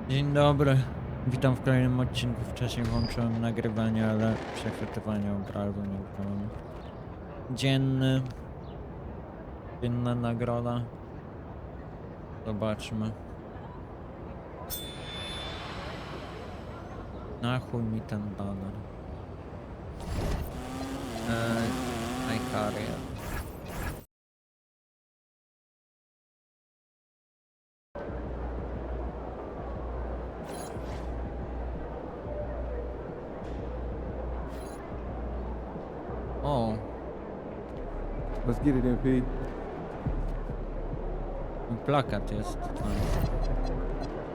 Dzień dobry, witam w kolejnym odcinku. Wcześniej włączyłem nagrywanie, ale przechwytywanie obrazu nie wziąłem. Dzienna nagroda. Zobaczmy. Na chuj mi ten baner. Icaria. O, Let's get it, MP. plakat jest tam.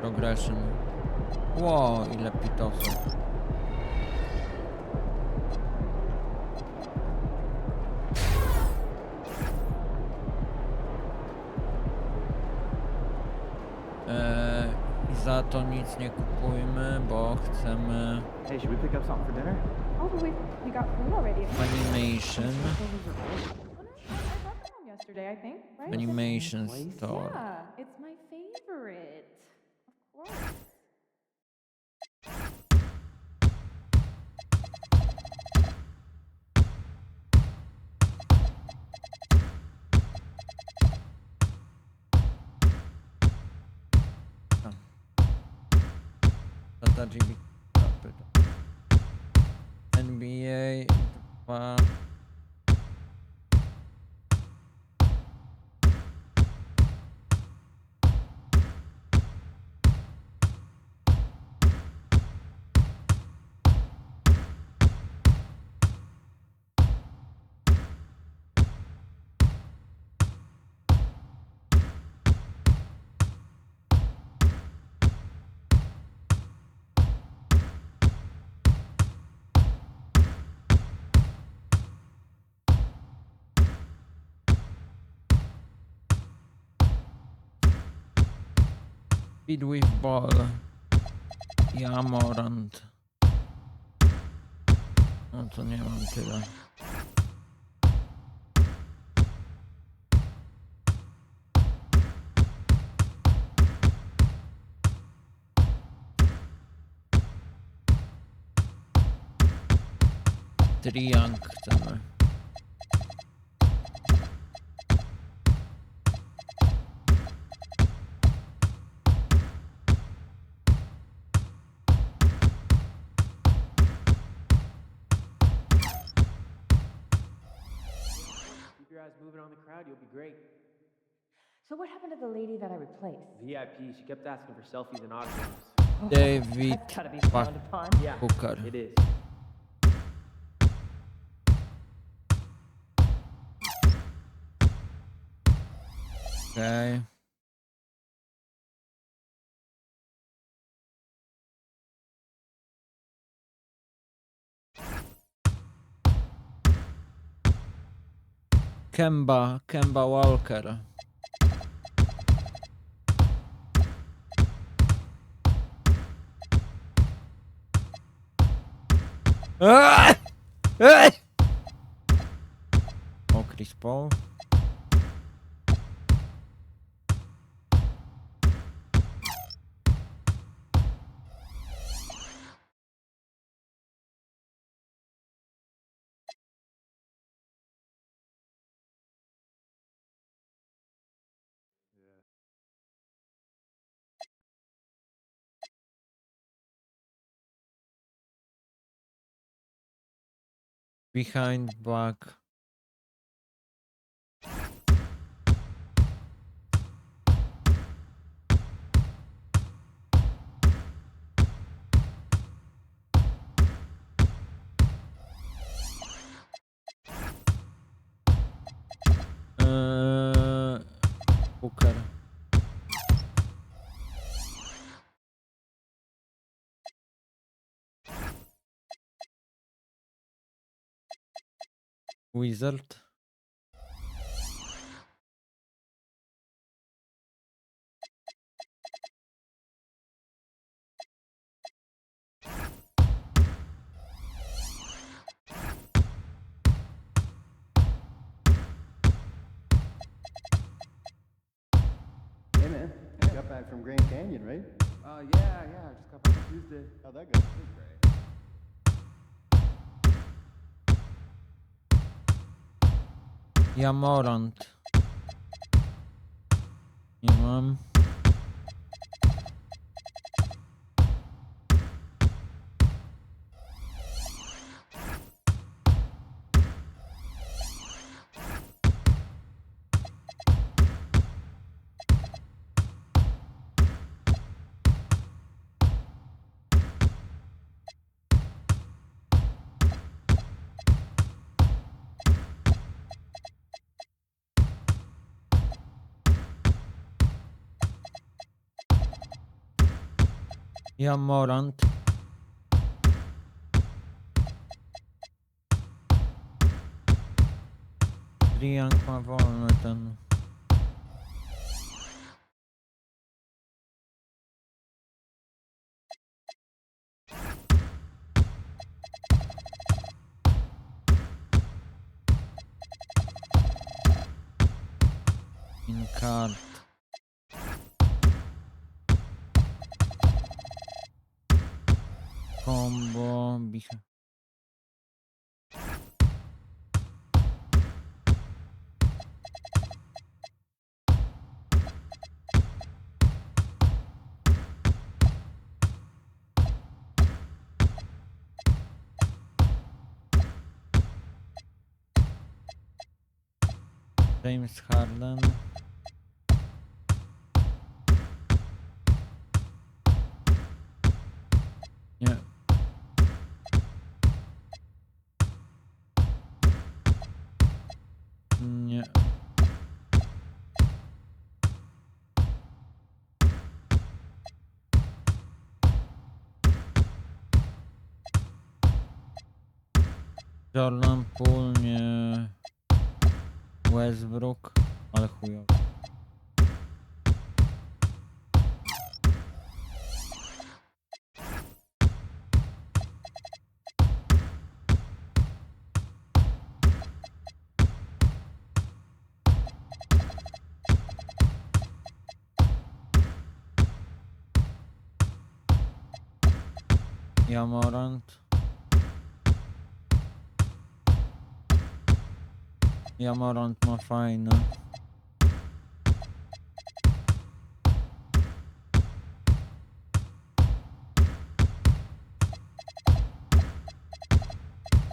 Progression. Ło, ile pitosów. I za to nic nie kupujmy, bo chcemy Hey, should we pick up something for dinner? Oh, but we got food already. animation. I brought them home yesterday, I think, right? Animation place? store. Yeah, it's my favorite. Of course. Tata GB NBA 2. Speed with ball i Amorant. No to nie mam tyle. Triang chcemy. Keep your eyes moving on the crowd, you'll be great. So what happened to the lady that I replaced? VIP, she kept asking for selfies and autographs. David That's gotta be frowned upon. Yeah, Booker. it is. Okej. Kemba Walker. Aaaa! Ej! O, Chris Paul. Behind back. Booker. Wizard. Hey, man. You got back from Grand Canyon, right? Yeah, I just got back on Tuesday. How'd that go? It was great. Jamorant. Nie mam. Jamorant. Driang ma wolny ten. Incard. Combo. Bicha. James Harden. Nie. Nie. Jordan Poole, nie. Westbrook, ale chujowo. Jamorant. Jamorant ma fajne.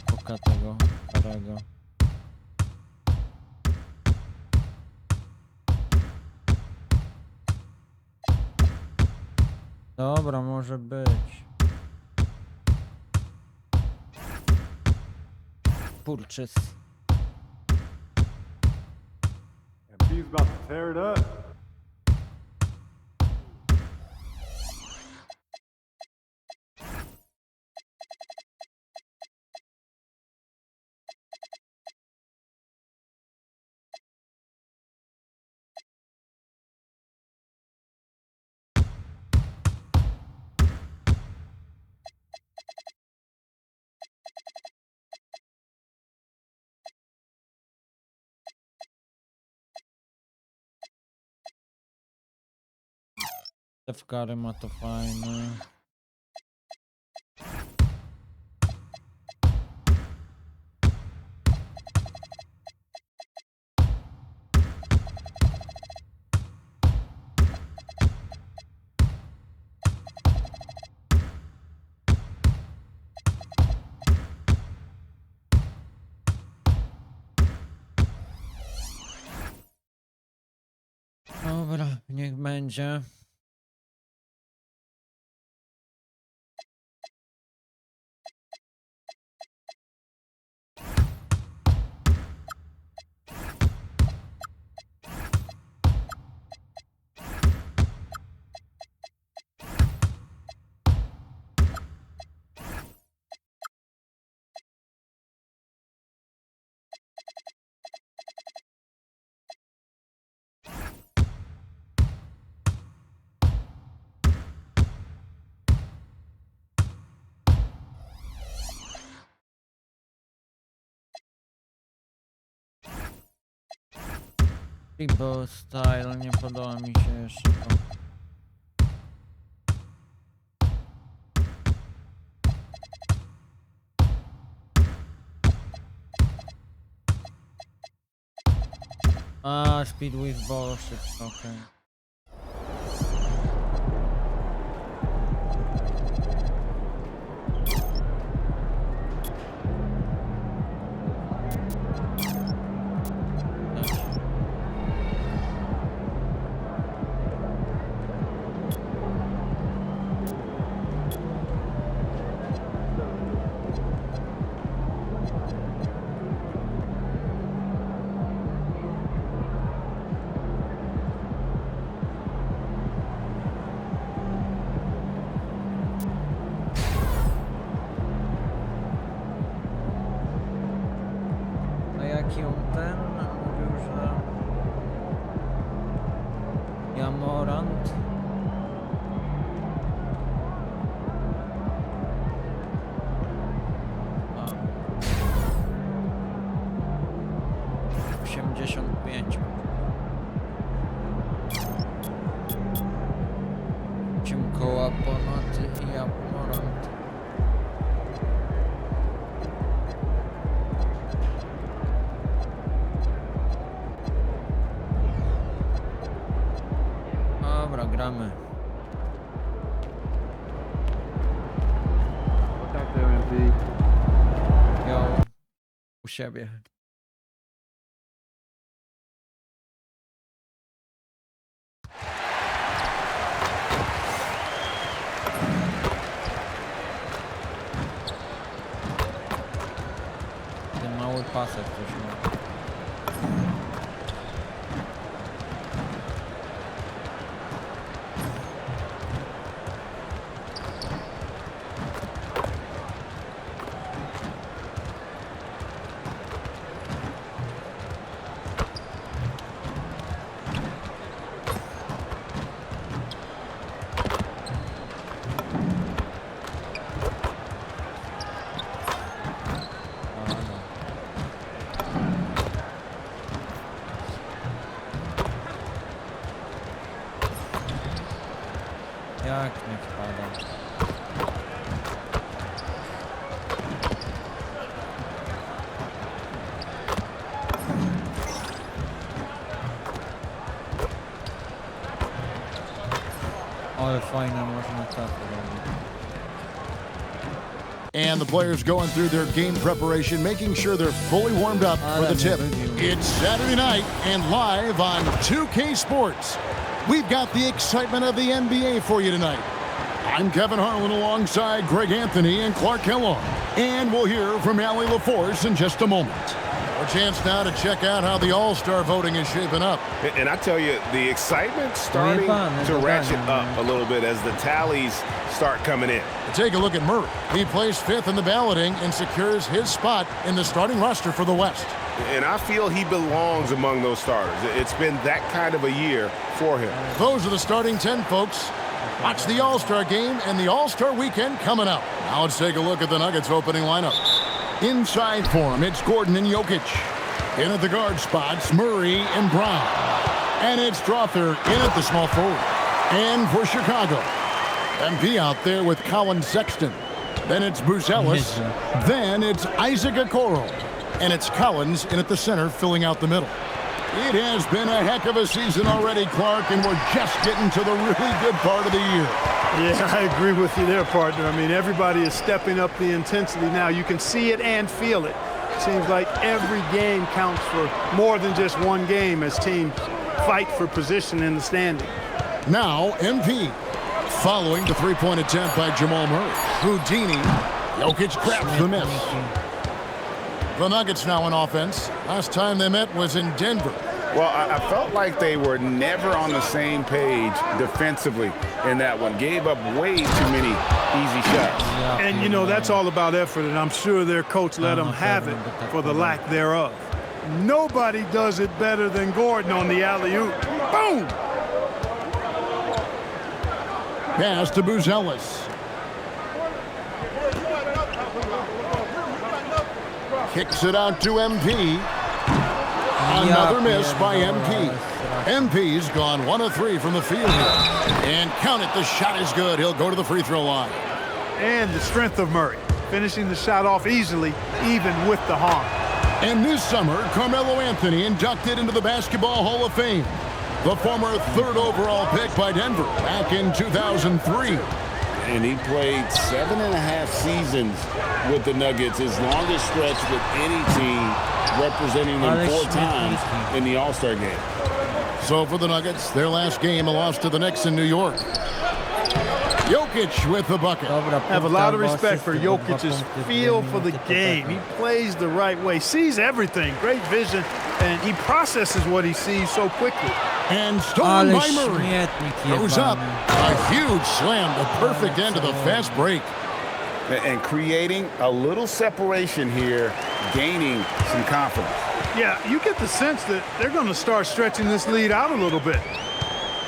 Puka tego starego. Dobra, może być. Purchase. And B's about to tear it up. Tefkary ma to fajne. Dobra, niech będzie. Triple Style nie podoba mi się jeszcze to. Speed with bullshit, okay. A jaki on ten mówił, że Jamorant? A. 85. Koła ponad i Jamorant. Dobra, gramy. Tak, MD. Ją u siebie. Ten mały pasek coś ma. Jak nie wpada? Ale fajne można tak robić. And the players going through their game preparation, making sure they're fully warmed up for the tip. It's Saturday night and live on 2K Sports. We've got the excitement of the NBA for you tonight. I'm Kevin Harlan alongside Greg Anthony and Clark Kellogg. And we'll hear from Allie LaForce in just a moment. Our chance now to check out how the All-Star voting is shaping up. And I tell you, the excitement's starting to ratchet up a little bit as the tallies start coming in. Take a look at Murray. He placed 5th in the balloting and secures his spot in the starting roster for the West. And I feel he belongs among those starters. It's been that kind of a year for him. Those are the starting 10, folks. Watch the All-Star game and the All-Star weekend coming up. Now let's take a look at the Nuggets opening lineup. Inside for him, it's Gordon and Jokic. In at the guard spots, Murray and Brown. And it's Strother in at the small forward. And for Chicago, MP out there with Colin Sexton. Then it's Buzelis. Then it's Isaac Okoro. And it's Collins in at the center, filling out the middle. It has been a heck of a season already, Clark, and we're just getting to the really good part of the year. Yeah, I agree with you there, partner. I mean, everybody is stepping up the intensity now. You can see it and feel it. Seems like every game counts for more than just one game as teams fight for position in the standing. Now, MP. Following the three-point attempt by Jamal Murray. Houdini. Jokic crafts the miss. The Nuggets now in offense. Last time they met was in Denver. Well, I felt like they were never on the same page defensively in that one. Gave up way too many easy shots. And, you know, that's all about effort, and I'm sure their coach let them have it for the lack thereof. Nobody does it better than Gordon on the alley-oop. Boom! Pass to Buzelis. Kicks it out to MP. Another miss by MP. MP's gone 1 of 3 from the field here. And count it, the shot is good. He'll go to the free throw line. And the strength of Murray, finishing the shot off easily, even with the harm. And this summer, Carmelo Anthony inducted into the Basketball Hall of Fame. The former 3rd overall pick by Denver back in 2003. And he played 7.5 seasons with the Nuggets, his longest stretch with any team, representing them 4 times in the All-Star game. So for the Nuggets, their last game, a loss to the Knicks in New York. Jokic with the bucket. I have a lot of respect for Jokic's feel for the game. He plays the right way, sees everything, great vision, and he processes what he sees so quickly. And stolen Ale by Murray. śmietnik Goes up. jebany. A huge slam, the perfect end of the fast break. And creating a little separation here, gaining some confidence. Yeah, you get the sense that they're going to start stretching this lead out a little bit.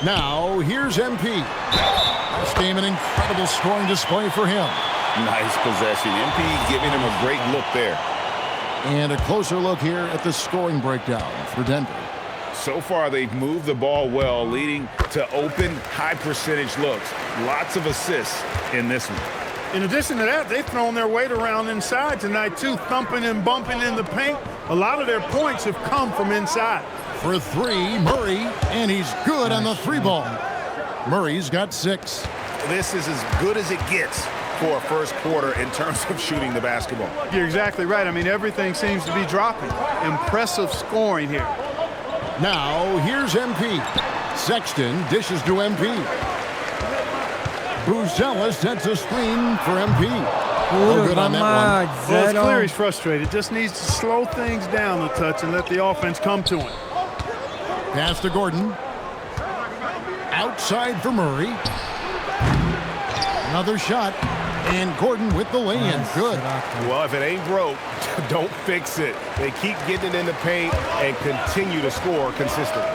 Now, here's MP. This game, an incredible scoring display for him. Nice possession. MP giving him a great look there. And a closer look here at the scoring breakdown for Denver. So far, they've moved the ball well, leading to open, high-percentage looks. Lots of assists in this one. In addition to that, they've thrown their weight around inside tonight, too, thumping and bumping in the paint. A lot of their points have come from inside. For 3, Murray, and he's good on the 3 ball. Murray's got 6. This is as good as it gets for a first quarter in terms of shooting the basketball. You're exactly right. I mean, everything seems to be dropping. Impressive scoring here. Now, here's MP. Sexton dishes to MP. Buzella sets a screen for MP. No good on that one. Well, it's clear he's frustrated. Just needs to slow things down a touch and let the offense come to him. Pass to Gordon. Outside for Murray. Another shot. And Gordon with the lay-in. Good. Well, if it ain't broke, don't fix it. They keep getting it in the paint and continue to score consistently.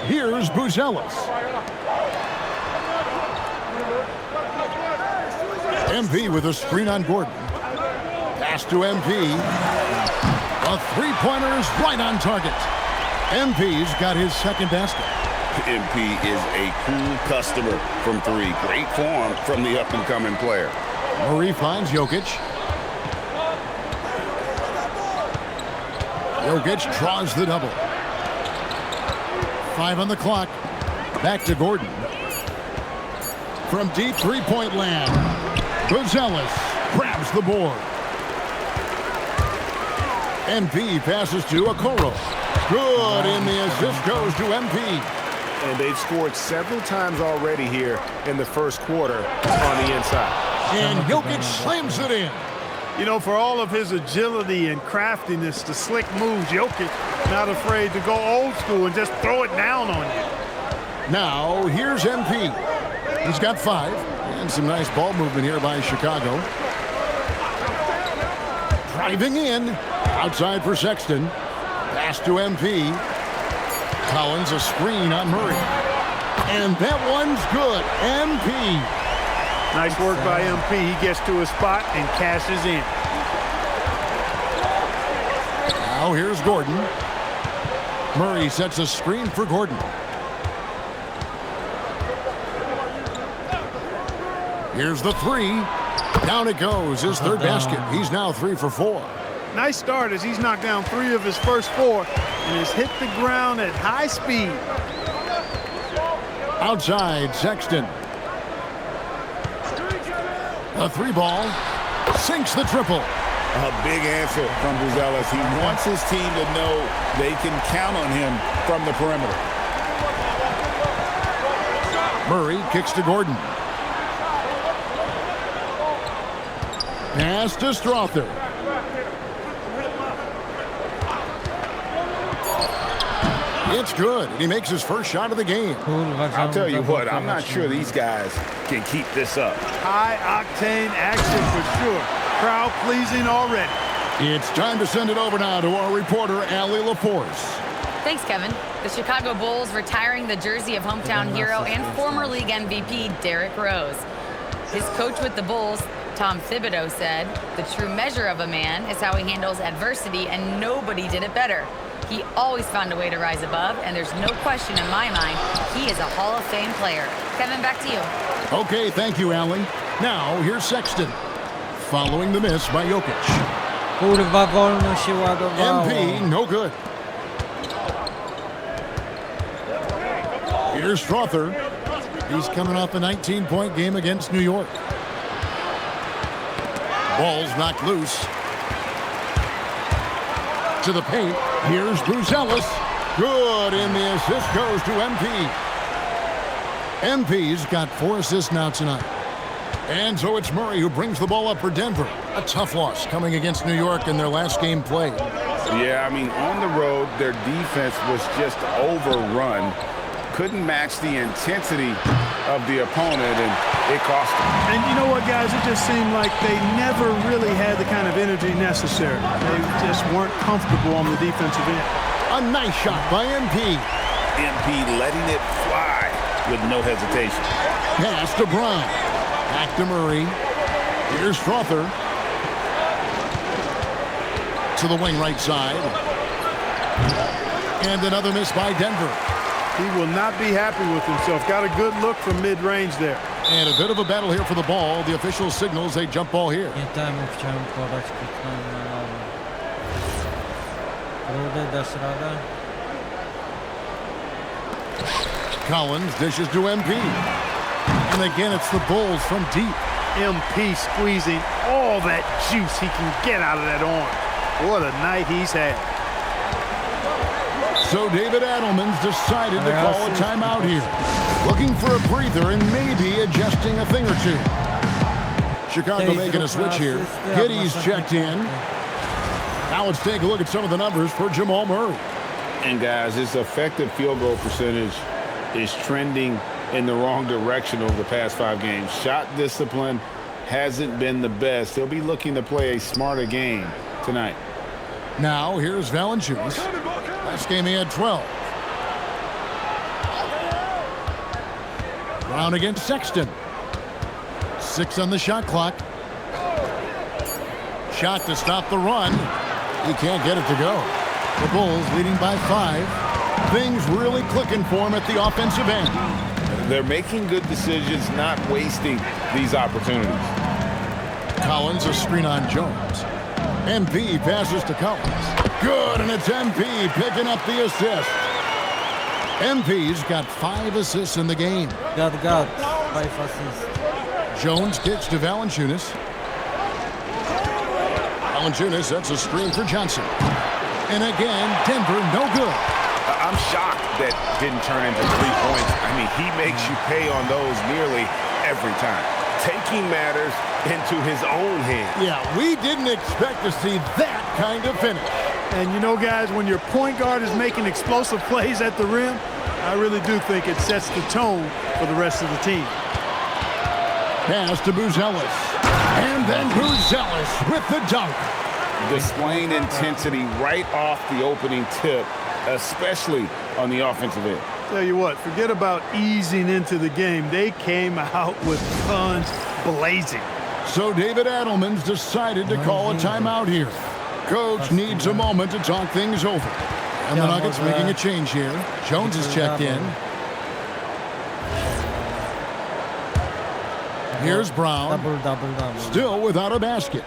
Here's Buzelis. MP with a screen on Gordon. Pass to MP. A 3-pointer is right on target. MP's got his second basket. MP is a cool customer from 3. Great form from the up-and-coming player. Murray finds Jokic. Jokic draws the double. 5 on the clock. Back to Gordon. From deep 3-point land, Buzelis grabs the board. MP passes to Okoro. Good, and the assist goes to MP. And they've scored several times already here in the first quarter on the inside. And Jokic slams it in. You know, for all of his agility and craftiness, the slick moves, Jokic not afraid to go old school and just throw it down on you. Now, here's MP. He's got 5. And some nice ball movement here by Chicago. Driving in. Outside for Sexton. Pass to MP. Collins a screen on Murray. And that one's good. MP. Nice work by MP. He gets to his spot and cashes in. Now here's Gordon. Murray sets a screen for Gordon. Here's the 3. Down it goes. His third basket. He's now 3 for 4. Nice start as he's knocked down 3 of his first 4 and has hit the ground at high speed. Outside, Sexton. A 3 ball. Sinks the triple. A big answer from Buzelis. He wants his team to know they can count on him from the perimeter. Murray kicks to Gordon. Pass to Strother. It's good. He makes his first shot of the game. I'll tell you what, I'm not sure these guys can keep this up. High-octane action for sure. Crowd pleasing already. It's time to send it over now to our reporter, Allie LaForce. Thanks, Kevin. The Chicago Bulls retiring the jersey of hometown hero and former league MVP Derrick Rose. His coach with the Bulls, Tom Thibodeau, said, "The true measure of a man is how he handles adversity, and nobody did it better. He always found a way to rise above, and there's no question in my mind he is a Hall of Fame player." Kevin, back to you. Okay, thank you, Allie. Now, here's Sexton. Following the miss by Jokic. Kurwa, wolno się ładowało. MP, no good. Here's Strother. He's coming off a 19-point game against New York. Ball's knocked loose. To the paint. Here's Bruce Ellis. Good, and the assist goes to MP. MP's got 4 assists now tonight. And so it's Murray who brings the ball up for Denver. A tough loss coming against New York in their last game played. Yeah, I mean, on the road, their defense was just overrun. Couldn't match the intensity of the opponent, and it cost them. And you know what, guys? It just seemed like they never really had the kind of energy necessary. They just weren't comfortable on the defensive end. A nice shot by MP. MP letting it fly with no hesitation. Pass to Brown. Back to Murray. Here's Strother. To the wing right side. And another miss by Denver. He will not be happy with himself. Got a good look from mid-range there. And a bit of a battle here for the ball. The official signals a jump ball here. Nie temu chciałem podać, kliknąłem na nowo. Rudy, dasz radę? Collins dishes to MP. And again, it's the Bulls from deep. MP squeezing all that juice he can get out of that arm. What a night he's had. So David Adelman's decided to call a timeout here. Looking for a breather and maybe adjusting a thing or two. Chicago making a switch here. Giddey's checked in. Now let's take a look at some of the numbers for Jamal Murray. And guys, his effective field goal percentage is trending in the wrong direction over the past 5 games. Shot discipline hasn't been the best. He'll be looking to play a smarter game tonight. Now here's Valanciunas. Last game he had 12. Brown against Sexton. 6 on the shot clock. Shot to stop the run. He can't get it to go. The Bulls leading by 5. Things really clicking for him at the offensive end. They're making good decisions, not wasting these opportunities. Collins a screen on Jones. MP passes to Collins. Good, and it's MP picking up the assist. MP's got 5 assists in the game. Got 5 assists. Jones kicks to Valanciunas. Valanciunas sets a screen for Johnson. And again, Denver no good. I'm shocked that didn't turn into 3 points. I mean, he makes you pay on those nearly every time. Taking matters into his own hands. Yeah, we didn't expect to see that kind of finish. And you know, guys, when your point guard is making explosive plays at the rim, I really do think it sets the tone for the rest of the team. Pass to Buzelis. And then Buzelis with the dunk. Displaying intensity right off the opening tip, especially on the offensive end. Tell you what, forget about easing into the game. They came out with guns blazing. So David Adelman's decided to call a timeout here. Coach needs a moment to talk things over. And the Nuggets making a change here. Jones is checked in. Here's Brown. Double. Still without a basket.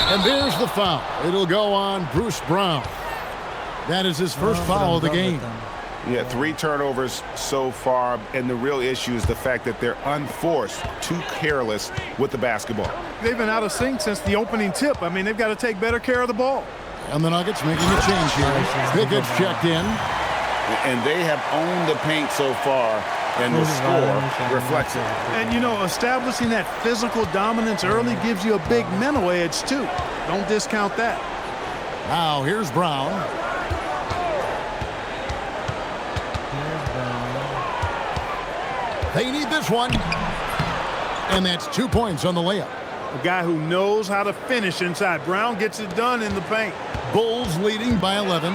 And there's the foul. It'll go on Bruce Brown. That is his first foul of the game. Yeah, 3 turnovers so far, and the real issue is the fact that they're unforced, too careless with the basketball. They've been out of sync since the opening tip. I mean, they've got to take better care of the ball. And the Nuggets making a change here. Pickett's checked in. And they have owned the paint so far, and the score reflects it. And, you know, establishing that physical dominance early gives you a big mental edge, too. Don't discount that. Now, here's Brown. They need this one. And that's 2 points on the layup. A guy who knows how to finish inside. Brown gets it done in the paint. Bulls leading by 11.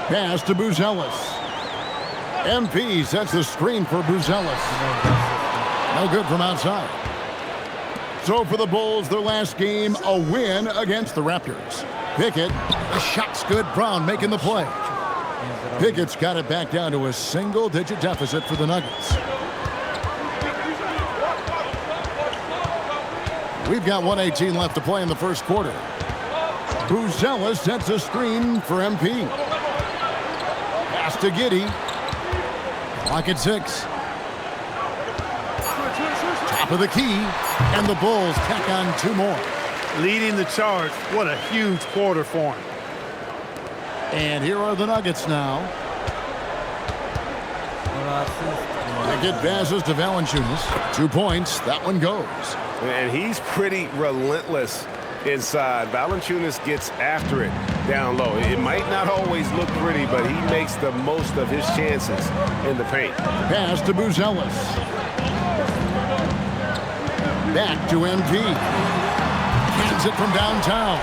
Pass to Buzelis. MP sets the screen for Buzelis. No good from outside. So for the Bulls, their last game, a win against the Raptors. Pickett, the shot's good. Brown making the play. Pickett's got it back down to a single-digit deficit for the Nuggets. We've got 1:18 left to play in the first quarter. Buzella sets a screen for MP. Pass to Giddey. Clock at 6. Top of the key, and the Bulls tack on 2 more. Leading the charge. What a huge quarter for him. And here are the Nuggets now. They get passes to Valanciunas. 2 points. That one goes. And he's pretty relentless inside. Valanciunas gets after it down low. It might not always look pretty, but he makes the most of his chances in the paint. Pass to Buzelis. Back to MP. Hands it from downtown.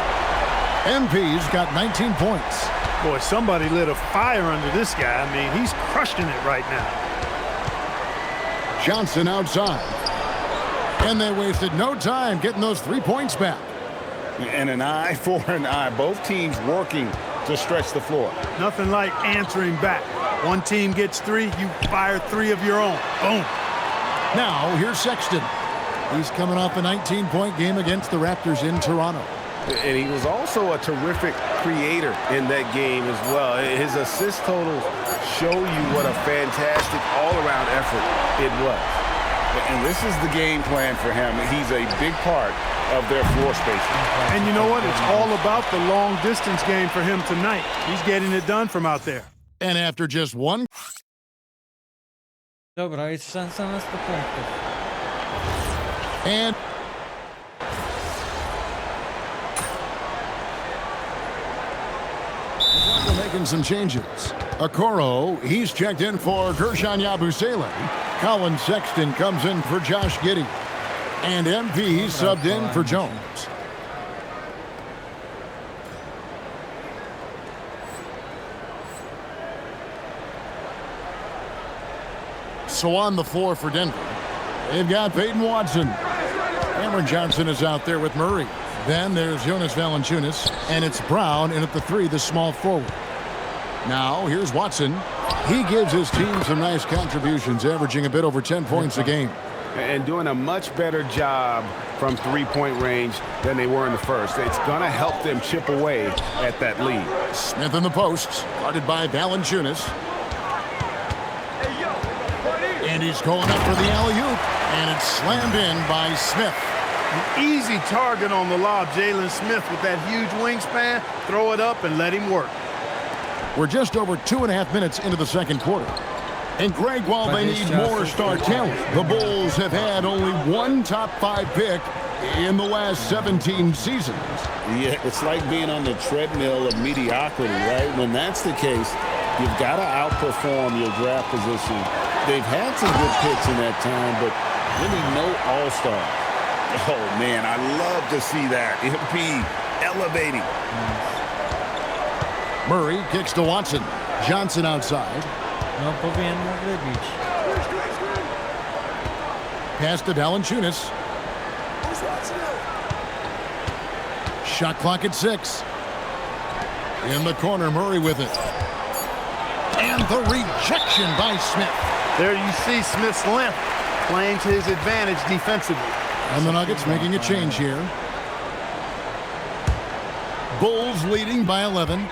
MP's got 19 points. Boy, somebody lit a fire under this guy. I mean, he's crushing it right now. Johnson outside. And they wasted no time getting those 3 points back. And an eye for an eye. Both teams working to stretch the floor. Nothing like answering back. One team gets 3, you fire 3 of your own. Boom. Now, here's Sexton. He's coming off a 19-point game against the Raptors in Toronto. And he was also a terrific creator in that game as well. His assist totals show you what a fantastic all-around effort it was. And this is the game plan for him. He's a big part of their floor spacing. And you know what? It's all about the long-distance game for him tonight. He's getting it done from out there. And after just 1... Dobra, jest szansa na 100 punktów. And... They're making some changes. Okoro, he's checked in for Gershon Yabusele. Colin Sexton comes in for Josh Giddey. And MP subbed in for Jones. So on the floor for Denver, they've got Peyton Watson. Cameron Johnson is out there with Murray. Then there's Jonas Valanciunas, and it's Brown in at the 3, the small forward. Now, here's Watson. He gives his team some nice contributions, averaging a bit over 10 points a game. And doing a much better job from 3-point range than they were in the first. It's going to help them chip away at that lead. Smith in the post, guarded by Valanciunas. And he's going up for the alley-oop, and it's slammed in by Smith. An easy target on the lob. Jalen Smith with that huge wingspan. Throw it up and let him work. We're just over 2.5 minutes into the second quarter. And Greg, while they need more star talent, the Bulls have had only 1 top 5 pick in the last 17 seasons. Yeah, it's like being on the treadmill of mediocrity, right? When that's the case, you've got to outperform your draft position. They've had some good picks in that time, but really no all-star. Oh, man, I love to see that. MP elevating. Murray kicks to Watson. Johnson outside. No powinien mu wybić. Pass to Valanciunas. Shot clock at 6. In the corner, Murray with it. And the rejection by Smith. There you see Smith's length playing to his advantage defensively. And the Nuggets making a change here. Bulls leading by 11.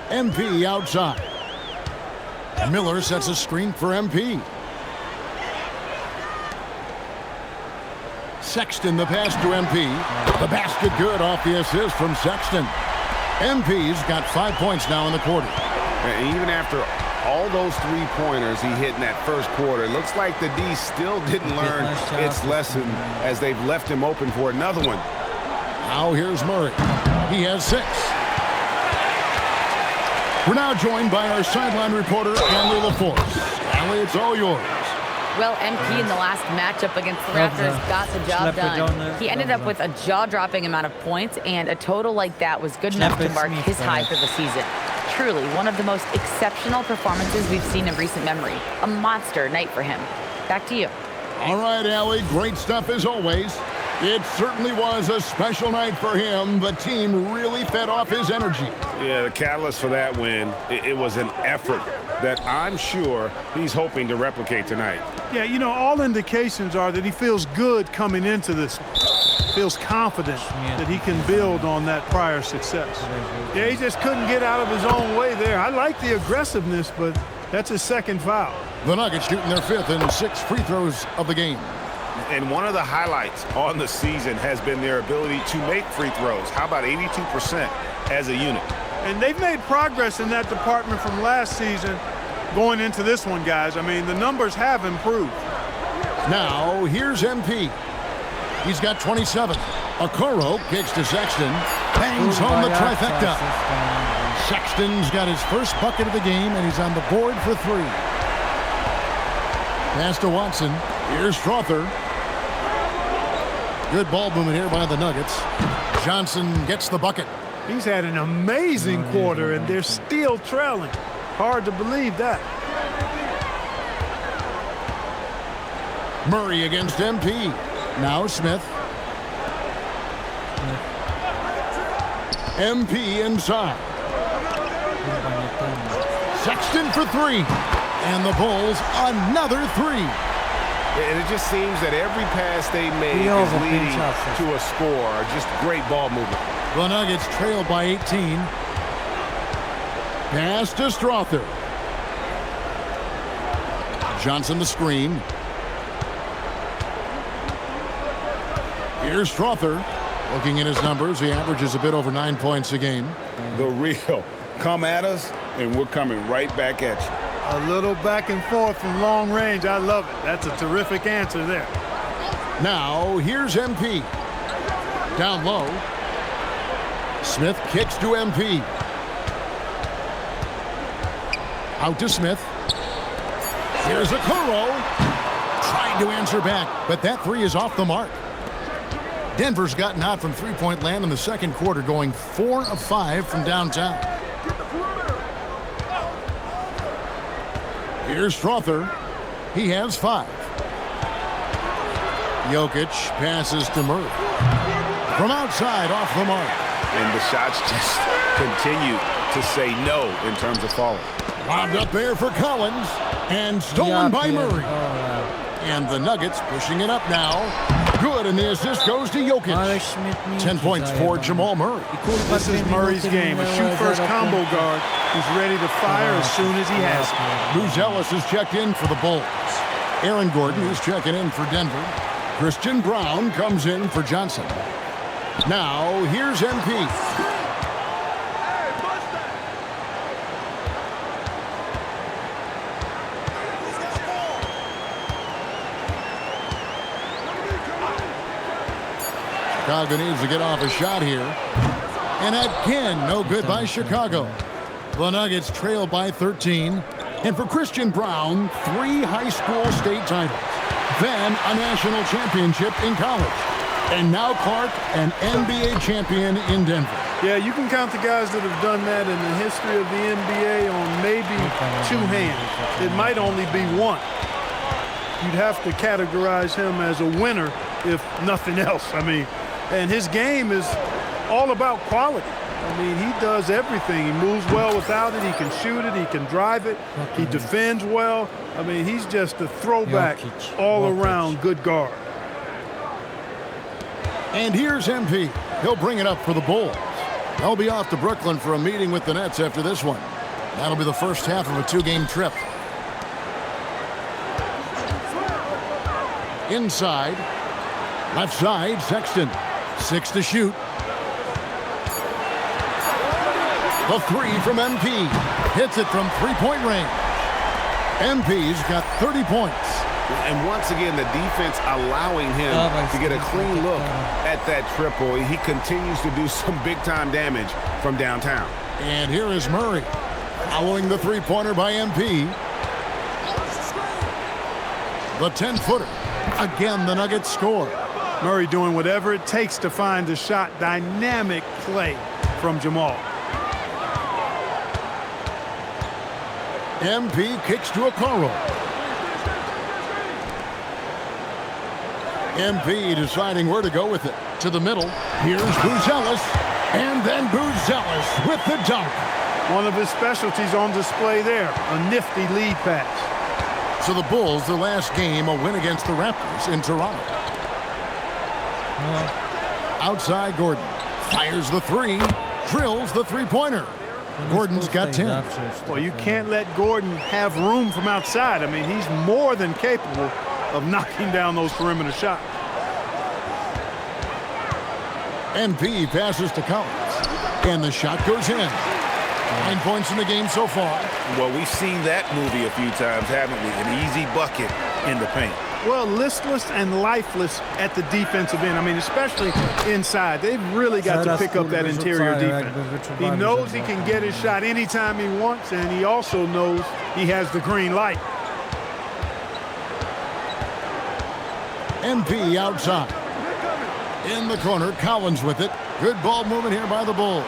MP outside. Miller sets a screen for MP. Sexton the pass to MP. The basket good off the assist from Sexton. MP's got 5 points now in the quarter. And even after all those 3-pointers he hit in that first quarter, it looks like the D still didn't learn its lesson as they've left him open for another one. Now here's Murray. He has 6. We're now joined by our sideline reporter, Allie LaForce. Allie, it's all yours. Well, MP in the last matchup against the Raptors got the job done. He ended up with a jaw-dropping amount of points, and a total like that was good enough to mark his high for the season. Truly, one of the most exceptional performances we've seen in recent memory. A monster night for him. Back to you. All right, Allie, great stuff as always. It certainly was a special night for him. The team really fed off his energy. Yeah, the catalyst for that win, it was an effort that I'm sure he's hoping to replicate tonight. Yeah, you know, all indications are that he feels good coming into this. Feels confident that he can build on that prior success. Yeah, he just couldn't get out of his own way there. I like the aggressiveness, but that's his second foul. The Nuggets shooting their 5th and 6th free throws of the game. And one of the highlights on the season has been their ability to make free throws. How about 82% as a unit? And they've made progress in that department from last season going into this one, guys. I mean, the numbers have improved. Now, here's MP. He's got 27. Okoro kicks to Sexton. Bangs home the trifecta. Sexton's got his first bucket of the game, and he's on the board for 3. Pass to Watson. Here's Strother. Good ball movement here by the Nuggets. Johnson gets the bucket. He's had an amazing quarter, and they're still trailing. Hard to believe that. Murray against MP. Now Smith. MP inside. Sexton for 3. And the Bulls another 3. And it just seems that every pass they make is leading to a score. Just great ball movement. The Nuggets trail by 18. Pass to Strother. Johnson the screen. Here's Strother. Looking at his numbers, he averages a bit over 9 points a game. The real come at us, and we're coming right back at you. A little back and forth from long range. I love it. That's a terrific answer there. Now, here's MP. Down low. Smith kicks to MP. Out to Smith. Here's Okoro. Trying to answer back, but that 3 is off the mark. Denver's gotten hot from three-point land in the second quarter, going 4 of 5 from downtown. Here's Strother. He has 5. Jokic passes to Murray. From outside, off the mark. And the shots just continue to say no in terms of falling. Lobbed up there for Collins. And stolen by Murray. And the Nuggets pushing it up now. Good, and the assist goes to Jokic. 10 points for Jamal Murray. This is Murray's game. A shoot-first combo guard who's ready to fire as soon as he has it. Bruce Ellis has checked in for the Bulls. Aaron Gordon is checking in for Denver. Christian Brown comes in for Johnson. Now, here's MP. Chicago needs to get off a shot here. And again, no good by Chicago. The Nuggets trail by 13. And for Christian Brown, 3 high school state titles. Then a national championship in college. And now Clark, an NBA champion in Denver. Yeah, you can count the guys that have done that in the history of the NBA on maybe 2 hands. It might only be 1. You'd have to categorize him as a winner, if nothing else. I mean, and his game is all about quality. I mean, he does everything. He moves well without it. He can shoot it. He can drive it. He defends well. I mean, he's just a throwback all-around good guard. And here's MP. He'll bring it up for the Bulls. They'll be off to Brooklyn for a meeting with the Nets after this one. That'll be the first half of a 2-game trip. Inside. Left side, Sexton. 6 to shoot. The 3 from MP. Hits it from 3-point range. MP's got 30 points. And once again, the defense allowing him to get a clean look at that triple. He continues to do some big-time damage from downtown. And here is Murray following the 3-pointer by MP. The 10-footer. Again, the Nuggets score. Murray doing whatever it takes to find the shot. Dynamic play from Jamal. MP kicks to Okoro. MP deciding where to go with it. To the middle. Here's Buzelis. And then Buzelis with the dunk. One of his specialties on display there, a nifty lead pass. So the Bulls, their last game, a win against the Raptors in Toronto. Outside Gordon. Fires the three. Drills the three-pointer. Gordon's got 10. Well, you can't let Gordon have room from outside. I mean, he's more than capable of knocking down those perimeter shots. MP passes to Collins. And the shot goes in. 9 points in the game so far. Well, we've seen that movie a few times, haven't we? An easy bucket in the paint. Well, listless and lifeless at the defensive end. I mean, especially inside. They've really got to pick up that interior defense. He knows he can get his shot anytime he wants, and he also knows he has the green light. MP outside. In the corner, Collins with it. Good ball movement here by the Bulls.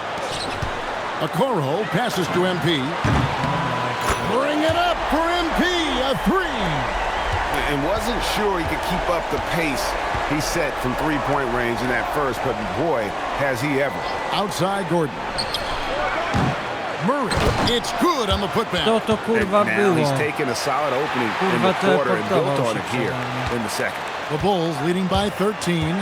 Okoro passes to MP. Bring it up for MP, a three. And wasn't sure he could keep up the pace he set from three-point range in that first, but boy, has he ever. Outside Gordon. Murray, it's good on the putback. And now he's taken a solid opening in the quarter and built on it here in the second. The Bulls leading by 13.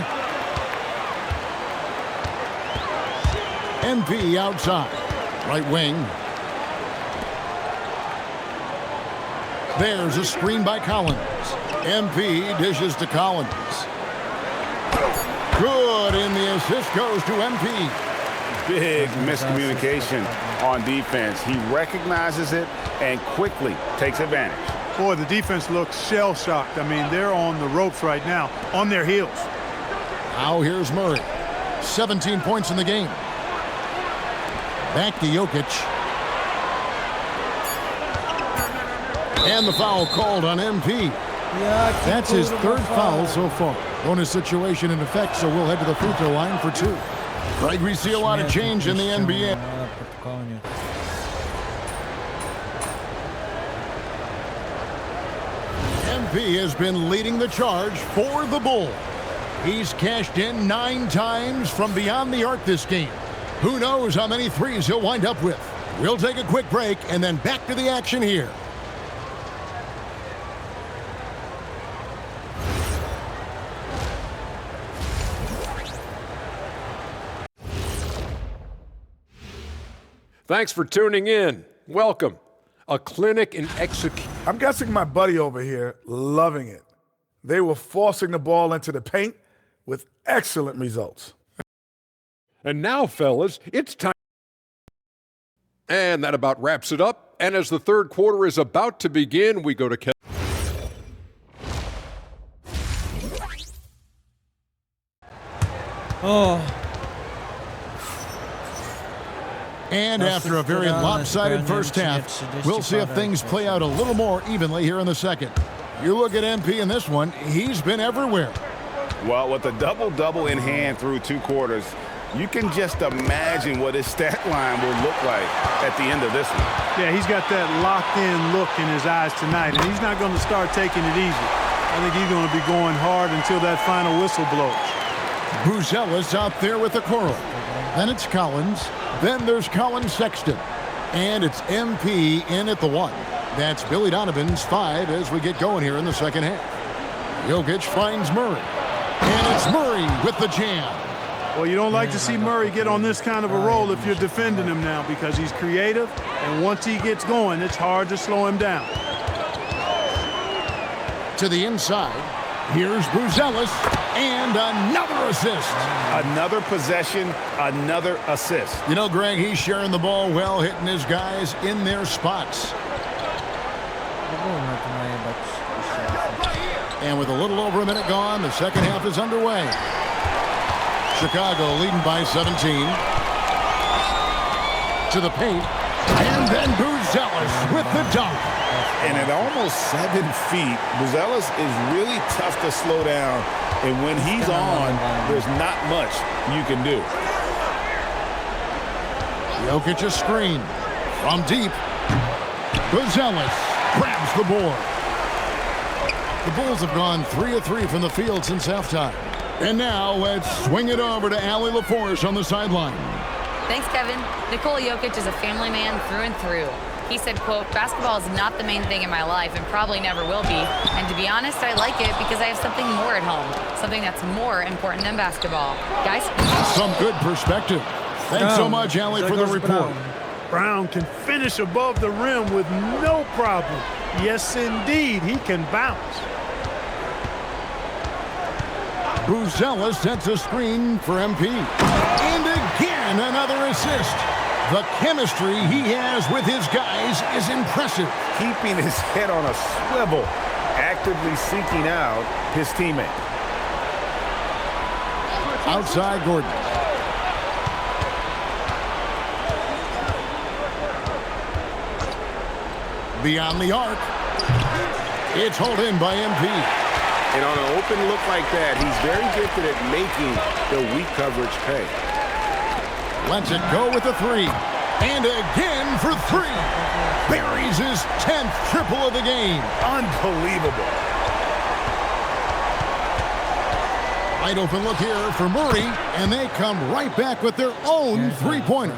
MP outside. Right wing. There's a screen by Collins. MP dishes to Collins. Good, and the assist goes to MP. Big miscommunication on defense. He recognizes it and quickly takes advantage. Boy, the defense looks shell-shocked. I mean, they're on the ropes right now, on their heels. Now here's Murray. 17 points in the game. Back to Jokic. And the foul called on MP. That's his third foul so far. Bonus situation in effect, so we'll head to the free throw line for two. Right, we see a lot of change in the NBA. MP has been leading the charge for the Bulls. He's cashed in 9 times from beyond the arc this game. Who knows how many threes he'll wind up with. We'll take a quick break and then back to the action here. Thanks for tuning in. Welcome. A clinic in execution. I'm guessing my buddy over here loving it. They were forcing the ball into the paint with excellent results. And now, fellas, it's time. And that about wraps it up. And as the third quarter is about to begin, we go to Kevin. And after a very lopsided first half, we'll see if things play out a little more evenly here in the second. You look at MP in this one, he's been everywhere. Well, with a double-double in hand through 2 quarters, you can just imagine what his stat line will look like at the end of this one. Yeah, he's got that locked-in look in his eyes tonight, and he's not going to start taking it easy. I think he's going to be going hard until that final whistle blows. Buzelis out there with the Okoro. Then it's Collins. Then there's Colin Sexton. And it's MP in at the 1. That's Billy Donovan's 5 as we get going here in the second half. Jokic finds Murray. And it's Murray with the jam. Well, you don't like to see Murray get on this kind of a roll if you're defending him now because he's creative, and once he gets going, it's hard to slow him down. To the inside, here's Buzelis, and another assist. Another possession, another assist. You know, Greg, he's sharing the ball well, hitting his guys in their spots. And with a little over a minute gone, the second half is underway. Chicago leading by 17. To the paint. And then Buzelis with the dunk. And at almost 7 feet, Buzelis is really tough to slow down. And when he's on, there's not much you can do. Jokic a screen. From deep. Buzelis grabs the board. The Bulls have gone 3 of 3 from the field since halftime. And now let's swing it over to Allie LaForce on the sideline. Thanks, Kevin. Nikola Jokic is a family man through and through. He said, quote, "Basketball is not the main thing in my life and probably never will be. And to be honest, I like it because I have something more at home, something that's more important than basketball." Guys? Some good perspective. Thanks so much, Allie, for the report. Brown can finish above the rim with no problem. Yes, indeed, he can bounce. Buzella sets a screen for MP. And again, another assist. The chemistry he has with his guys is impressive. Keeping his head on a swivel, actively seeking out his teammate. Outside Gordon. Beyond the arc. It's hauled in by MP. And on an open look like that, he's very gifted at making the weak coverage pay. Lets it go with the three. And again for three. Buries his 10th triple of the game. Unbelievable. Wide open look here for Murray. And they come right back with their own three-pointer.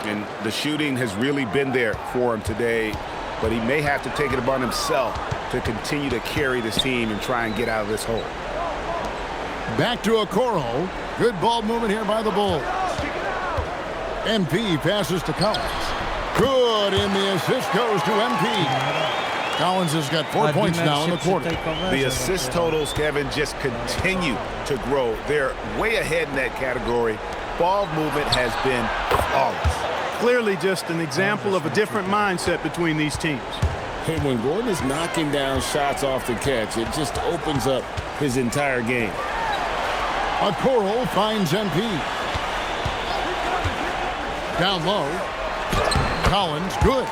And the shooting has really been there for him today. But he may have to take it upon himself to continue to carry this team and try and get out of this hole. Back to Okoro. Good ball movement here by the Bulls. MP passes to Collins. Good, and the assist goes to MP. Collins has got 4 points now in the quarter. The assist totals, Kevin, just continue to grow. They're way ahead in that category. Ball movement has been flawless. Clearly just an example of a different mindset between these teams. And when Gordon is knocking down shots off the catch, it just opens up his entire game. Okoro finds MP. Down low. Collins, good.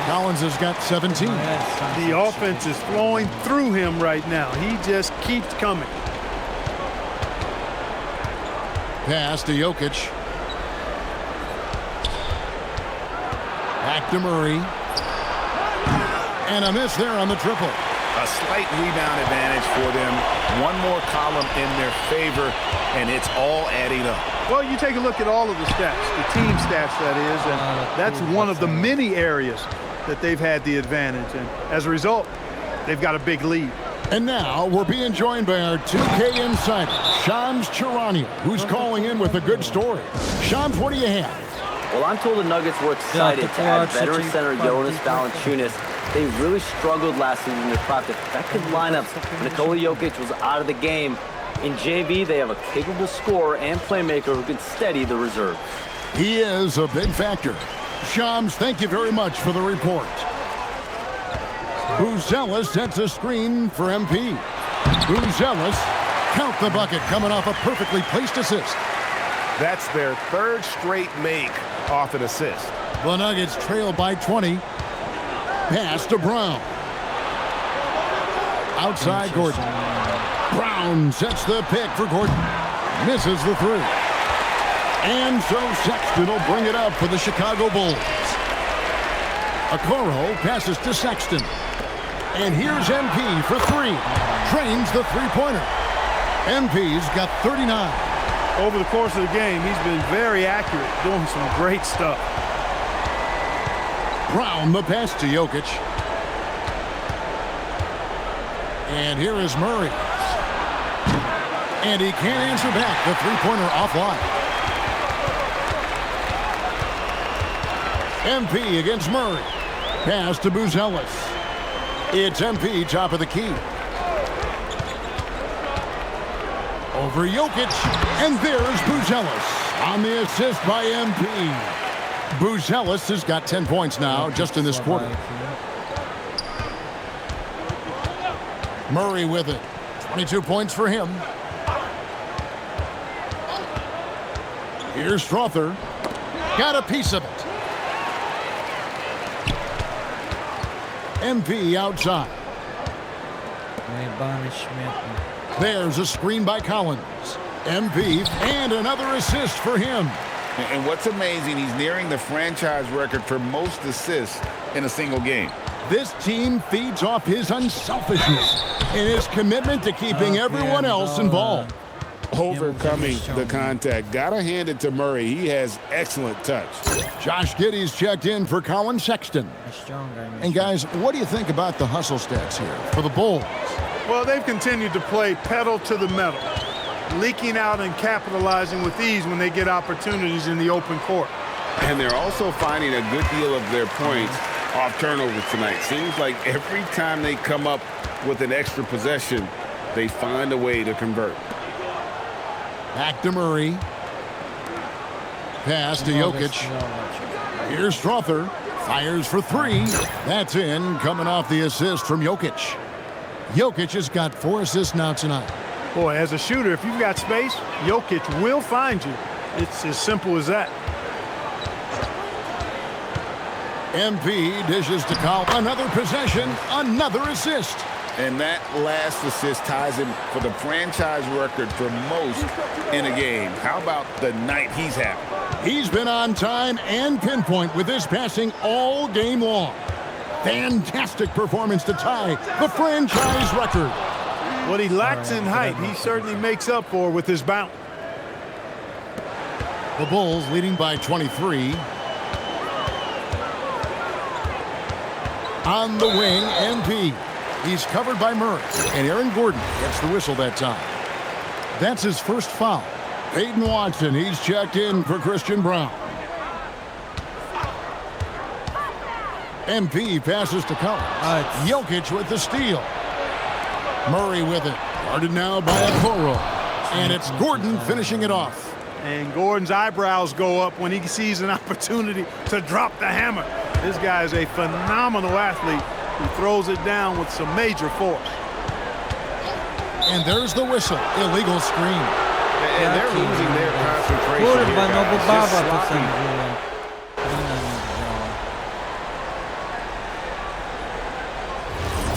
Collins has got 17. The offense is flowing through him right now. He just keeps coming. Pass to Jokic. Back to Murray. And a miss there on the triple. A slight rebound advantage for them. One more column in their favor, and it's all adding up. Well, you take a look at all of the stats, the team stats, that is, and that's one of the many areas that they've had the advantage. And as a result, they've got a big lead. And now we're being joined by our 2K insider, Shams Charania, who's calling in with a good story. Shams, what do you have? Well, I'm told the Nuggets were excited to add veteran center Jonas Valanciunas. They really struggled last season to craft effective lineups when Nikola Jokic was out of the game. In JV, they have a capable scorer and playmaker who can steady the reserves. He is a big factor. Shams, thank you very much for the report. Buzella sets a screen for MP. Buzella, count the bucket, coming off a perfectly placed assist. That's their third straight make off an assist. The Nuggets trail by 20. Pass to Brown. Outside Gordon. Brown sets the pick for Gordon. Misses the three. And so Sexton will bring it up for the Chicago Bulls. Okoro passes to Sexton. And here's MP for three. Trains the three-pointer. MP's got 39. Over the course of the game, he's been very accurate, doing some great stuff. Brown, the pass to Jokic. And here is Murray. And he can't answer back. The three-pointer offline. MP against Murray. Pass to Buzella. It's MP, top of the key. Over Jokic. And there's Buzella on the assist by MP. Buzella has got 10 points now just in this quarter. Murray with it. 22 points for him. Here's Strother. Got a piece of it. MP outside. There's a screen by Collins. MP and another assist for him. And what's amazing, he's nearing the franchise record for most assists in a single game. This team feeds off his unselfishness and his commitment to keeping everyone else involved. Overcoming the contact. Gotta hand it to Murray. He has excellent touch. Josh Giddey's checked in for Colin Sexton. And guys, what do you think about the hustle stats here for the Bulls? Well, they've continued to play pedal to the metal, leaking out and capitalizing with ease when they get opportunities in the open court. And they're also finding a good deal of their points off turnovers tonight. Seems like every time they come up with an extra possession, they find a way to convert. Back to Murray. Pass to Jokic. Here's Strother. Fires for three. That's in, coming off the assist from Jokic. Jokic has got 4 assists now tonight. Boy, as a shooter, if you've got space, Jokic will find you. It's as simple as that. MP dishes to Kyle. Another possession, another assist. And that last assist ties him for the franchise record for most in a game. How about the night he's having? He's been on time and pinpoint with his passing all game long. Fantastic performance to tie the franchise record. What he lacks in height, he certainly makes up for with his bounce. The Bulls leading by 23. On the wing, MP. He's covered by Murray, and Aaron Gordon gets the whistle that time. That's his first foul. Peyton Watson, he's checked in for Christian Braun. MP passes to Collins. Jokic with the steal. Murray with it. Guarded now by Okoro. And it's Gordon finishing it off. And Gordon's eyebrows go up when he sees an opportunity to drop the hammer. This guy is a phenomenal athlete who throws it down with some major force. And there's the whistle. Illegal screen. And they're losing their concentration here, guys. Just sloppy.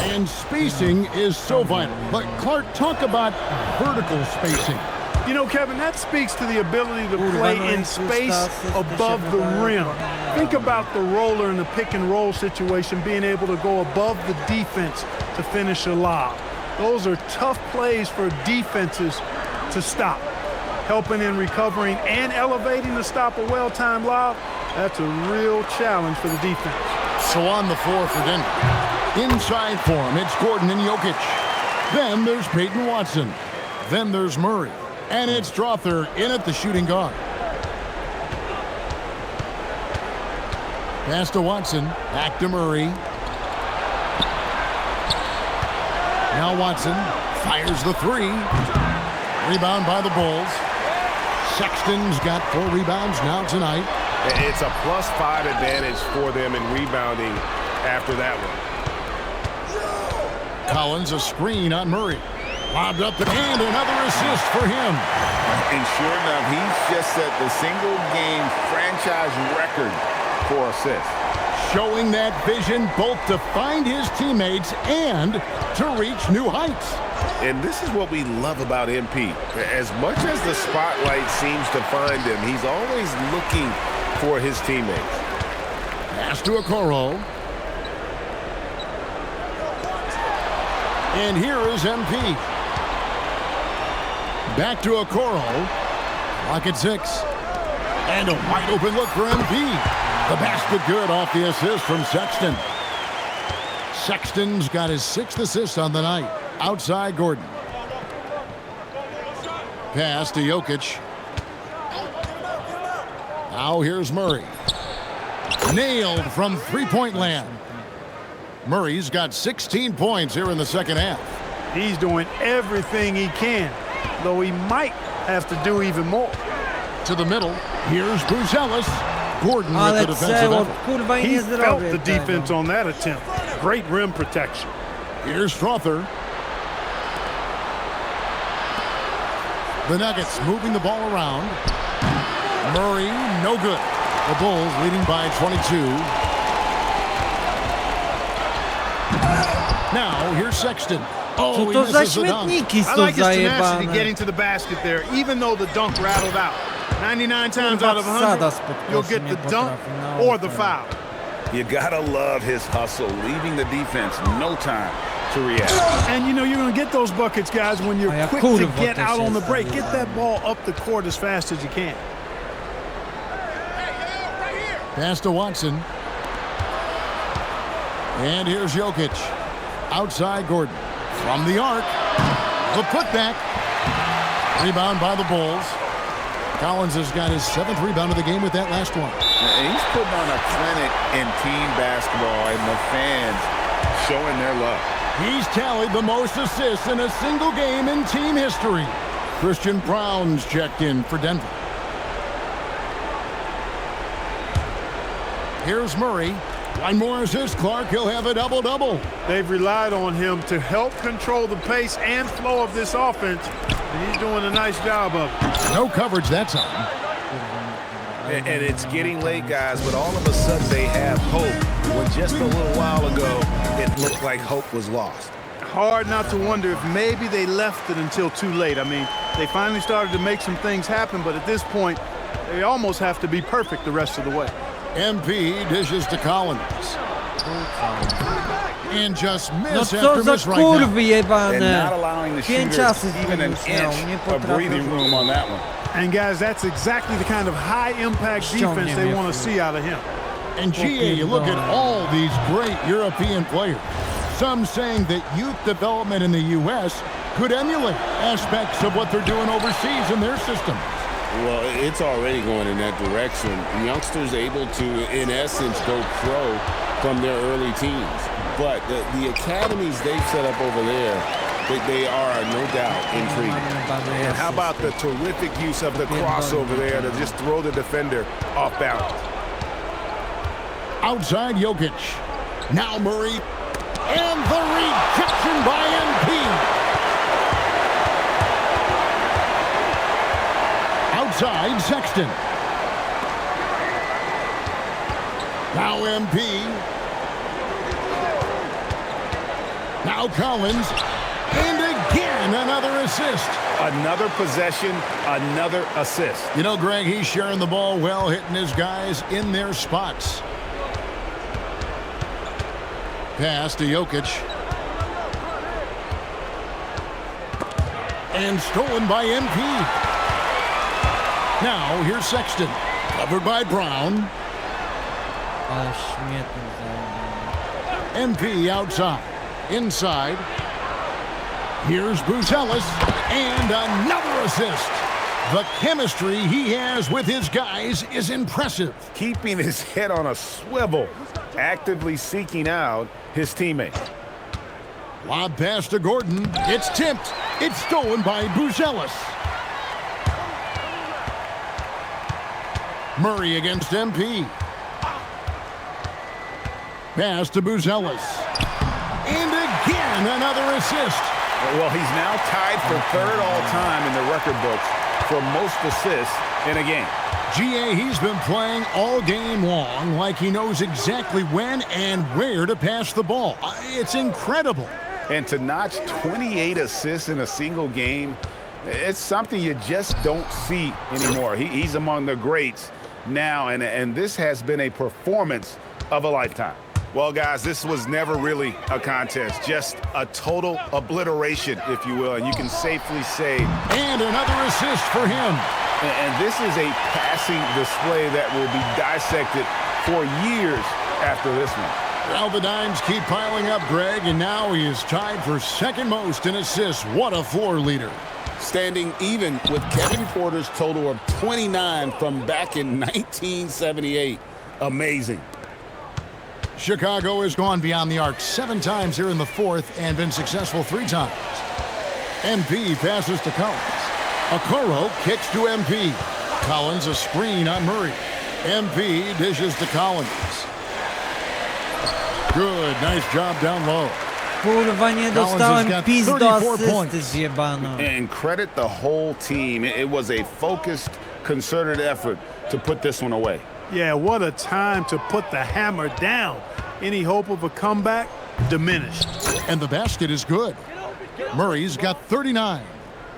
And spacing is so vital. But Clark, talk about vertical spacing. You know, Kevin, that speaks to the ability to play in space above the rim. Think about the roller in the pick and roll situation, being able to go above the defense to finish a lob. Those are tough plays for defenses to stop. Helping in recovering and elevating to stop a well-timed lob, that's a real challenge for the defense. So on the floor for Denver. Inside for him, it's Gordon and Jokic. Then there's Peyton Watson. Then there's Murray. And it's Strother in at the shooting guard. Pass to Watson. Back to Murray. Now Watson fires the three. Rebound by the Bulls. Sexton's got 4 rebounds now tonight. It's a +5 advantage for them in rebounding after that one. Collins a screen on Murray. Lobbed up and another assist for him. And sure enough, he's just set the single-game franchise record for assists. Showing that vision both to find his teammates and to reach new heights. And this is what we love about MP. As much as the spotlight seems to find him, he's always looking for his teammates. Pass to Okoro. And here is MP. Back to Okoro. Clock at 6. And a wide open look for MP. The basket good off the assist from Sexton. Sexton's got his 6th assist on the night. Outside Gordon. Pass to Jokic. Now here's Murray. Nailed from three-point land. Murray's got 16 points here in the second half. He's doing everything he can, though he might have to do even more. To the middle, here's Bruce Ellis. Gordon with the defensive effort. He felt the defense on that attempt. Great rim protection. Here's Strother. The Nuggets moving the ball around. Murray, no good. The Bulls leading by 22. Now, here's Sexton. Oh, he misses the dunk. I like his tenacity getting to the basket there, even though the dunk rattled out. 99 times out of 100, you'll get the dunk or the foul. You gotta love his hustle, leaving the defense no time to react. And you know you're going to get those buckets, guys, when you're quick to get out on the break. Get that ball up the court as fast as you can. Pass to Watson. And here's Jokic. Outside Gordon. From the arc. The putback. Rebound by the Bulls. Collins has got his 7th rebound of the game with that last one. And he's putting on a clinic in team basketball, and the fans showing their love. He's tallied the most assists in a single game in team history. Christian Brown's checked in for Denver. Here's Murray. One more assist, Clark. He'll have a double-double. They've relied on him to help control the pace and flow of this offense, and he's doing a nice job of it. No coverage that time. And it's getting late, guys, but all of a sudden they have hope. When just a little while ago, it looked like hope was lost. Hard not to wonder if maybe they left it until too late. I mean, they finally started to make some things happen, but at this point, they almost have to be perfect the rest of the way. MP dishes to Collins. And just No miss co after za miss right now. kurwy jebane. And not allowing the 5 shooter asyst even an minus miał, nie inch of breathing potrafił. room on that one. And guys, that's exactly the kind of high-impact defense they want to see out of him. And GA, you look at all these great European players. Some saying that youth development in the U.S. could emulate aspects of what they're doing overseas in their system. Well, it's already going in that direction. Youngsters able to, in essence, go pro from their early teens. But the academies they've set up over there, they are no doubt intriguing. And how about the terrific use of the crossover there to just throw the defender off balance? Outside Jokic. Now Murray. And the rejection by MP. Outside Sexton. Now MP. Now Collins. And again, another assist. Another possession, another assist. You know, Greg, he's sharing the ball well, hitting his guys in their spots. Pass to Jokic. And stolen by MP. Now, here's Sexton. Covered by Brown. Ale śmietny zajebany. MP outside. Inside. Here's Buzelis. And another assist. The chemistry he has with his guys is impressive. Keeping his head on a swivel, actively seeking out his teammate. Lob pass to Gordon. It's tipped. It's stolen by Buzelis. Murray against MP. Pass to Buzelis. And again, another assist. Well, he's now tied for third all-time in the record books for most assists in a game. GA, he's been playing all game long like he knows exactly when and where to pass the ball. It's incredible. And to notch 28 assists in a single game, it's something you just don't see anymore. He's among the greats now, and this has been a performance of a lifetime. Well, guys, this was never really a contest, just a total obliteration, if you will, and you can safely say. And another assist for him. And this is a passing display that will be dissected for years after this one. Well, the dimes keep piling up, Greg, and now he is tied for second most in assists. What a floor leader. Standing even with Kevin Porter's total of 29 from back in 1978. Amazing. Chicago has gone beyond the arc 7 times here in the fourth and been successful 3 times. MP passes to Collins. Okoro kicks to MP. Collins a screen on Murray. MP dishes to Collins. Good, nice job down low. Kurwa, nie dostałem pizdo asysty zjebano. And credit the whole team. It was a focused, concerted effort to put this one away. Yeah, what a time to put the hammer down. Any hope of a comeback? Diminished. And the basket is good. Murray's got 39.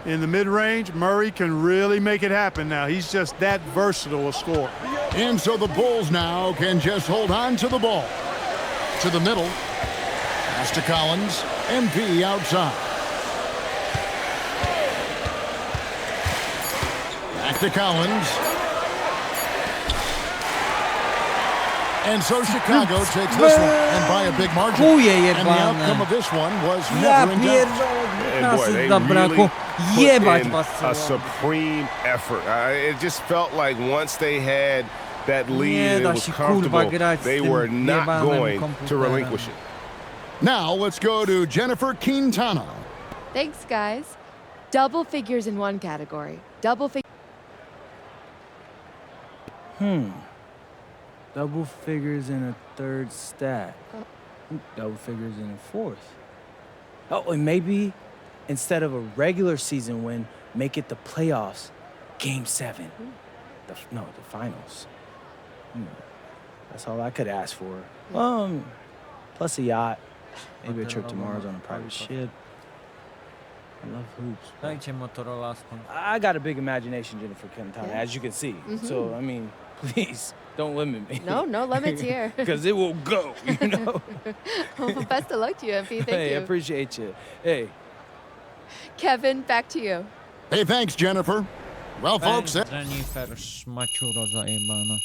in the mid-range, Murray can really make it happen now. He's just that versatile a scorer. And so the Bulls now can just hold on to the ball. To the middle. Pass to Collins. MP outside. Back to Collins. And so Chicago takes this one, and by a big margin. And the outcome of this one was never in doubt. And boy, they really put in a supreme effort. It just felt like once they had that lead and it was comfortable, they were not going to relinquish it. Now let's go to Jennifer Quintana. Thanks, guys. Double figures in one category. Double figures. Double figures in a third stat. Double figures in a fourth. Oh, and maybe instead of a regular season win, make it the playoffs. Game 7. The finals. That's all I could ask for. Plus a yacht. Maybe a trip to Mars on a private ship. I love hoops. Dajcie Motorola. I got a big imagination, Jennifer Quintana, as you can see. So, I mean, please, don't limit me. No limits here. Because it will go, you know? Well, best of luck to you, MP. Thank you. Hey, I appreciate you. Hey. Kevin, back to you. Hey, thanks, Jennifer. Well, folks, Jennifer szmaciuro zajebana.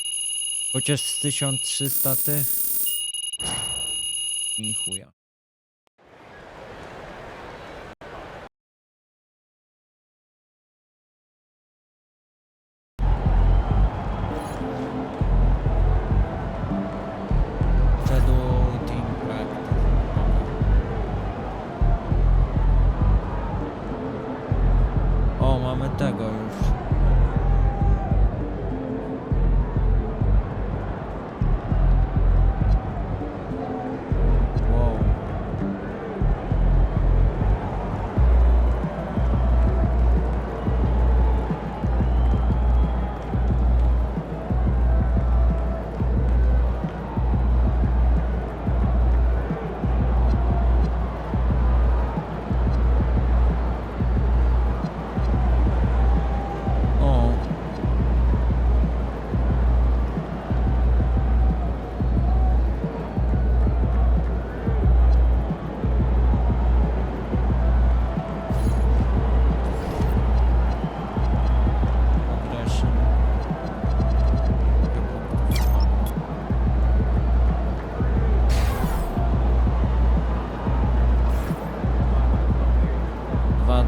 Chociaż z 1300 tych... Ni chuja. O, mamy tego już. Wow.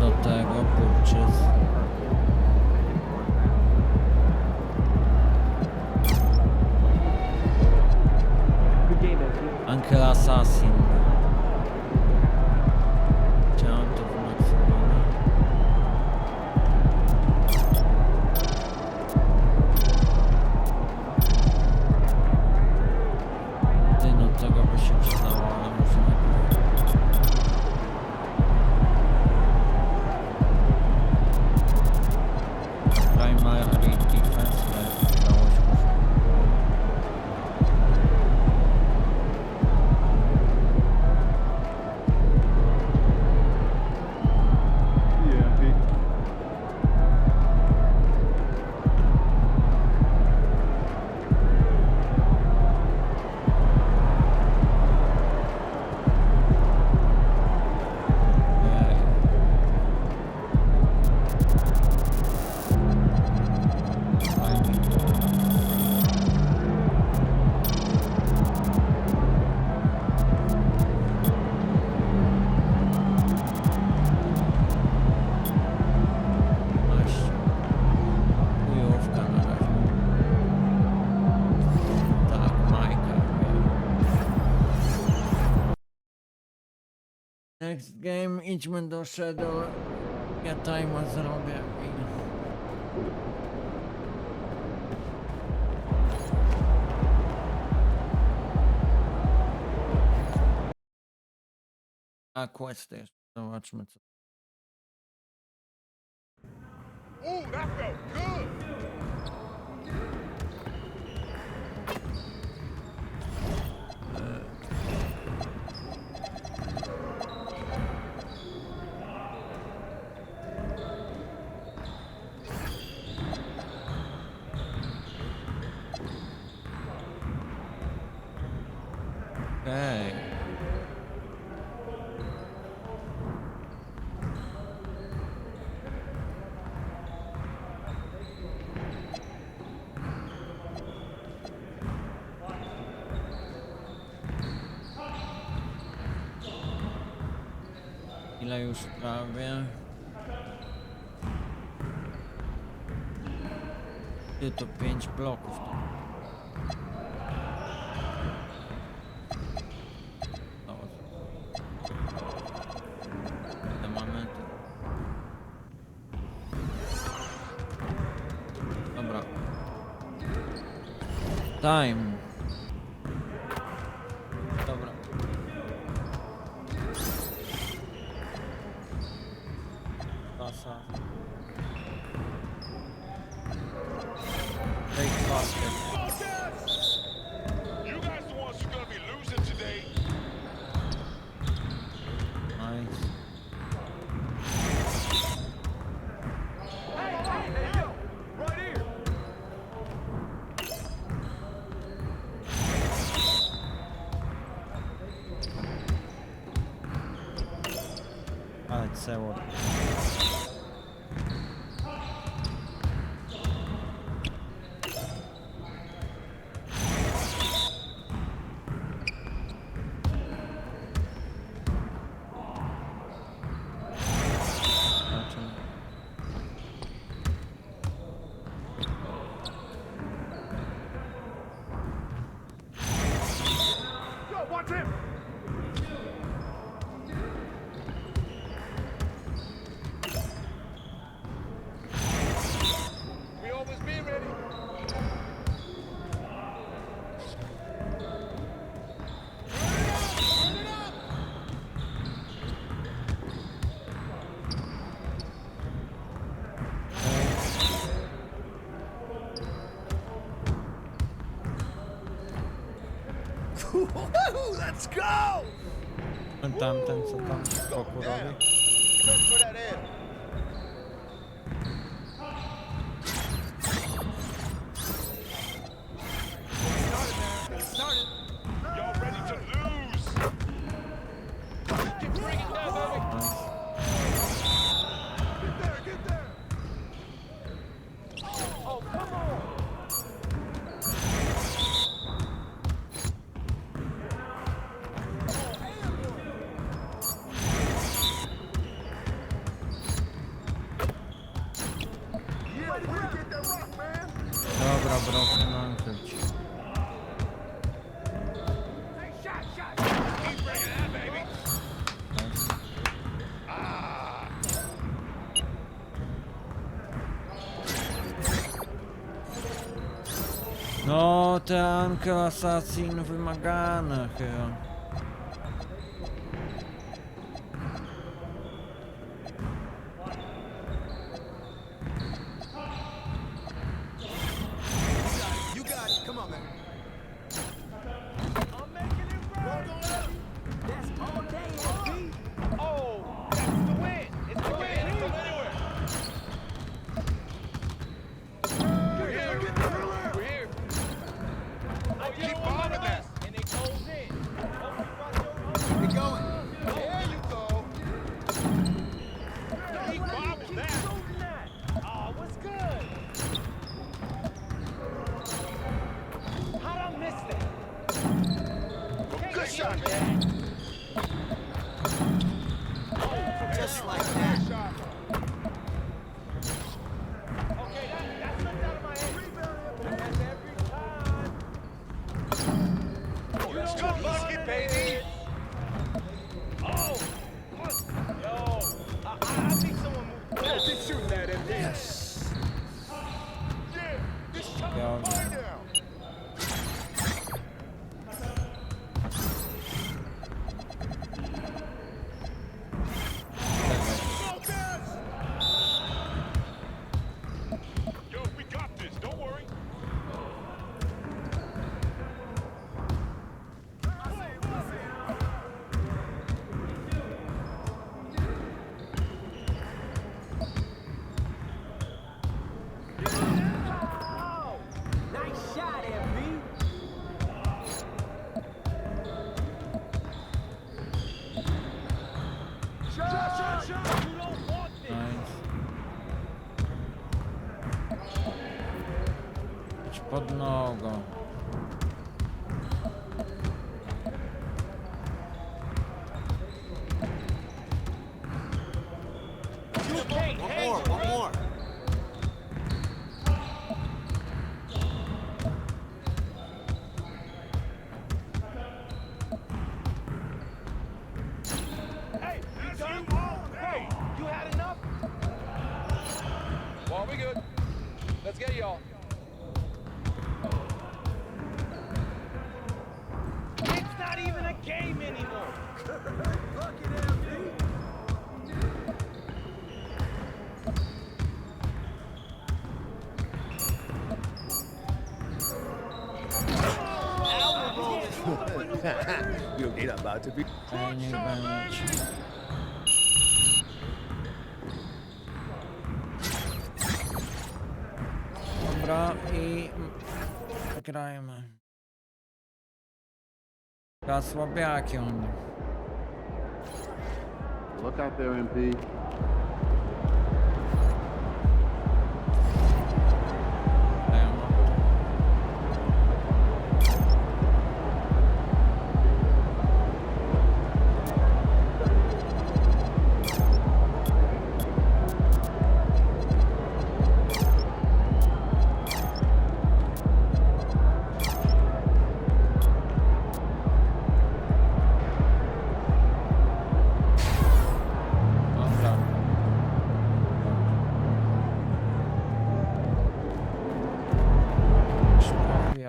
Do tego kurczyc. Uncle Assassin. Chciałem to wymagsowane. Ty, no tego by się przydało, ale może najpierw. Primary defense left, dało się już. Next game, idźmy do Shadow. Ja time'a zrobię i... A questy jeszcze, zobaczmy co. Ooh, that felt good. Okej. Ile już prawie? Ty, to 5 bloków. Te momenty. Dobra. Time. Dobra. Pasa. Take basket. You guys the ones who are gonna be losing today. Nice. Hey, yo, right here. Ale ceło. Yo, watch him. We always be ready. Let's go! Tamten co tam skoku robi? Ready for that end. Y'all ready to lose? Bring it down, baby. Get there. Oh, come on. Yeah, we get that rock, man. Dobra, brokny nankryć. Hey, shot. Keep bringing that, baby. No, te anky-assassin wymagane chyba. You got it. Come on, man. I'm making it right. That's all day, LP. Oh, that's the win. It's the win. It's from anywhere. We're here. We're here. Oh, keep bombing that. And it goes in. Keep it going. There you go. Keep bombing that. Oh, what's good? How'd I miss that? Good shot, man. Just like that. Okay, that slipped out of my hand. That's every time. Oh, that's good bucket, baby. Oh, yo, I think someone moved. Yeah, keep shooting that, MJ. Yes. Yeah, this shot Yeah. way down. Yo, we got this. Don't worry. Pod nogą. One more. Hey, you done? Hey, you had enough? Well, we good. Let's get y'all. It's not even a game anymore. Lucky there, B. You ain't about to be. Ej, niech będzie. Dobra, i grajmy. Za słabiaki on. Look out there, MP.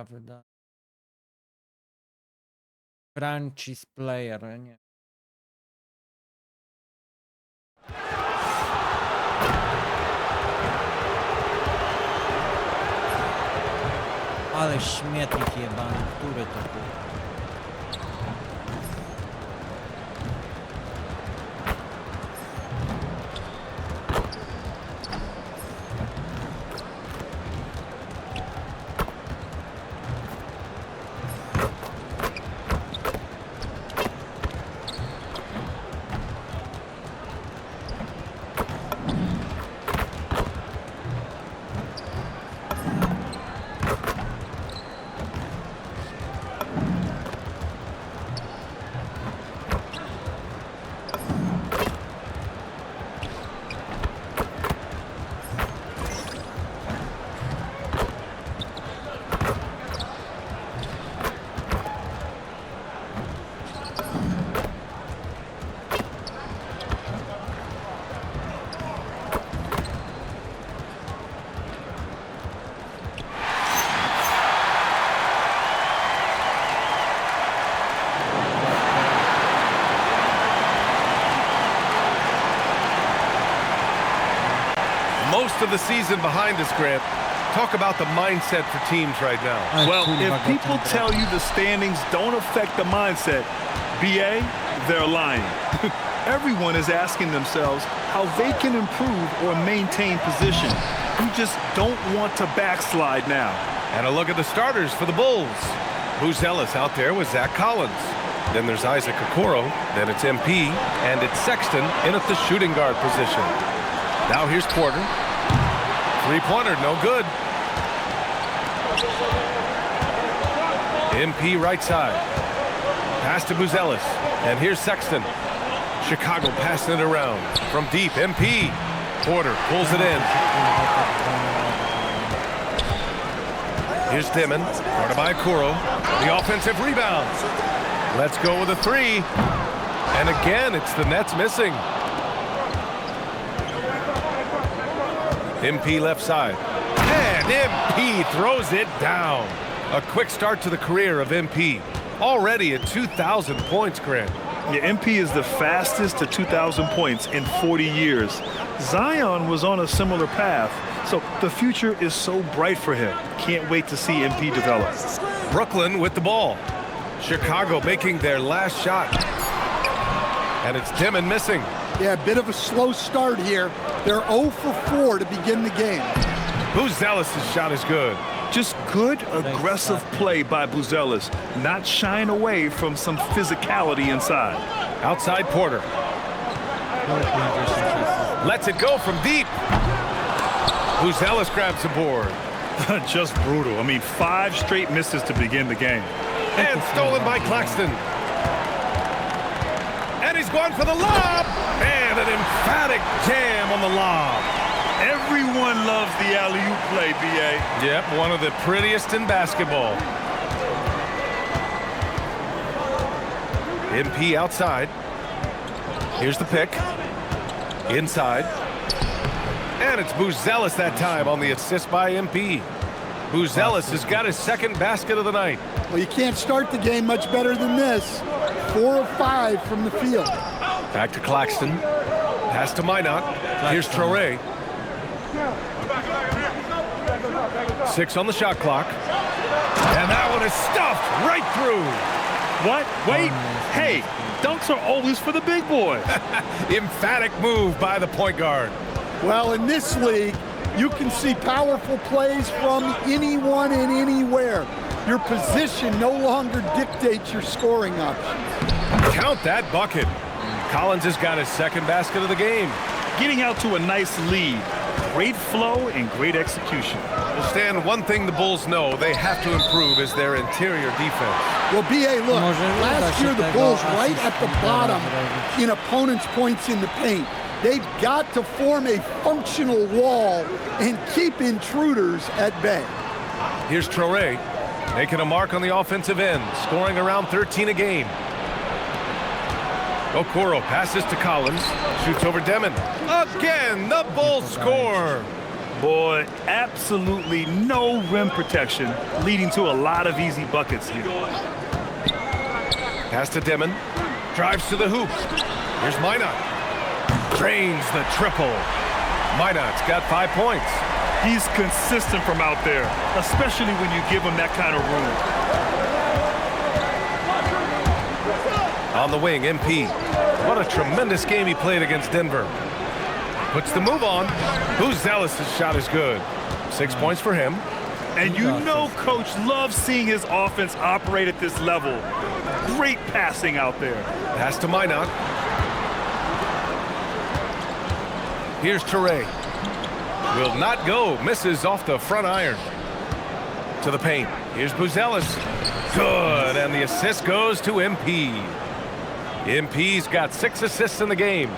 Wyda. Franchise player, nie. Ale śmietnik jebany, który to był? Most of the season behind us, Grant. Talk about the mindset for teams right now. Well, if people tell you the standings don't affect the mindset, BA, they're lying. Everyone is asking themselves how they can improve or maintain position. You just don't want to backslide now. And a look at the starters for the Bulls. Buzelis out there with Zach Collins. Then there's Isaac Okoro. Then it's MP. And it's Sexton in at the shooting guard position. Now here's Porter. Three-pointer, no good. MP right side. Pass to Buzelis. And here's Sexton. Chicago passing it around. From deep, MP. Porter pulls it in. Here's Dimon. Guarded by Okoro. The offensive rebound. Let's go with a three. And again, it's the Nets missing. MP left side. And MP throws it down. A quick start to the career of MP. Already at 2,000 points, Grant. Yeah, MP is the fastest to 2,000 points in 40 years. Zion was on a similar path, so the future is so bright for him. Can't wait to see MP develop. Brooklyn with the ball. Chicago making their last shot. And it's Dimon missing. Yeah, a bit of a slow start here. They're 0 for 4 to begin the game. Buzelis' shot is good. Just good, aggressive play by Buzelis, not shying away from some physicality inside. Outside Porter. Lets it go from deep. Buzelis grabs the board. Just brutal. I mean, 5 straight misses to begin the game. And stolen by Claxton. And he's going for the lob. And an emphatic jam on the lob. Everyone loves the alley-oop play, B.A. Yep, one of the prettiest in basketball. MP outside. Here's the pick. Inside. And it's Buzelis that time on the assist by MP. Buzelis has got his second basket of the night. Well, you can't start the game much better than this. 4 of 5 from the field. Back to Claxton. Pass to Minot. Here's Traore. 6 on the shot clock. And that one is stuffed right through. What? Wait. Hey, dunks are always for the big boys. Emphatic move by the point guard. Well, in this league, you can see powerful plays from anyone and anywhere. Your position no longer dictates your scoring options. Count that bucket. Collins has got his second basket of the game. Getting out to a nice lead. Great flow and great execution. Well, Stan, one thing the Bulls know they have to improve is their interior defense. Well, B.A., look, last year the Bulls right at the bottom in opponents' points in the paint. They've got to form a functional wall and keep intruders at bay. Here's Traore, making a mark on the offensive end, scoring around 13 a game. Okoro passes to Collins, shoots over Demon. Again, the Bulls score. Boy, absolutely no rim protection, leading to a lot of easy buckets here. Pass to Demon, drives to the hoop. Here's Minot. Drains the triple. Minot's got 5 points. He's consistent from out there, especially when you give him that kind of room. On the wing, MP. What a tremendous game he played against Denver. Puts the move on. Buzelis' shot is good. 6 points for him. And you know Coach loves seeing his offense operate at this level. Great passing out there. Pass to Minot. Here's Traore. Will not go. Misses off the front iron. To the paint. Here's Buzelis. Good. And the assist goes to MP. MP's got 6 assists in the game.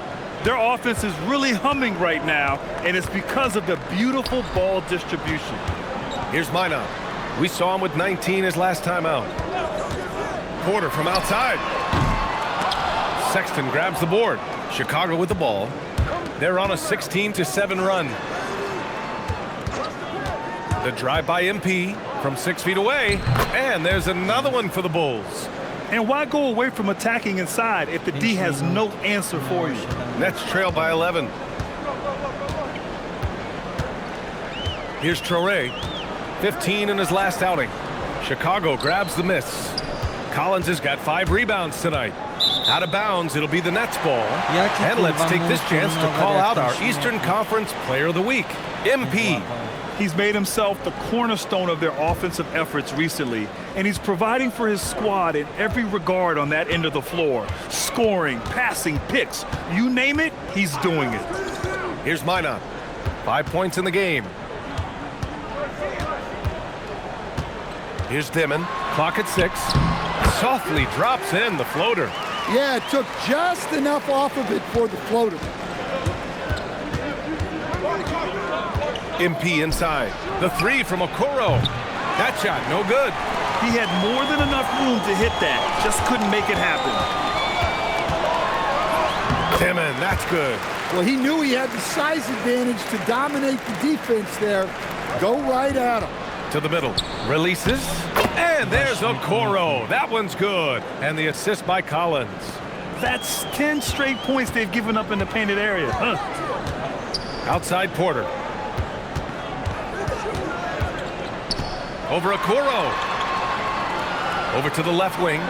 Their offense is really humming right now, and it's because of the beautiful ball distribution. Here's Minot. We saw him with 19 his last time out. Porter from outside. Sexton grabs the board. Chicago with the ball. They're on a 16-7 run. The drive by MP from 6 feet away. And there's another one for the Bulls. And why go away from attacking inside if the D has no answer for you? Nets trail by 11. Here's Traore. 15 in his last outing. Chicago grabs the miss. Collins has got 5 rebounds tonight. Out of bounds, it'll be the Nets ball. And let's take this chance to call out our Eastern Conference Player of the Week, MP. He's made himself the cornerstone of their offensive efforts recently, and he's providing for his squad in every regard on that end of the floor. Scoring, passing, picks, you name it, he's doing it. Here's Minot. 5 points in the game. Here's Demon. Clock at 6. Softly drops in the floater. Yeah, it took just enough off of it for the floater. MP inside. The 3 from Okoro. That shot, no good. He had more than enough room to hit that. Just couldn't make it happen. Demon, that's good. Well, he knew he had the size advantage to dominate the defense there. Go right at him. To the middle. Releases. And there's Okoro. That one's good. And the assist by Collins. That's 10 straight points they've given up in the painted area. Outside Porter. Over Okoro. Over to the left wing.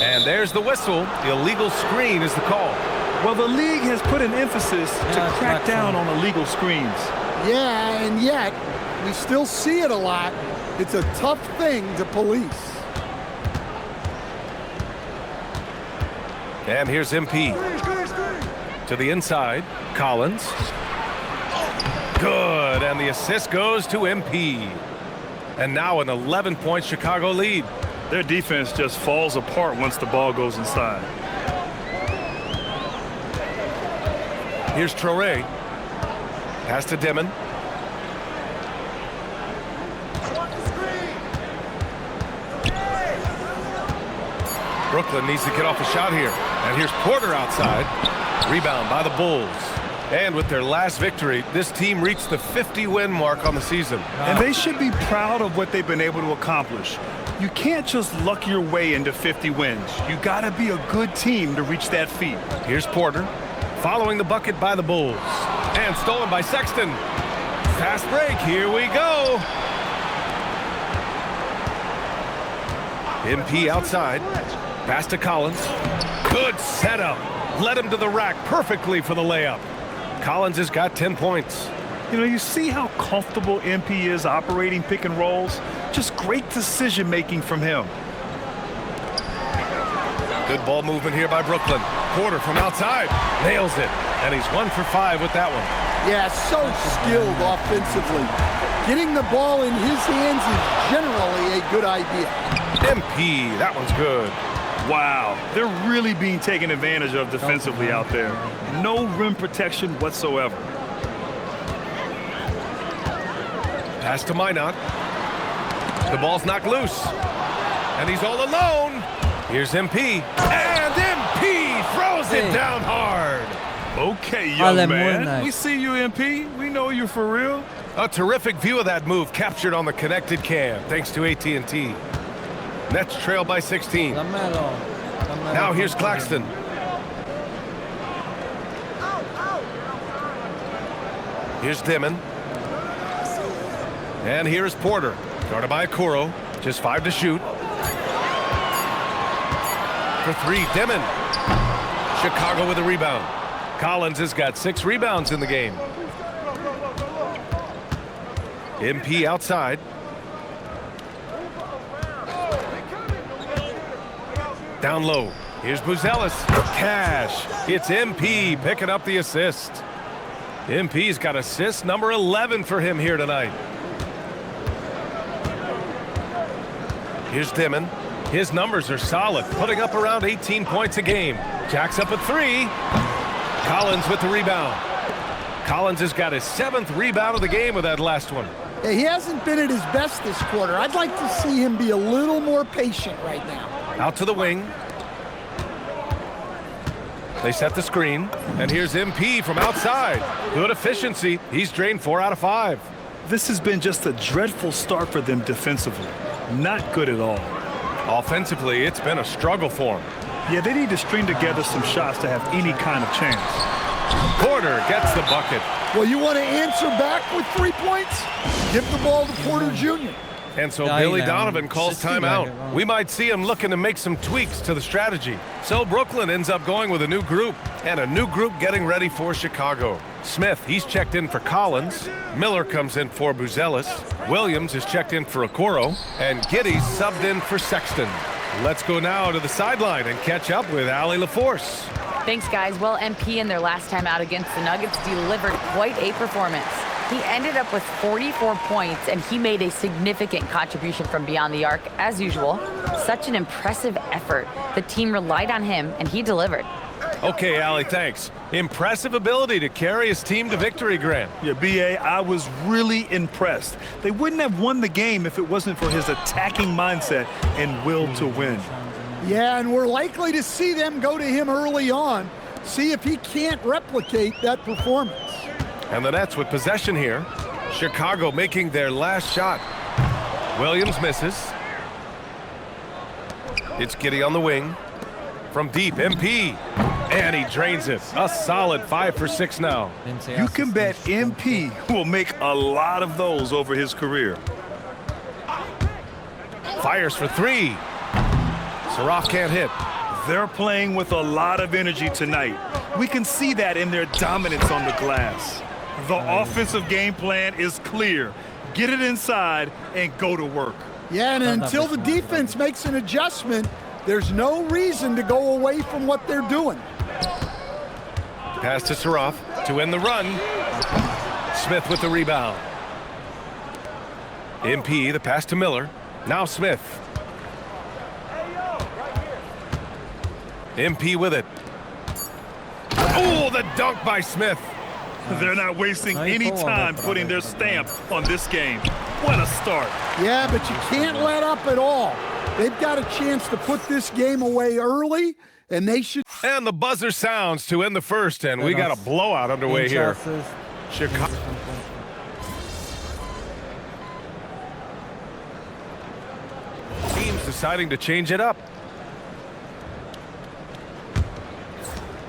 And there's the whistle. Illegal screen is the call. Well, the league has put an emphasis to crack down on illegal screens. Yeah, and yet we still see it a lot. It's a tough thing to police. And here's MP. To the inside, Collins. Good, and the assist goes to MP. And now an 11-point Chicago lead. Their defense just falls apart once the ball goes inside. Here's Traore. Pass to Dimon. Brooklyn needs to get off a shot here. And here's Porter outside. Rebound by the Bulls. And with their last victory, this team reached the 50-win mark on the season. And they should be proud of what they've been able to accomplish. You can't just luck your way into 50 wins. You got to be a good team to reach that feat. Here's Porter. Following the bucket by the Bulls. And stolen by Sexton. Fast break. Here we go. MP outside. Pass to Collins. Good setup. Led him to the rack perfectly for the layup. Collins has got 10 points. You know, you see how comfortable MP is operating pick and rolls? Just great decision-making from him. Good ball movement here by Brooklyn. Porter from outside. Nails it. And he's 1 for 5 with that one. Yeah, so skilled offensively. Getting the ball in his hands is generally a good idea. MP, that one's good. Wow, they're really being taken advantage of defensively out there. No rim protection whatsoever. Pass to Minot. The ball's knocked loose. And he's all alone. Here's MP. And MP throws it down hard. Okay, young man. We see you, MP. We know you for real. A terrific view of that move captured on the connected cam, thanks to AT&T. Nets trail by 16. Now here's Claxton. Here's Dimon. And here's Porter. Guarded by Okoro. Just 5 to shoot. For 3, Dimon. Chicago with a rebound. Collins has got 6 rebounds in the game. MP outside. Down low. Here's Buzelis. Cash. It's MP picking up the assist. MP's got assist number 11 for him here tonight. Here's Dimon. His numbers are solid, putting up around 18 points a game. Jacks up at 3. Collins with the rebound. Collins has got his 7th rebound of the game with that last one. Yeah, he hasn't been at his best this quarter. I'd like to see him be a little more patient right now. Out to the wing. They set the screen. And here's MP from outside. Good efficiency. He's drained 4 out of 5. This has been just a dreadful start for them defensively. Not good at all. Offensively, it's been a struggle for them. Yeah, they need to string together some shots to have any kind of chance. Porter gets the bucket. Well, you want to answer back with 3 points? Give the ball to Porter Jr. And so Billy Donovan calls timeout. We might see him looking to make some tweaks to the strategy. So Brooklyn ends up going with a new group, and a new group getting ready for Chicago. Smith, he's checked in for Collins. Miller comes in for Buzelis. Williams is checked in for Okoro. And Giddey's subbed in for Sexton. Let's go now to the sideline and catch up with Allie LaForce. Thanks, guys. Well, MP in their last time out against the Nuggets delivered quite a performance. He ended up with 44 points, and he made a significant contribution from beyond the arc, as usual. Such an impressive effort. The team relied on him, and he delivered. Okay, Allie, thanks. Impressive ability to carry his team to victory, Grant. Yeah, B.A., I was really impressed. They wouldn't have won the game if it wasn't for his attacking mindset and will to win. Yeah, and we're likely to see them go to him early on, see if he can't replicate that performance. And the Nets with possession here. Chicago making their last shot. Williams misses. It's Giddey on the wing. From deep, MP. And he drains it. A solid 5 for 6 now. You can bet MP will make a lot of those over his career. Fires for 3. Saraf can't hit. They're playing with a lot of energy tonight. We can see that in their dominance on the glass. The offensive game plan is clear. Get it inside and go to work. Yeah, and until the defense makes an adjustment, there's no reason to go away from what they're doing. Pass to Saraf to end the run. Smith with the rebound. MP, the pass to Miller. Now Smith. MP with it. Oh, the dunk by Smith. They're not wasting any time putting their stamp on this game. What a start. Yeah, but you can't let up at all. They've got a chance to put this game away early, and they should. And the buzzer sounds to end the first, and we got a blowout underway here. Chicago. Teams deciding to change it up.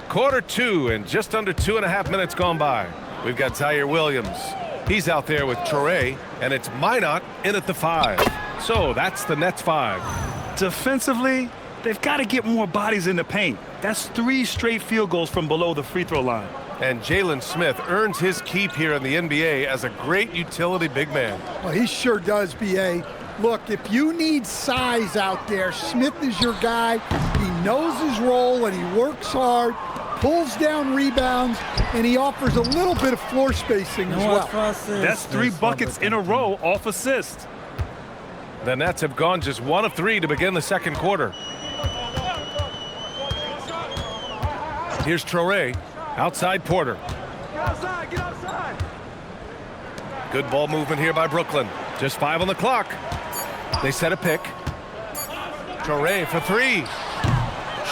Quarter 2 and just under 2.5 minutes gone by. We've got Zaire Williams. He's out there with Toure, and it's Minot in at the 5. So that's the Nets 5. Defensively, they've got to get more bodies in the paint. That's 3 straight field goals from below the free throw line. And Jalen Smith earns his keep here in the NBA as a great utility big man. Well, he sure does, B.A. Look, if you need size out there, Smith is your guy. He knows his role, and he works hard, pulls down rebounds, and he offers a little bit of floor spacing as well. That's 3 buckets in a row off assist. The Nets have gone just 1 of 3 to begin the second quarter. Here's Toure, outside Porter. Get outside, get outside. Good ball movement here by Brooklyn. Just 5 on the clock. They set a pick. Toure for 3.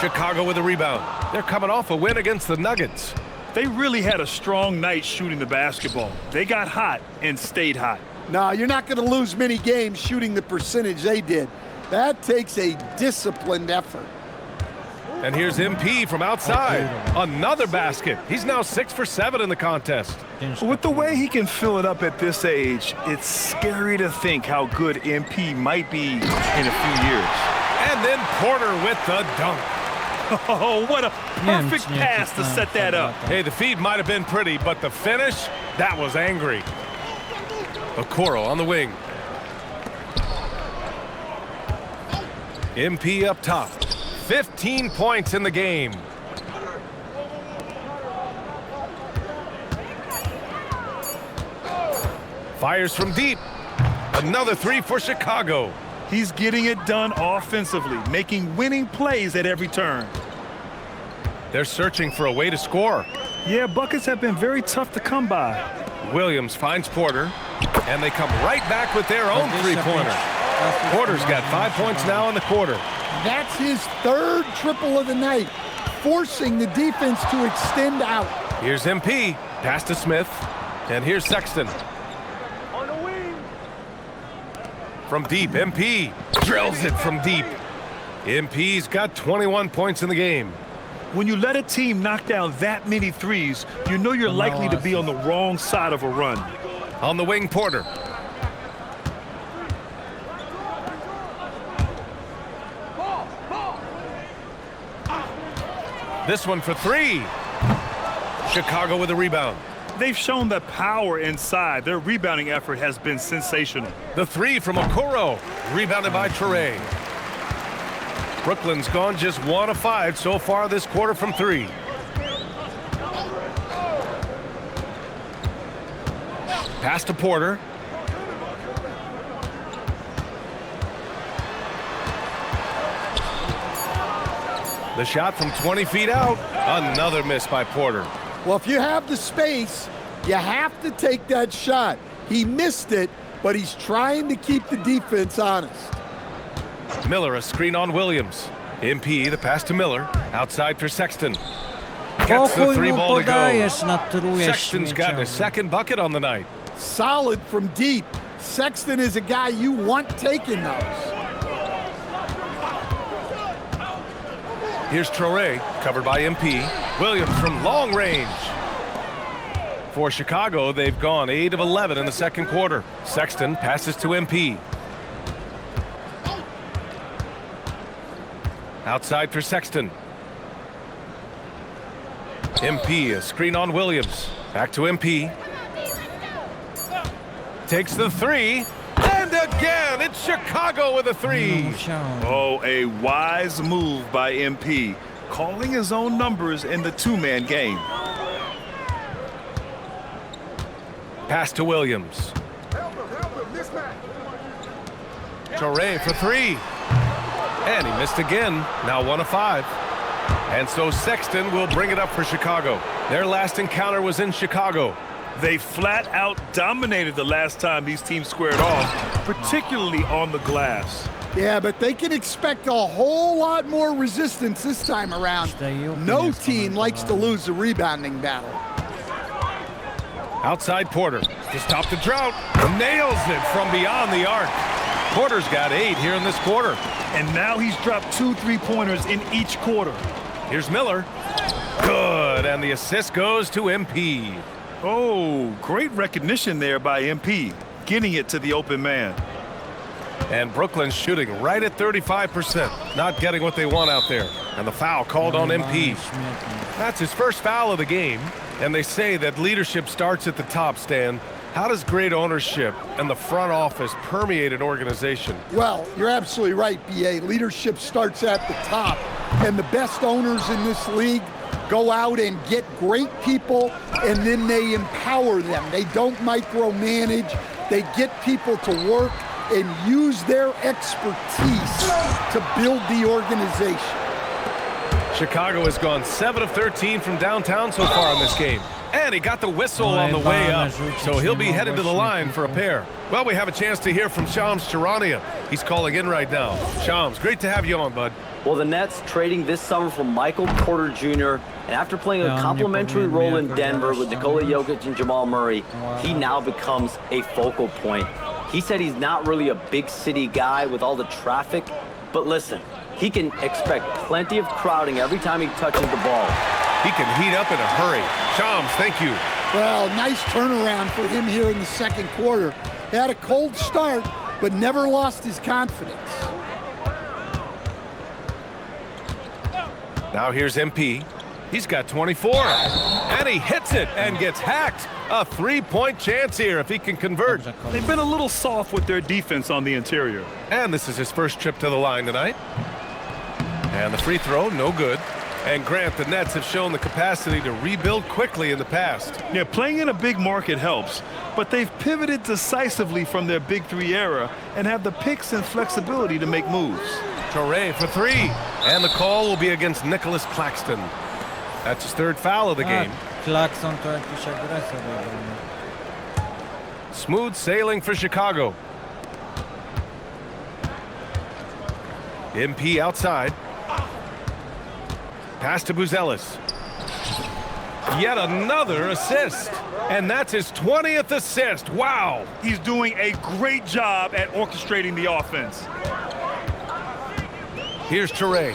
Chicago with a rebound. They're coming off a win against the Nuggets. They really had a strong night shooting the basketball. They got hot and stayed hot. No, you're not going to lose many games shooting the percentage they did. That takes a disciplined effort. And here's MP from outside. Another basket. He's now 6 for 7 in the contest. With the way he can fill it up at this age, it's scary to think how good MP might be in a few years. And then Porter with the dunk. Oh, what a perfect pass to set that up. Hey, the feed might have been pretty, but the finish, that was angry. Okoro on the wing. MP up top. 15 points in the game. Fires from deep. Another 3 for Chicago. He's getting it done offensively, making winning plays at every turn. They're searching for a way to score. Yeah, buckets have been very tough to come by. Williams finds Porter, and they come right back with their own three-pointer. Porter's got 5 points now in the quarter. That's his 3rd triple of the night, forcing the defense to extend out. Here's MP, pass to Smith, and here's Sexton. On the wing. From deep, MP drills it from deep. MP's got 21 points in the game. When you let a team knock down that many threes, you know you're likely to be on the wrong side of a run. On the wing, Porter. This one for 3. Chicago with a rebound. They've shown the power inside. Their rebounding effort has been sensational. The 3 from Okoro, rebounded by Toure. Brooklyn's gone just 1 of 5 so far this quarter from 3. Pass to Porter. The shot from 20 feet out. Another miss by Porter. Well, if you have the space, you have to take that shot. He missed it, but he's trying to keep the defense honest. Miller, a screen on Williams. MP, the pass to Miller. Outside for Sexton. Gets the 3 ball to go. Sexton's got his 2nd bucket on the night. Solid from deep. Sexton is a guy you want taking those. Here's Toure, covered by MP. Williams from long range. For Chicago, they've gone 8 of 11 in the second quarter. Sexton passes to MP. Outside for Sexton. MP, a screen on Williams. Back to MP. Takes the 3. And again, it's Chicago with a 3. Oh, a wise move by MP, calling his own numbers in the 2-man game. Pass to Williams. Torre for three. And he missed again. Now 1 of 5. And so Sexton will bring it up for Chicago. Their last encounter was in Chicago. They flat out dominated the last time these teams squared off, particularly on the glass. Yeah, but they can expect a whole lot more resistance this time around. No team likes to lose the rebounding battle. Outside Porter to stop the drought. Nails it from beyond the arc. Porter's got 8 here in this quarter. And now he's dropped 2 3-pointers in each quarter. Here's Miller. Good, and the assist goes to MP. Oh, great recognition there by MP, getting it to the open man. And Brooklyn's shooting right at 35%, not getting what they want out there. And the foul called on MP. That's his first foul of the game. And they say that leadership starts at the top, Stan. How does great ownership and the front office permeate an organization? Well, you're absolutely right, B.A. Leadership starts at the top. And the best owners in this league go out and get great people, and then they empower them. They don't micromanage. They get people to work and use their expertise to build the organization. Chicago has gone 7 of 13 from downtown so far in this game. And he got the whistle on the way up, so he'll be headed to the line for a pair. Well, we have a chance to hear from Shams Charania. He's calling in right now. Shams, great to have you on, bud. Well, the Nets trading this summer for Michael Porter Jr., and after playing a complimentary role in Denver with Nikola Jokic and Jamal Murray, he now becomes a focal point. He said he's not really a big city guy with all the traffic, but listen, he can expect plenty of crowding every time he touches the ball. He can heat up in a hurry. Shams, thank you. Well, nice turnaround for him here in the second quarter. He had a cold start, but never lost his confidence. Now here's MP. He's got 24. And he hits it and gets hacked. A 3-point chance here if he can convert. They've been a little soft with their defense on the interior. And this is his first trip to the line tonight. And the free throw, no good. And Grant, the Nets have shown the capacity to rebuild quickly in the past. Yeah, playing in a big market helps, but they've pivoted decisively from their Big Three era and have the picks and flexibility to make moves. Torre for 3. And the call will be against Nicholas Claxton. That's his 3rd foul of the game. Claxton to jakiś agresor. Smooth sailing for Chicago. MP outside. Pass to Buzelis. Yet another assist. And that's his 20th assist. Wow. He's doing a great job at orchestrating the offense. Here's Torre.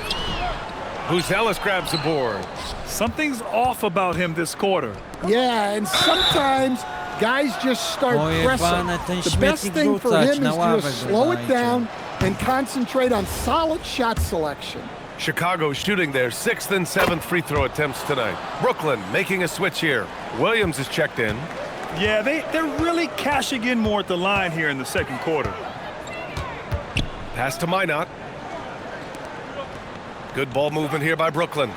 Buzelis grabs the board. Something's off about him this quarter. Yeah, and sometimes guys just start pressing. The best thing for him is to just slow it down and concentrate on solid shot selection. Chicago shooting their 6th and 7th free throw attempts tonight. Brooklyn making a switch here. Williams is checked in. Yeah, they're really cashing in more at the line here in the second quarter. Pass to Minot. Good ball movement here by Brooklyn.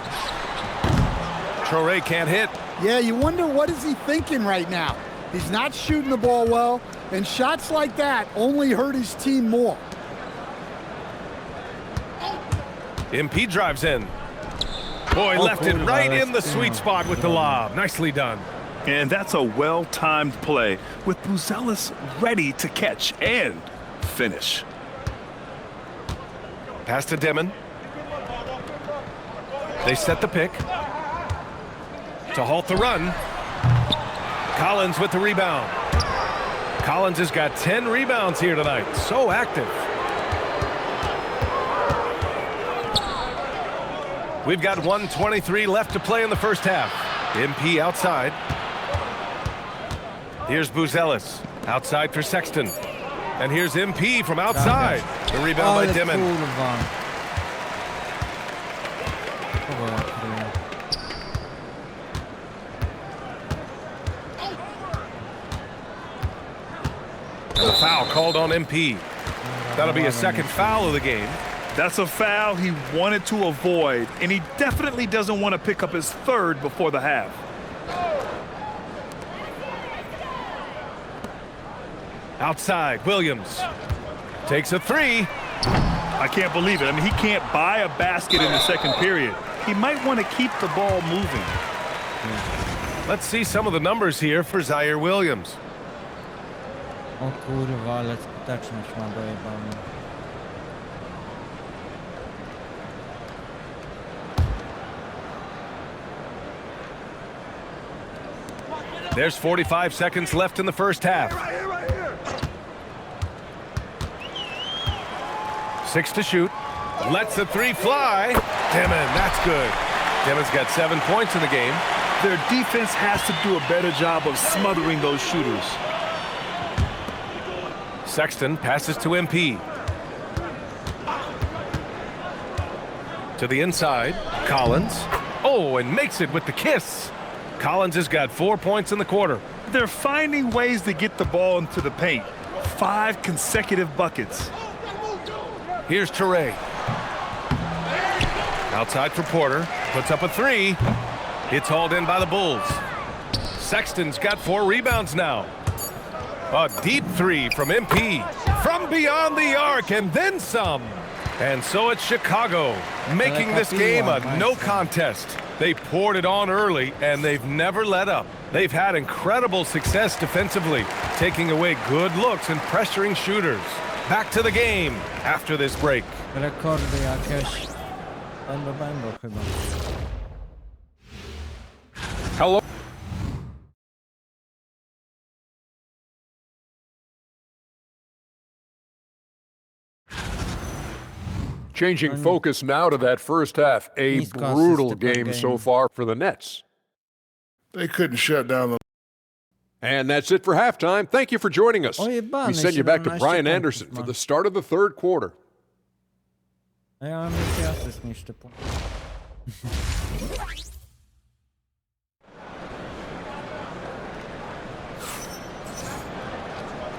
Torre can't hit. Yeah, you wonder what is he thinking right now. He's not shooting the ball well, and shots like that only hurt his team more. MP drives in. Boy, left it right in the sweet spot with the lob. Nicely done. And that's a well-timed play with Buzelis ready to catch and finish. Pass to Demon. They set the pick. To halt the run. Collins with the rebound. Collins has got 10 rebounds here tonight. So active. We've got 1:23 left to play in the first half. MP outside. Here's Buzelis. Outside for Sexton. And here's MP from outside. The rebound by Dimon. And a foul called on MP. That'll be a 2nd foul of the game. That's a foul he wanted to avoid, and he definitely doesn't want to pick up his 3rd before the half. Outside, Williams takes a three. I can't believe it. I mean, he can't buy a basket in the second period. He might want to keep the ball moving. Let's see some of the numbers here for Zaire Williams. O kurwa, ale skuteczność ma dojebana. There's 45 seconds left in the first half. 6 to shoot. Lets the three fly. Demon, that's good. Demon's got 7 points in the game. Their defense has to do a better job of smothering those shooters. Sexton passes to MP. To the inside, Collins. Oh, and makes it with the kiss. Collins has got 4 points in the quarter. They're finding ways to get the ball into the paint. 5 consecutive buckets. Here's Toure. Outside for Porter. Puts up a three. It's hauled in by the Bulls. Sexton's got 4 rebounds now. A deep three from MP. From beyond the arc and then some. And so it's Chicago making this game a no contest. They poured it on early, and they've never let up. They've had incredible success defensively, taking away good looks and pressuring shooters. Back to the game after this break. Rekordy jakieś. Będą chyba. Hello. Changing focus now to that first half. A brutal game so far for the Nets. They couldn't shut down the... And that's it for halftime. Thank you for joining us. We send you back to Brian Anderson for the start of the third quarter. A ja mam więcej asyst niż typu.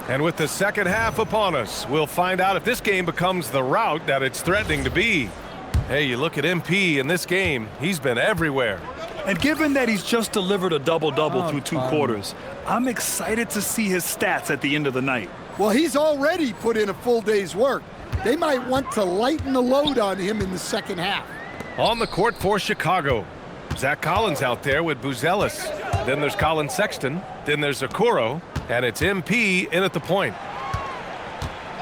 And with the second half upon us, we'll find out if this game becomes the rout that it's threatening to be. Hey, you look at MP in this game, he's been everywhere. And given that he's just delivered a double-double through 2 quarters, I'm excited to see his stats at the end of the night. Well, he's already put in a full day's work. They might want to lighten the load on him in the second half. On the court for Chicago, Zach Collins out there with Buzelis. Then there's Colin Sexton. Then there's Okoro. And it's MP in at the point.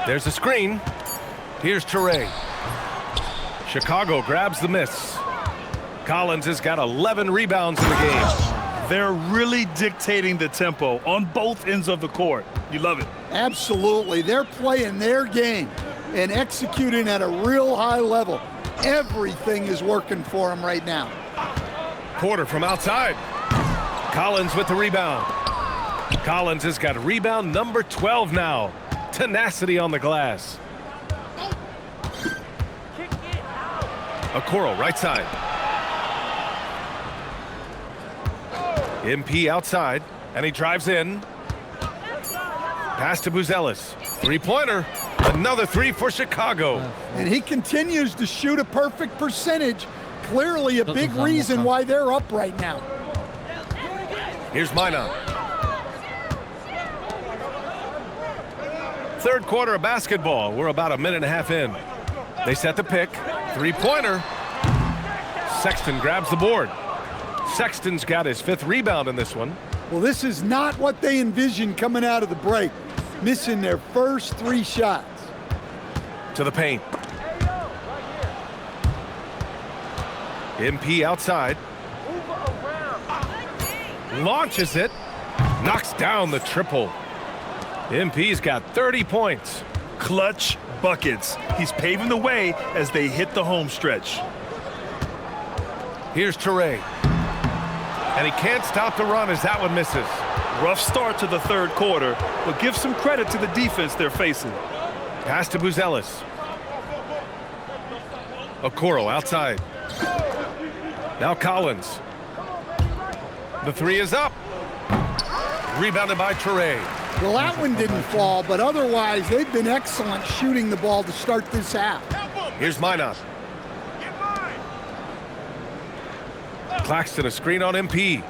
There's a screen. Here's Toure. Chicago grabs the miss. Collins has got 11 rebounds in the game. They're really dictating the tempo on both ends of the court. You love it. Absolutely. They're playing their game and executing at a real high level. Everything is working for them right now. Porter from outside. Collins with the rebound. Collins has got rebound number 12 now. Tenacity on the glass. Okoro right side. MP outside, and he drives in. Pass to Buzelis. Three-pointer. Another three for Chicago. And he continues to shoot a perfect percentage. Clearly a big reason why they're up right now. Here's Minot. Third quarter of basketball. We're about a minute and a half in. They set the pick. Three-pointer. Sexton grabs the board. Sexton's got his 5th rebound in this one. Well, this is not what they envisioned coming out of the break. Missing their first 3 shots. To the paint. MP outside. Launches it. Knocks down the triple. MP's got 30 points. Clutch buckets. He's paving the way as they hit the home stretch. Here's Toure. And he can't stop the run as that one misses. Rough start to the third quarter, but give some credit to the defense they're facing. Pass to Buzelis. Okoro outside. Now Collins. The 3 is up. Rebounded by Toure. Well, that one didn't fall, but otherwise they've been excellent shooting the ball to start this half. Here's Minot. Claxton a screen on MP.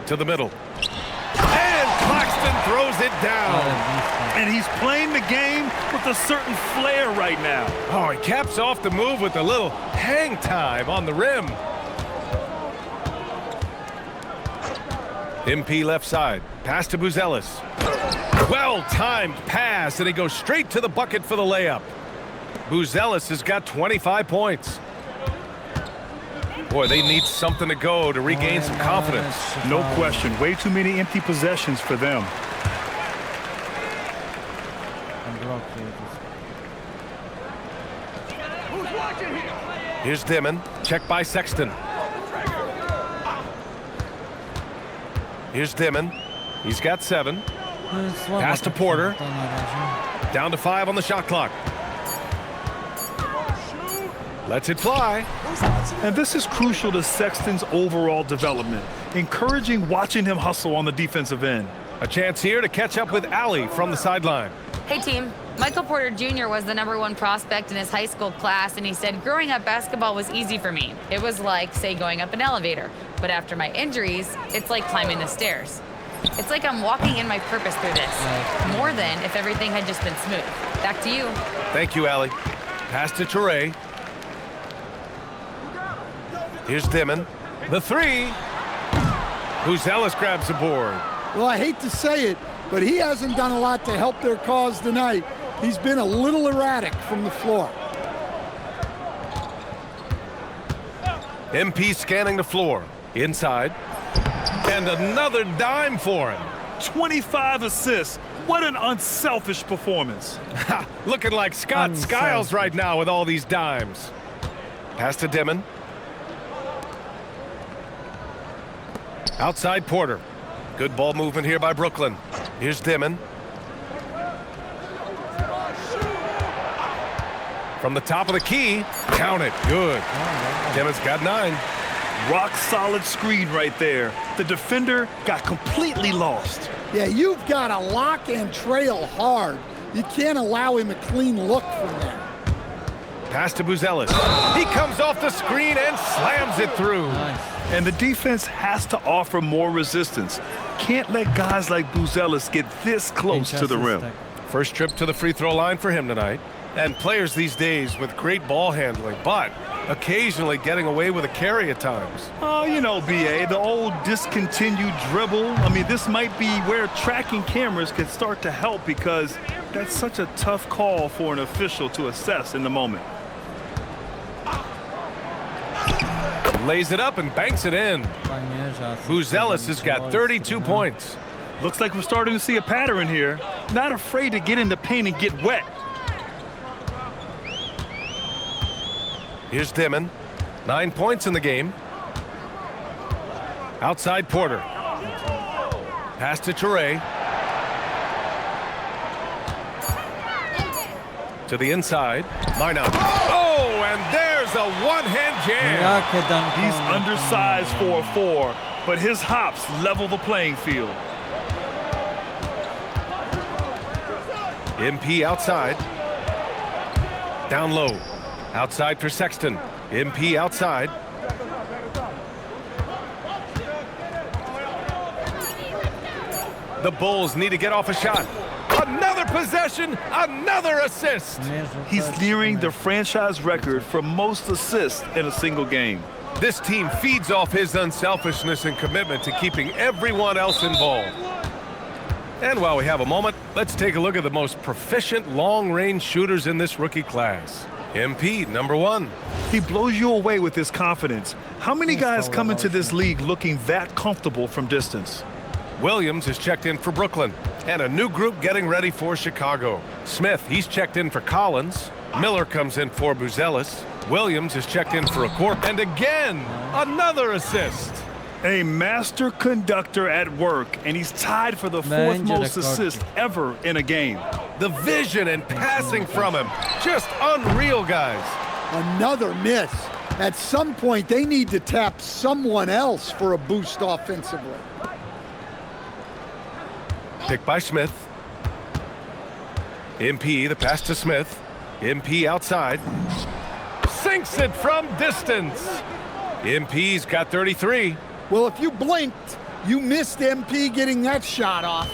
To the middle. And Claxton throws it down. And he's playing the game with a certain flair right now. Oh, he caps off the move with a little hang time on the rim. MP left side. Pass to Buzelis. Well-timed pass, and he goes straight to the bucket for the layup. Buzelis has got 25 points. Boy, they need something to go to regain some confidence. No question. Way too many empty possessions for them. Here's Dimon. Check by Sexton. Here's Dimon. He's got 7. Pass to Porter. Down to 5 on the shot clock. Lets it fly. And this is crucial to Sexton's overall development. Encouraging watching him hustle on the defensive end. A chance here to catch up with Allie from the sideline. Hey, team. Michael Porter Jr. was the #1 prospect in his high school class, and he said, growing up, basketball was easy for me. It was like, say, going up an elevator. But after my injuries, it's like climbing the stairs. It's like I'm walking in my purpose through this, more than if everything had just been smooth. Back to you. Thank you, Allie. Pass to Toure. Here's Dimon. The 3. Buzelis grabs the board. Well, I hate to say it, but he hasn't done a lot to help their cause tonight. He's been a little erratic from the floor. MP scanning the floor. Inside. And another dime for him. 25 assists. What an unselfish performance. Looking like Scott Skiles right now with all these dimes. Pass to Dimon. Outside Porter. Good ball movement here by Brooklyn. Here's Dimon. From the top of the key. Count it. Good. Dimon's got 9. Rock solid screen right there. The defender got completely lost. Yeah, you've got to lock and trail hard. You can't allow him a clean look from there. Pass to Buzelis. He comes off the screen and slams it through. And the defense has to offer more resistance. Can't let guys like Buzelis get this close to the rim. First trip to the free throw line for him tonight. And players these days with great ball handling, but occasionally getting away with a carry at times. Oh, you know, BA, the old discontinued dribble. I mean, this might be where tracking cameras can start to help because that's such a tough call for an official to assess in the moment. Lays it up and banks it in. Buzelis has got 32 points. Looks like we're starting to see a pattern here. Not afraid to get in the paint and get wet. Here's Dimon. 9 points in the game. Outside Porter. Pass to Toure. To the inside. Line up. Oh, and there's a one-hand jam. He's undersized for a 4, but his hops level the playing field. MP outside. Down low. Outside for Sexton. MP outside. The Bulls need to get off a shot. Another possession, another assist. He's nearing the franchise record for most assists in a single game. This team feeds off his unselfishness and commitment to keeping everyone else involved. And while we have a moment, let's take a look at the most proficient long-range shooters in this rookie class. MP, #1. He blows you away with his confidence. How many guys come into this league looking that comfortable from distance? Williams has checked in for Brooklyn. And a new group getting ready for Chicago. Smith, he's checked in for Collins. Miller comes in for Buzelis. Williams has checked in for Okoro. And again, another assist. A master conductor at work, and he's tied for the 4th most assists ever in a game. The vision and passing from him, just unreal, guys. Another miss. At some point, they need to tap someone else for a boost offensively. Pick by Smith. MP, the pass to Smith. MP outside. Sinks it from distance. MP's got 33. Well, if you blinked, you missed MP getting that shot off.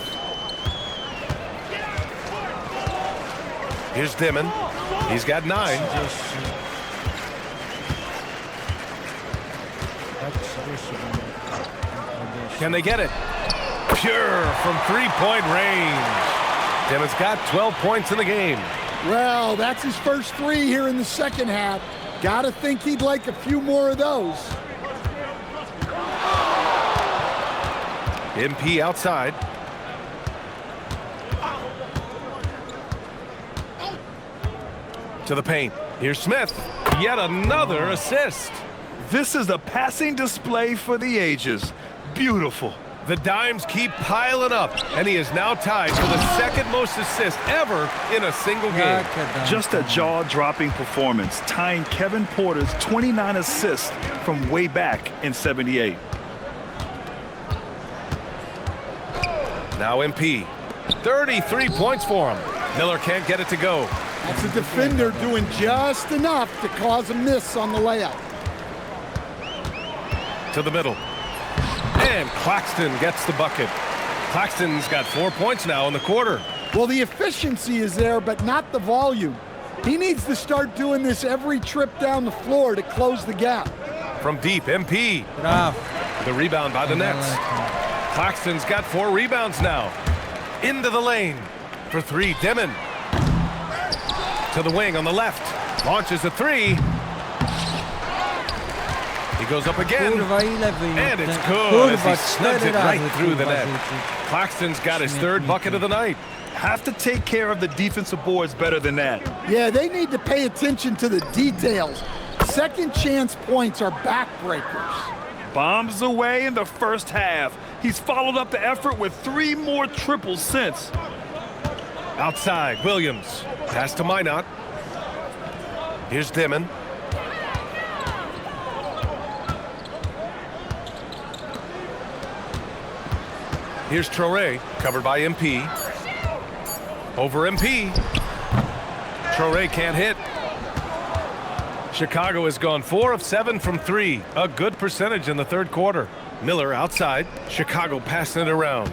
Here's Dimon. He's got 9. Can they get it? Pure from three-point range. Dimon's got 12 points in the game. Well, that's his first 3 here in the second half. Gotta think he'd like a few more of those. MP outside. To the paint. Here's Smith. Yet another assist. This is a passing display for the ages. Beautiful. The dimes keep piling up, and he is now tied for the second most assists ever in a single game. Just a jaw-dropping performance, tying Kevin Porter's 29 assists from way back in '78. Now MP. 33 points for him. Miller can't get it to go. That's a defender doing just enough to cause a miss on the layup. To the middle. And Claxton gets the bucket. Claxton's got 4 points now in the quarter. Well, the efficiency is there, but not the volume. He needs to start doing this every trip down the floor to close the gap. From deep, MP. The rebound by the Nets. Claxton's got 4 rebounds now. Into the lane. For 3, Dimon. To the wing on the left. Launches a 3. He goes up again. And it's good as he snugs it right through the net. Claxton's got his 3rd bucket of the night. Have to take care of the defensive boards better than that. Yeah, they need to pay attention to the details. Second chance points are backbreakers. Bombs away in the first half. He's followed up the effort with 3 more triples since. Outside, Williams. Pass to Minot. Here's Dimon. Here's Traore, covered by MP. Over MP. Traore can't hit. Chicago has gone 4 of 7 from 3. A good percentage in the 3rd quarter. Miller outside. Chicago passing it around.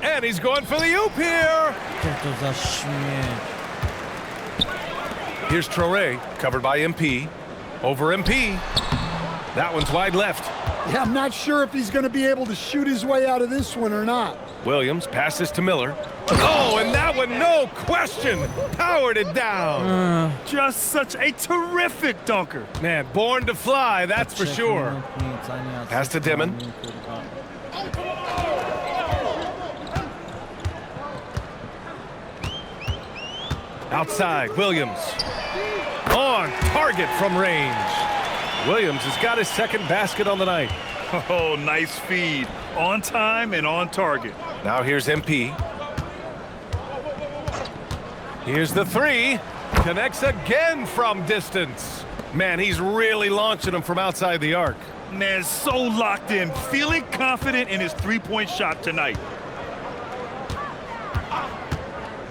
And he's going for the oop here. Here's Traore, covered by MP. Over MP. That one's wide left. Yeah, I'm not sure if he's going to be able to shoot his way out of this one or not. Williams passes to Miller. Oh, and that one, no question, powered it down. Just such a terrific dunker. Man, born to fly, that's for sure. Pass to Dimon. Outside, Williams. On target from range. Williams has got his 2nd basket on the night. Oh, nice feed. On time and on target. Now here's MP. Here's the 3. Connects again from distance. Man, he's really launching him from outside the arc. Man, so locked in. Feeling confident in his 3-point shot tonight.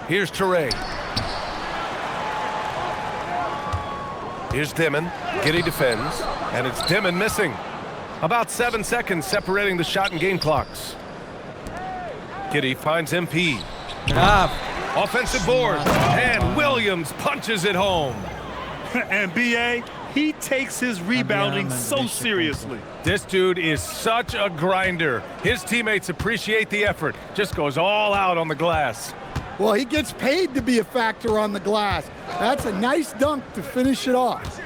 Here's Traore. Here's Dimon. Giddey defends, and it's Dimon missing. About 7 seconds separating the shot and game clocks. Giddey finds MP. Offensive board, and Williams punches it home. And B.A., he takes his rebounding so seriously. This dude is such a grinder. His teammates appreciate the effort. Just goes all out on the glass. Well, he gets paid to be a factor on the glass. That's a nice dunk to finish it off.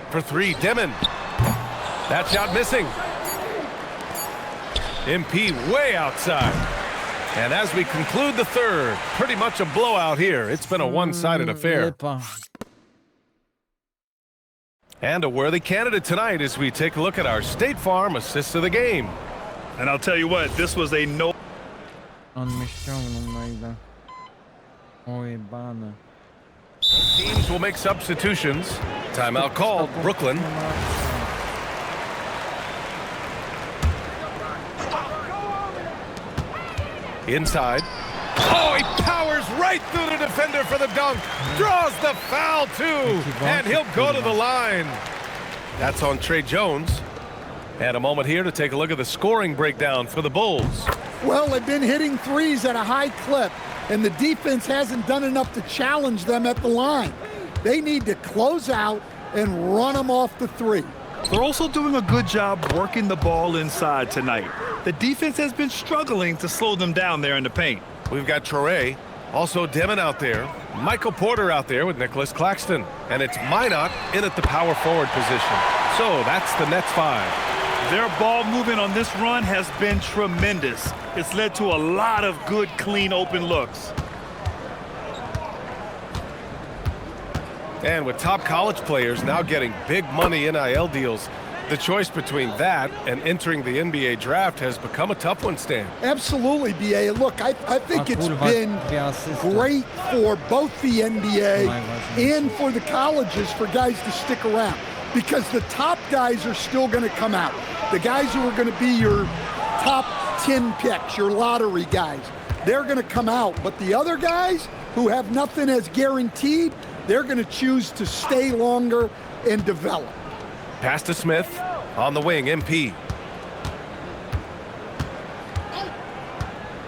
For 3, Dimon. That shot missing. MP way outside. And as we conclude the 3rd, pretty much a blowout here. It's been a one-sided affair. And a worthy candidate tonight as we take a look at our State Farm assists of the game. And I'll tell you what, this was a no... Teams will make substitutions. Timeout called, Brooklyn. Inside. Oh, he powers right through the defender for the dunk. Draws the foul, too. And he'll go to the line. That's on Trey Jones. And a moment here to take a look at the scoring breakdown for the Bulls. Well, they've been hitting threes at a high clip. and the defense hasn't done enough to challenge them at the line. They need to close out and run them off the three. They're also doing a good job working the ball inside tonight. The defense has been struggling to slow them down there in the paint. We've got Traore, also Demon out there, Michael Porter out there with Nicholas Claxton, and it's Minot in at the power forward position. So that's the Nets 5. Their ball movement on this run has been tremendous. It's led to a lot of good, clean, open looks. And with top college players now getting big money NIL deals, the choice between that and entering the NBA draft has become a tough one, Stan. Absolutely, BA. Look, I think it's been great for both the NBA and for the colleges for guys to stick around, because the top guys are still going to come out. The guys who are going to be your top 10 picks, your lottery guys, they're going to come out. But the other guys who have nothing as guaranteed, they're going to choose to stay longer and develop. Pass to Smith on the wing, MP.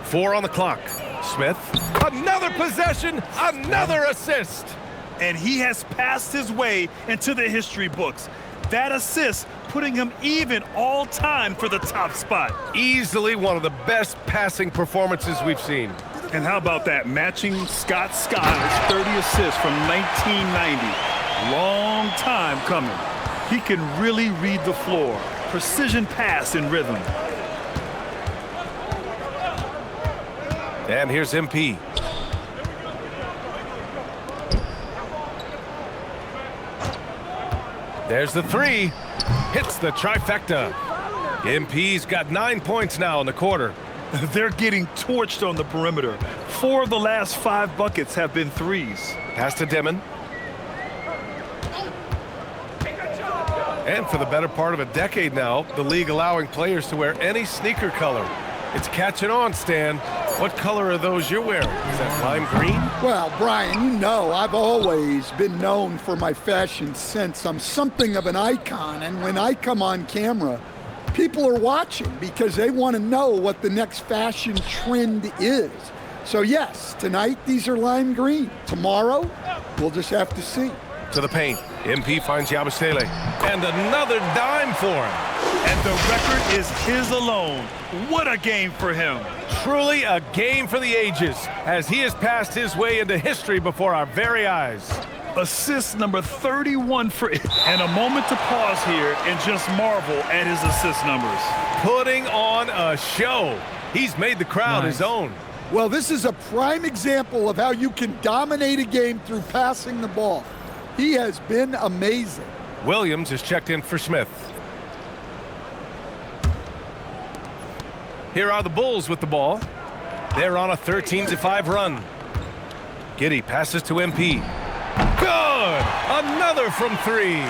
4 on the clock. Smith, another possession, another assist. And he has passed his way into the history books. That assist putting him even all time for the top spot. Easily one of the best passing performances we've seen. And how about that, matching Scott Skiles' 30 assists from 1990. Long time coming. He can really read the floor. Precision pass in rhythm. And here's MP. There's the 3. Hits the trifecta. MP's got 9 points now in the quarter. They're getting torched on the perimeter. 4 of the last 5 buckets have been threes. Pass to Demon. And for the better part of a decade now, the league allowing players to wear any sneaker color. It's catching on, Stan. What color are those you're wearing? Is that lime green? Well, Brian, you know I've always been known for my fashion sense. I'm something of an icon, and when I come on camera, people are watching because they want to know what the next fashion trend is. So yes, tonight these are lime green. Tomorrow, we'll just have to see. To the paint. MP finds Yabusele. And another dime for him. And the record is his alone. What a game for him. Truly a game for the ages, as he has passed his way into history before our very eyes. Assist number 31 for it. And a moment to pause here and just marvel at his assist numbers. Putting on a show. He's made the crowd his own. Well, this is a prime example of how you can dominate a game through passing the ball. He has been amazing. Williams is checked in for Smith. Here are the Bulls with the ball. They're on a 13-5 run. Giddey passes to MP. Good! Another from 3.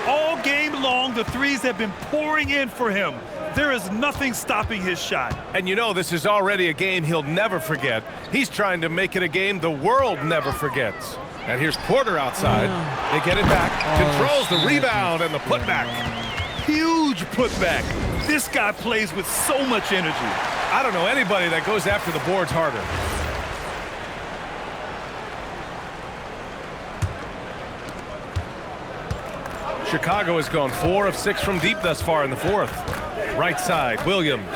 All game long, the threes have been pouring in for him. There is nothing stopping his shot. And you know this is already a game he'll never forget. He's trying to make it a game the world never forgets. And here's Porter outside. They get it back. Controls the rebound and the putback. Huge putback. This guy plays with so much energy. I don't know anybody that goes after the boards harder. Chicago has gone 4 of 6 from deep thus far in the 4th. Right side, Williams.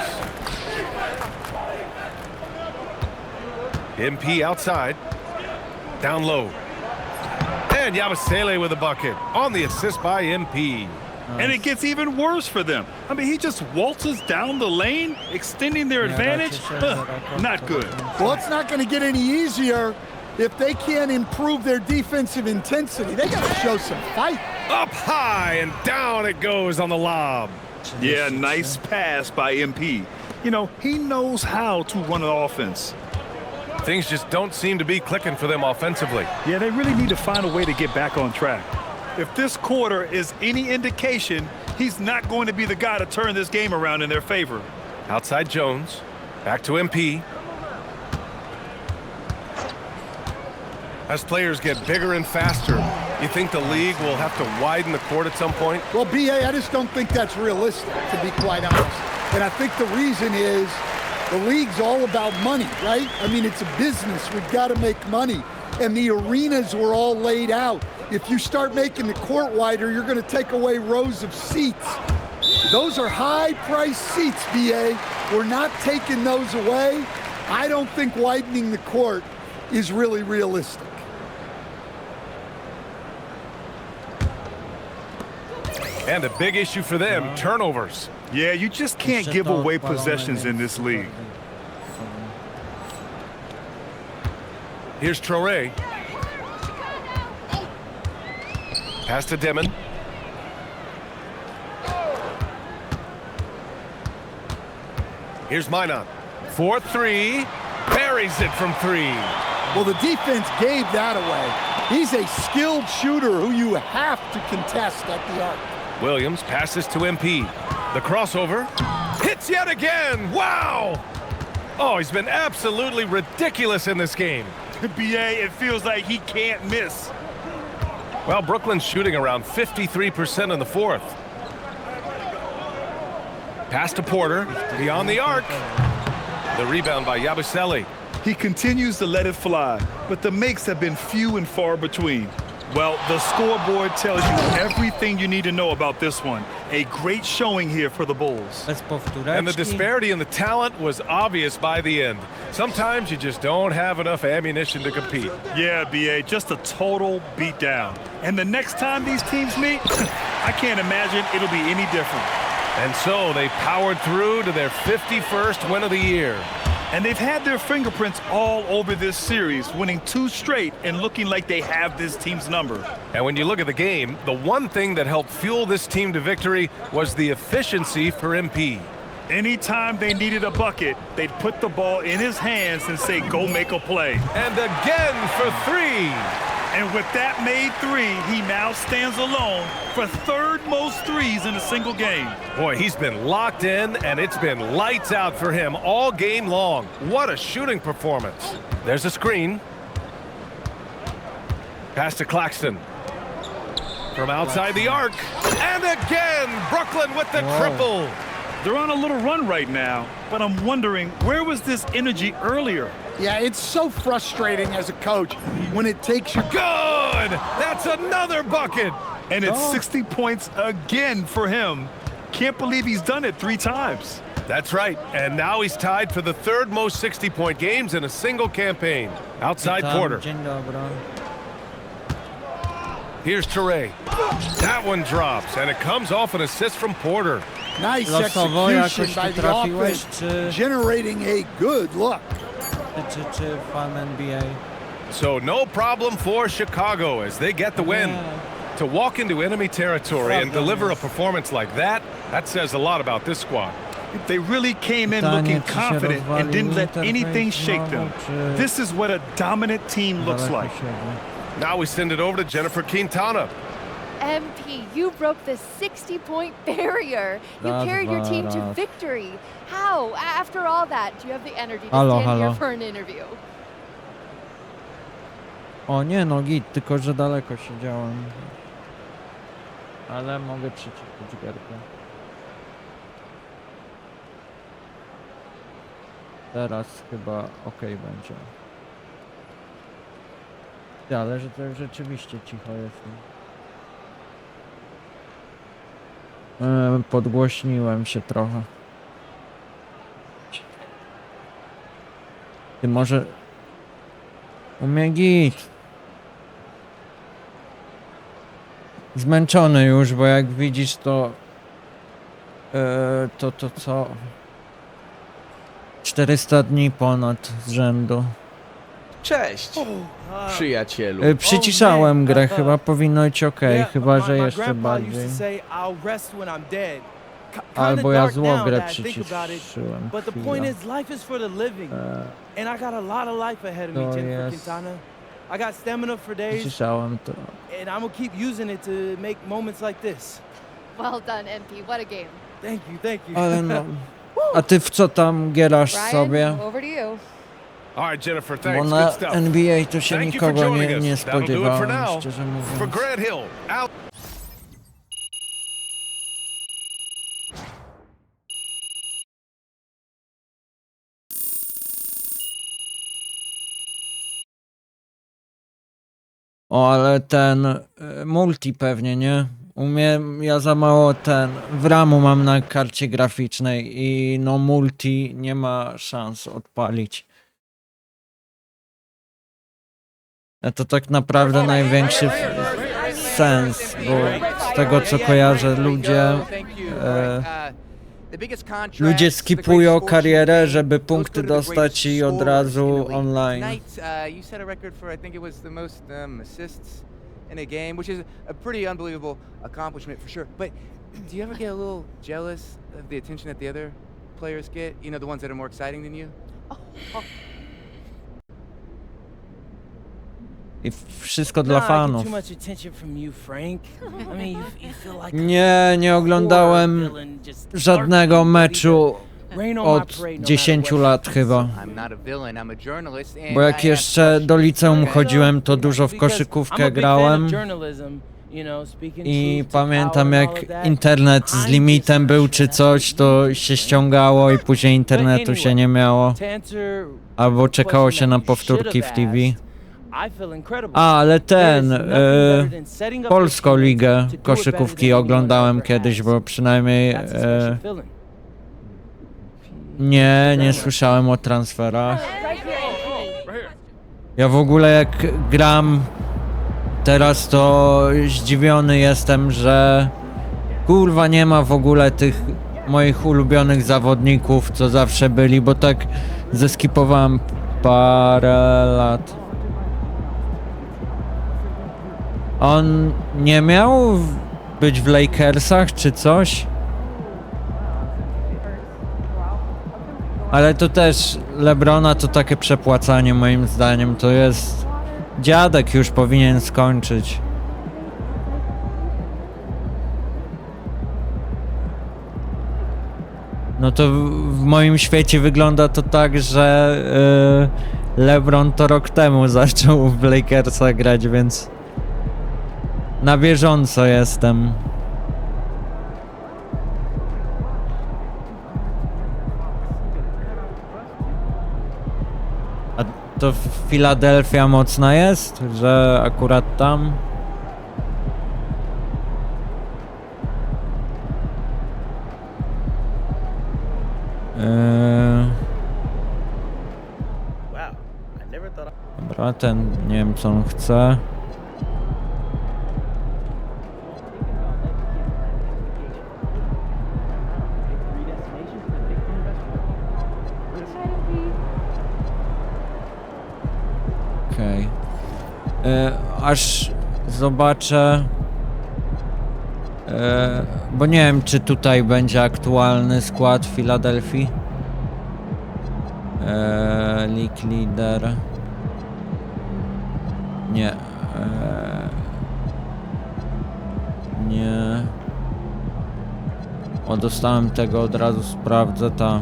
MP outside. Down low. And Yabusele with a bucket on the assist by MP. And it gets even worse for them. I mean, he just waltzes down the lane, extending their advantage. Not good. Well, it's not going to get any easier if they can't improve their defensive intensity. They got to show some fight. Up high and down it goes on the lob. Yeah, nice pass by MP. You know, he knows how to run an offense. Things just don't seem to be clicking for them offensively. Yeah, they really need to find a way to get back on track. If this quarter is any indication, he's not going to be the guy to turn this game around in their favor. Outside Jones. Back to MP. As players get bigger and faster, you think the league will have to widen the court at some point? Well, BA, I just don't think that's realistic, to be quite honest. And I think the reason is The league's all about money, right? I mean, it's a business. We've got to make money. And the arenas were all laid out. If you start making the court wider, you're going to take away rows of seats. Those are high-priced seats, BA. We're not taking those away. I don't think widening the court is really realistic. And a big issue for them, turnovers. Yeah, you just can't give away possessions in this league. Here's Traoré. Pass to Demon. Here's Minot. 4-3. Buries it from 3. Well, the defense gave that away. He's a skilled shooter who you have to contest at the arc. Williams passes to MP. The crossover. Hits yet again. Wow! Oh, he's been absolutely ridiculous in this game. BA, it feels like he can't miss. Well, Brooklyn's shooting around 53% in the fourth. Pass to Porter, beyond the arc. The rebound by Yabusele. He continues to let it fly, but the makes have been few and far between. Well, the scoreboard tells you everything you need to know about this one. A great showing here for the Bulls. And the disparity in the talent was obvious by the end. Sometimes you just don't have enough ammunition to compete. Yeah, BA, just a total beatdown. And the next time these teams meet, I can't imagine it'll be any different. And so they powered through to their 51st win of the year. And they've had their fingerprints all over this series, winning 2 straight and looking like they have this team's number. And when you look at the game, the one thing that helped fuel this team to victory was the efficiency for MP. Anytime they needed a bucket, they'd put the ball in his hands and say, go make a play. And again for 3. And with that made 3, he now stands alone for third most threes in a single game. Boy, he's been locked in, and it's been lights out for him all game long. What a shooting performance. There's a screen. Pass to Claxton. From outside the arc. And again, Brooklyn with the triple. They're on a little run right now, but I'm wondering, where was this energy earlier? Yeah, it's so frustrating as a coach when it takes you. Good! That's another bucket! And it's 60 points again for him. Can't believe he's done it 3 times. That's right. And now he's tied for the 3rd most 60-point games in a single campaign. Outside Porter. Here's Traoré. That one drops, and it comes off an assist from Porter. Nice execution by the offense, generating a good look. So no problem for Chicago as they get the win. To walk into enemy territory and deliver a performance like that, that says a lot about this squad. They really came in looking confident and didn't let anything shake them. This is what a dominant team looks like. Now we send it over to Jennifer Quintana. MP, you broke the 60-point barrier. You carried your team to victory. How? After all that, do you have the energy to stand here for an interview? O nie no, git, tylko że daleko siedziałem. Ale mogę przeczytać gierkę. Teraz chyba okej będzie. Ale że to już rzeczywiście cicho jest. Podgłośniłem się trochę. Ty może... U mnie git. Zmęczony już, bo jak widzisz to... To co? 400 dni ponad z rzędu. Cześć, przyjacielu. Przyciszałem grę, chyba powinno być okej, chyba że jeszcze bardziej. Albo ja zło grę przyciszyłem. Przyciszałem to. Well done, MP. What a game. Thank you. Ale no. A ty w co tam gierasz sobie? Over to you. All right, Jennifer, Bo thanks. na Good stuff. NBA to się Thank you for nikogo joining nie us. That'll do it for spodziewałem, now. szczerze mówiąc. For Grant Hill, out. O, ale ten multi pewnie, nie? Ja za mało w ramu mam na karcie graficznej i no multi nie ma szans odpalić. A to tak naprawdę największy sens, bo z tego co kojarzę ludzie skipują karierę, żeby punkty dostać i od razu online. You set a record for, I think it was the most assists in a game, which is a pretty unbelievable accomplishment for sure. But do you ever get a little jealous of the attention that the other players get? You know, the ones that are more exciting than you? I wszystko dla fanów. Nie oglądałem żadnego meczu od 10 lat chyba. Bo jak jeszcze do liceum chodziłem, to dużo w koszykówkę grałem. I pamiętam jak internet z limitem był czy coś, to się ściągało i później internetu się nie miało. Albo czekało się na powtórki w TV. Ale Polską Ligę Koszykówki oglądałem kiedyś, bo przynajmniej nie słyszałem o transferach. Ja w ogóle jak gram teraz, to zdziwiony jestem, że kurwa nie ma w ogóle tych moich ulubionych zawodników, co zawsze byli, bo tak zeskipowałem parę lat. On nie miał być w Lakersach czy coś? Ale to też LeBrona to takie przepłacanie moim zdaniem. To jest... Dziadek już powinien skończyć. No to w moim świecie wygląda to tak, że LeBron to rok temu zaczął w Lakersach grać, więc... Na bieżąco jestem. A to Filadelfia mocna jest? Że akurat tam? Dobra, ten nie wiem co on chce. Okej. Aż zobaczę, bo nie wiem czy tutaj będzie aktualny skład Filadelfii. League Leader. Nie. Nie. O, dostałem tego, od razu sprawdzę ta.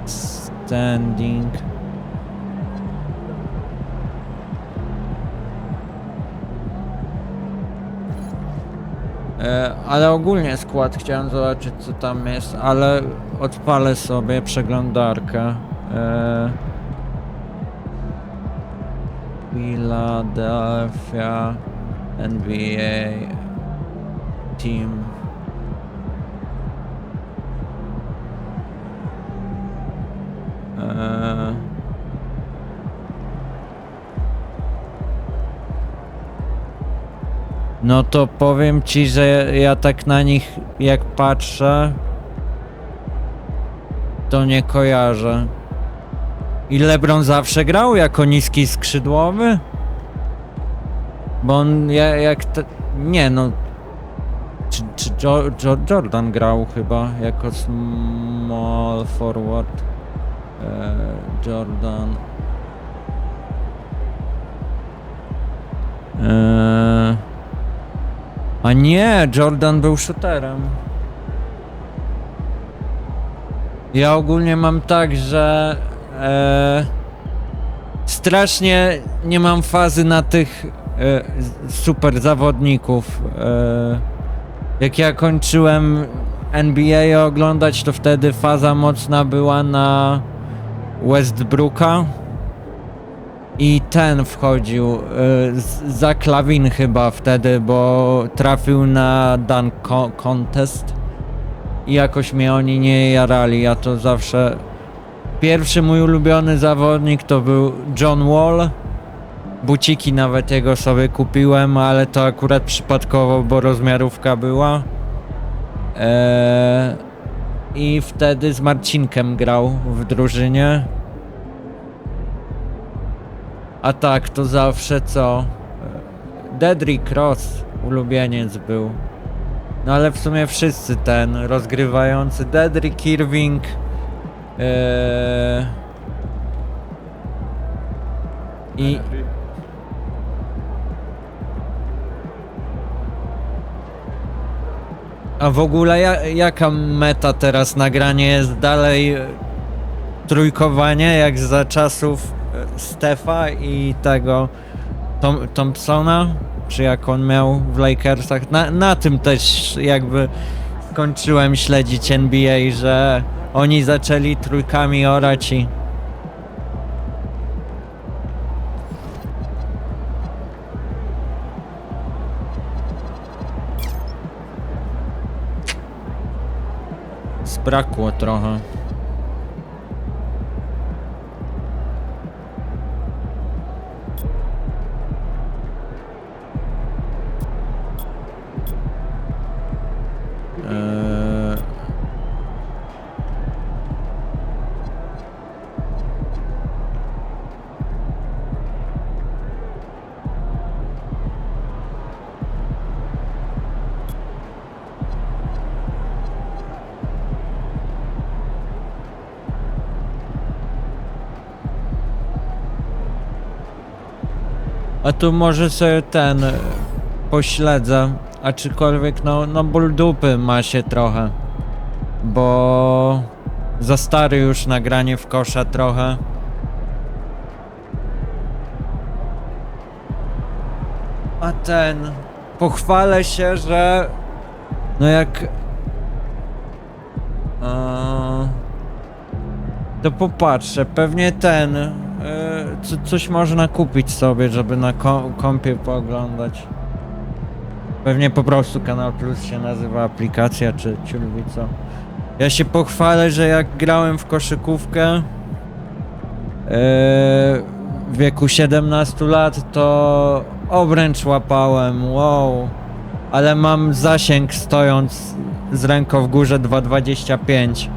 Standing. Ale ogólnie skład chciałem zobaczyć co tam jest, ale odpalę sobie przeglądarkę. Philadelphia NBA Team. No to powiem ci, że ja tak na nich jak patrzę, to nie kojarzę. I LeBron zawsze grał jako niski skrzydłowy? Bo on nie no... Czy Jordan grał chyba jako small forward? Jordan... A nie, Jordan był shooterem. Ja ogólnie mam tak, że strasznie nie mam fazy na tych super zawodników. Jak ja kończyłem NBA oglądać, to wtedy faza mocna była na Westbrooka I ten wchodził, za Klawin chyba wtedy, bo trafił na dunk contest i jakoś mnie oni nie jarali. Ja to zawsze... Pierwszy mój ulubiony zawodnik to był John Wall. Buciki nawet jego sobie kupiłem, ale to akurat przypadkowo, bo rozmiarówka była. I wtedy z Marcinkiem grał w drużynie. A tak, to zawsze co? Dedrick Ross, ulubieniec był. No ale w sumie wszyscy ten rozgrywający. Dedrick Irving. I... A w ogóle jaka meta teraz nagranie jest dalej trójkowanie jak za czasów Stefa i tego Thompsona, czy jak on miał w Lakersach. Na tym też jakby skończyłem śledzić NBA, że oni zaczęli trójkami orać i... Zbrakło trochę. A tu może sobie ten pośledzę, aczkolwiek no ból dupy ma się trochę, bo za stary już nagranie w kosza trochę. A ten, pochwalę się, że no jak to popatrzę, pewnie ten coś można kupić sobie, żeby na kompie pooglądać. Pewnie po prostu Kanal Plus się nazywa aplikacja, czy ciulwi co. Ja się pochwalę, że jak grałem w koszykówkę w wieku 17 lat, to obręcz łapałem, wow. Ale mam zasięg stojąc z ręką w górze 2,25.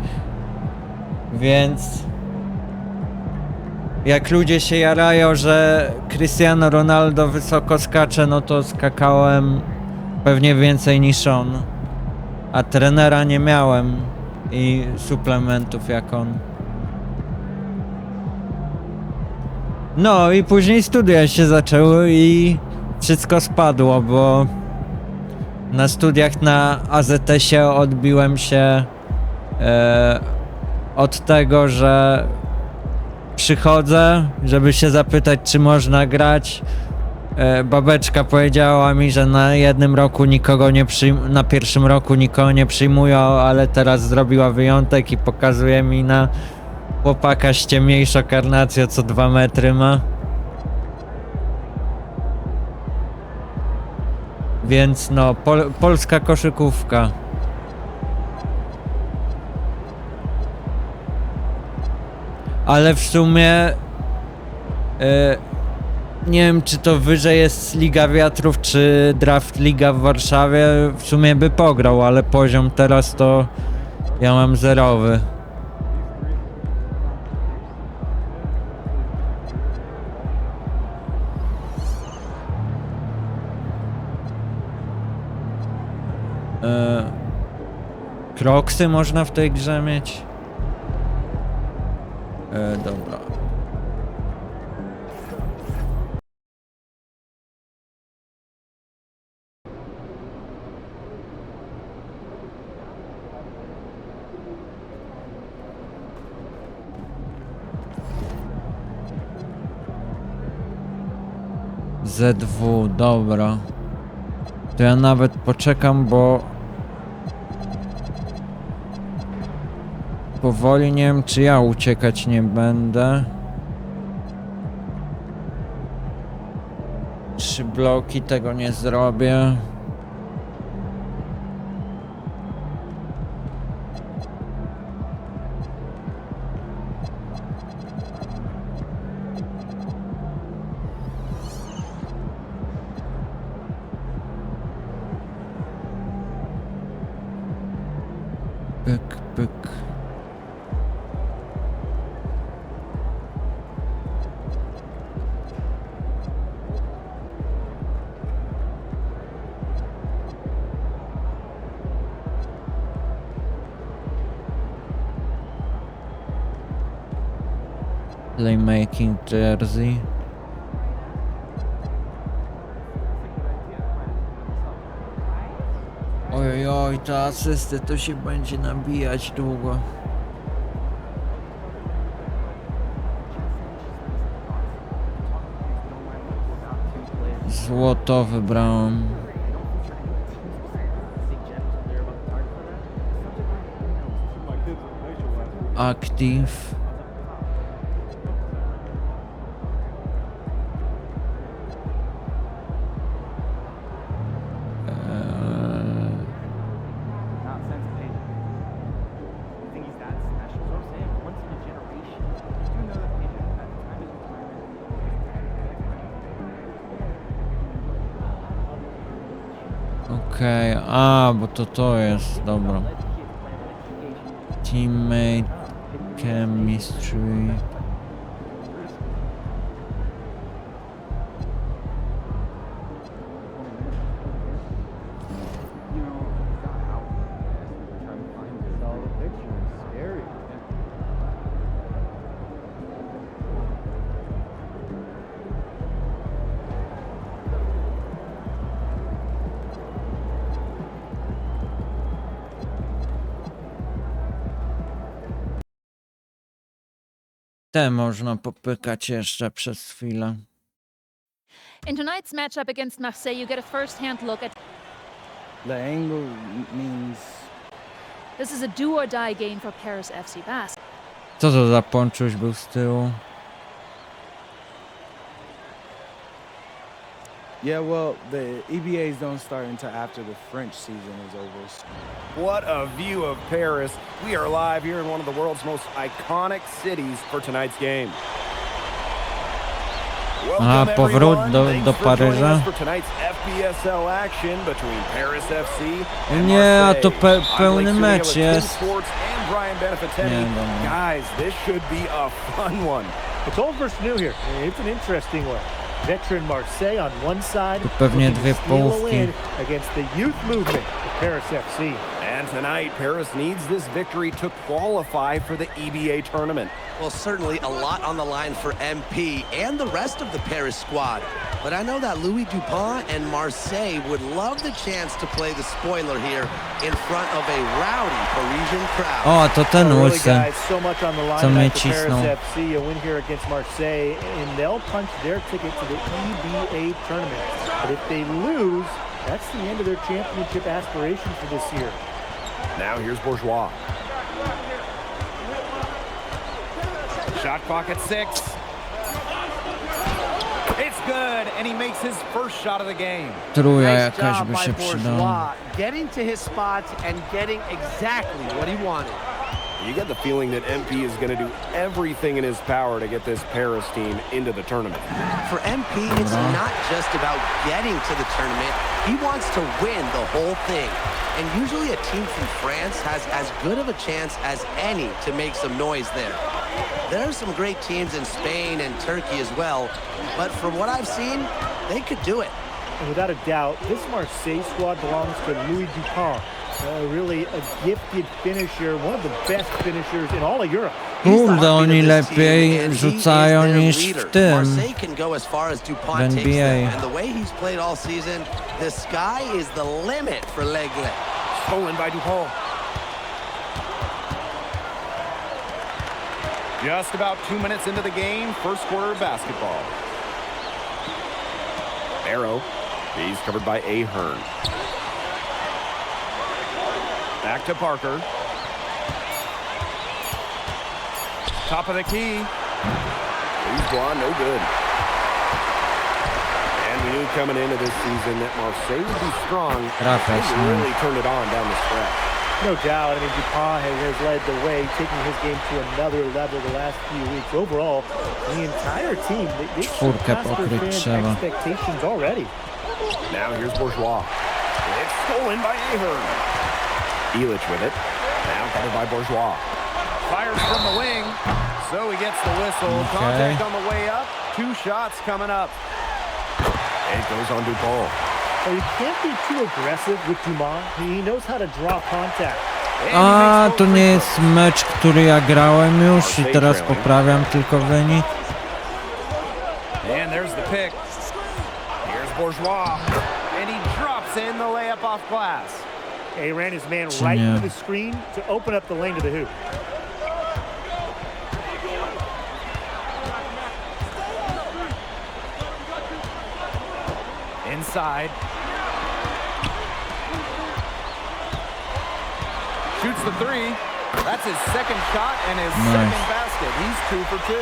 Więc jak ludzie się jarają, że Cristiano Ronaldo wysoko skacze, no to skakałem pewnie więcej niż on. A trenera nie miałem i suplementów jak on. No i później studia się zaczęły i wszystko spadło, bo na studiach na AZS-ie odbiłem się od tego, że przychodzę, żeby się zapytać, czy można grać. Babeczka powiedziała mi, że na jednym roku nikogo nie na pierwszym roku nikogo nie przyjmują, ale teraz zrobiła wyjątek i pokazuje mi na chłopaka z ciemniejszą karnacją, co 2 metry ma. Więc no, polska koszykówka. Ale w sumie nie wiem, czy to wyżej jest Liga Wiatrów, czy Draft Liga w Warszawie. W sumie by pograł, ale poziom teraz to ja mam zerowy. Kroksy można w tej grze mieć? Dobra. ZW, dobra. To ja nawet poczekam, bo powoli nie wiem, czy ja uciekać nie będę. 3 bloki, tego nie zrobię. Pyk, pyk. Playmaking jersey. Oj, te asysty to się będzie nabijać długo. Złoto wybrałem. Active. Okej, bo to jest, dobra. Teammate, chemistry. Te można popykać jeszcze przez chwilę. In tonight's matchup against Marseille, you get a first-hand look at... The angle means... This is a do-or-die game for Paris FC Basque. Co to za ponczuś był z tyłu? Yeah, well, the EBAs don't start until after the French season is over. What a view of Paris. We are live here in one of the world's most iconic cities for tonight's game. Aha, powrót do Paryża. Nie, a to pełny mecz jest. Nie, Guys, this should be a fun one. It's old versus new here. It's an interesting one. Veteran Marseille on one side, tu pewnie dwie połówki. against the youth movement of Paris FC. And tonight, Paris needs this victory to qualify for the EBA tournament. Well, certainly a lot on the line for MP and the rest of the Paris squad. But I know that Louis Dupont and Marseille would love the chance to play the spoiler here in front of a rowdy Parisian crowd. O, to ten łysy, So much on the line co mnie for cisnął. Paris FC, a win here against Marseille, and they'll punch their ticket to the EBA tournament. But if they lose, that's the end of their championship aspiration for this year. Now here's Bourgeois. Shot clock at 6. It's good, and he makes his first shot of the game. Truja Nice jakaś job by by się przydała. getting to his spots and getting exactly what he wanted. You get the feeling that MP is going to do everything in his power to get this Paris team into the tournament. For MP, it's not just about getting to the tournament. He wants to win the whole thing. And usually a team from France has as good of a chance as any to make some noise there. There are some great teams in Spain and Turkey as well, but from what I've seen, they could do it. And without a doubt, this Marseille squad belongs to Louis Dupont. Really a gifted finisher, one of the best finishers in all of Europe. Kurde, oni lepiej rzucają niż w tym. Marseille can go as far as Dupont w takes them, NBA. and the way he's played all season, the sky is the limit for Legle. Stolen by Dupont. Just about 2 minutes into the game, first quarter basketball. Arrow. He's covered by Ahern. Back to Parker. Top of the key. He's gone, no good. And We knew coming into this season that Marseille would be strong. Trafiasz, They really turned it on down the stretch. No doubt. I mean, Dupont has led the way, taking his game to another level the last few weeks. Overall, the entire team, they surpassed their fan expectations already. Now here's Bourgeois. It's stolen by Ahern. Illich with it. Now covered by Bourgeois. Fires from the wing, so he gets the whistle. Contact on the way up. 2 shots coming up. It goes on Dupont. Well, you can't be too aggressive with Dumont. He knows how to draw contact. A, to nie jest mecz, który ja grałem już i teraz poprawiam tylko wynik. And there's the pick. Here's Bourgeois. And he drops in the layup off glass. He ran his man right through the screen to open up the lane to the hoop. Inside. Shoots the 3. That's his second shot and his second basket. He's 2 for 2.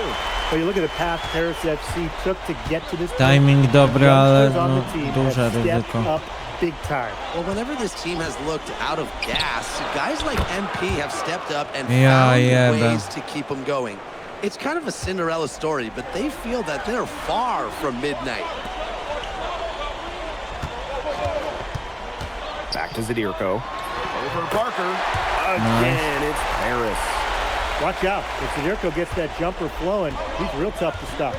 Well, you look at the path Paris FC took to get to this Timing dobry, ale no, duże ryzyko. Big time. Well, whenever this team has looked out of gas, guys like MP have stepped up and found ways to keep them going. It's kind of a Cinderella story, but they feel that they're far from midnight. Back to Zadirko. Over Parker. Again, it's Paris. Watch out. If Zadirko gets that jumper flowing, he's real tough to stop.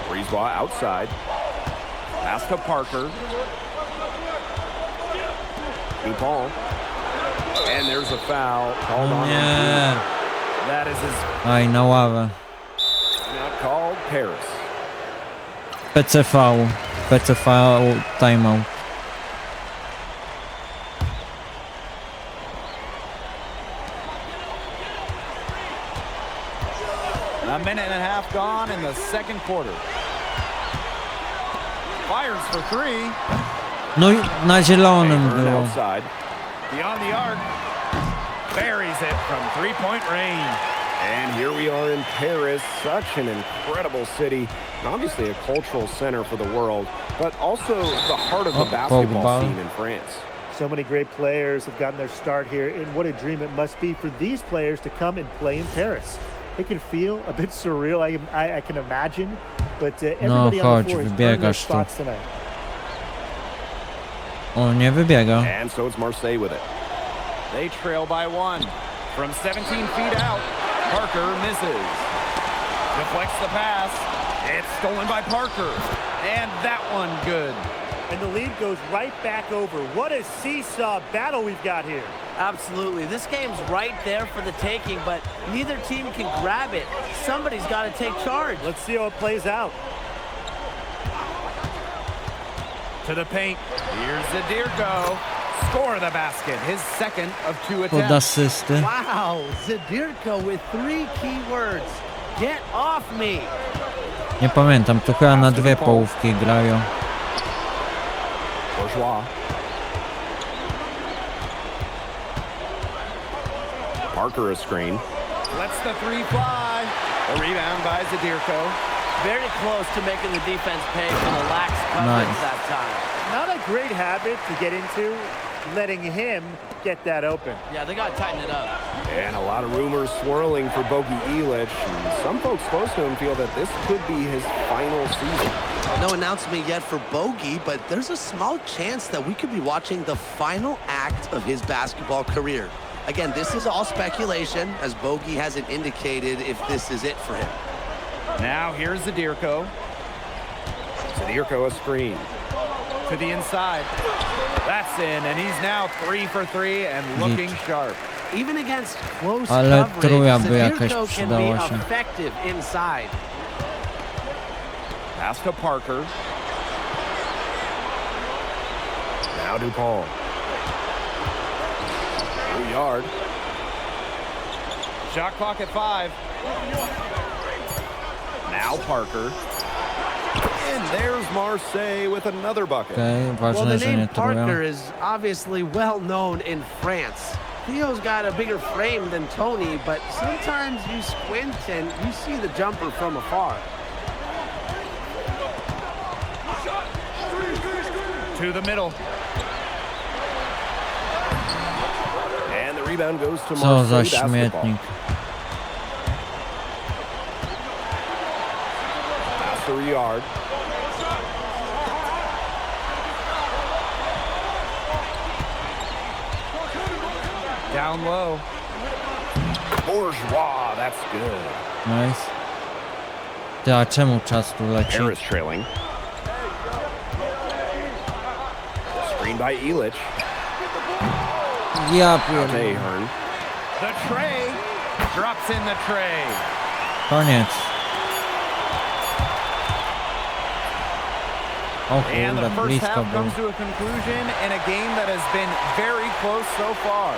Brisebois outside. Pass to Parker. Dupont. And there's a foul called on. That is his. Aj, na ławę. Not called Paris. PCV. PCV timeout. A minute and a half gone in the second quarter. Fires for 3. No i na zielonym było. Beyond the arc. Buries it from 3-point range. And here we are in Paris, such an incredible city, and obviously a cultural center for the world, but also the heart of the basketball scene in France. So many great players have gotten their start here, and what a dream it must be for these players to come and play in Paris. It can feel a bit surreal, I can imagine, but everybody on the floor has earned their spots tonight. On nie wybiega. And so it's Marseille with it. They trail by 1. From 17 feet out, Parker misses. Deflects the pass. It's stolen by Parker. And that one good. And the lead goes right back over. What a seesaw battle we've got here. Absolutely. This game's right there for the taking, but neither team can grab it. Somebody's got to take charge. Let's see how it plays out. To the paint. Here's Zadirko. Score the basket. His second of 2 attempts. Pod asysty. Wow. Zadirko with 3 key words. Get off me. Nie pamiętam, to chyba na 2 połówki grają. Bourgeois. Parker a screen. Lets the 3 fly. A rebound by Zadirko. Very close to making the defense pay for the lax coverage that time. Not a great habit to get into, letting him get that open. Yeah, they got to tighten it up. And a lot of rumors swirling for Bogi Illich. And some folks close to him feel that this could be his final season. No announcement yet for Bogi, but there's a small chance that we could be watching the final act of his basketball career. Again, this is all speculation, as Bogi hasn't indicated if this is it for him. Now here's Zadirko. Zadirko a screen. To the inside. That's in, and he's now 3 for 3 and looking sharp. Even against close Ale coverage, truja by jakaś Zadirko can przydała be się. effective inside. Pass to Parker. Now Dupont. Yard. Shot clock at 5. Now Parker. And there's Marseille with another bucket. Okay, Well, the ważne, że nie name Parker trują. is obviously well known in France. Theo's got a bigger frame than Tony, but sometimes you squint and you see the jumper from afar. To the middle. And the rebound goes to Co za Marseille śmietnik. Master Riyard. Down low. Bourgeois, that's good. Nice. Ty, a czemu czas tu leci? Paris trailing. Screen by Illich. Ja Out to pierdolę. Ahern. The tray. Drops in the tray. Koniec. O And the kurde, first blisko half było. comes to a conclusion in a game that has been very close so far.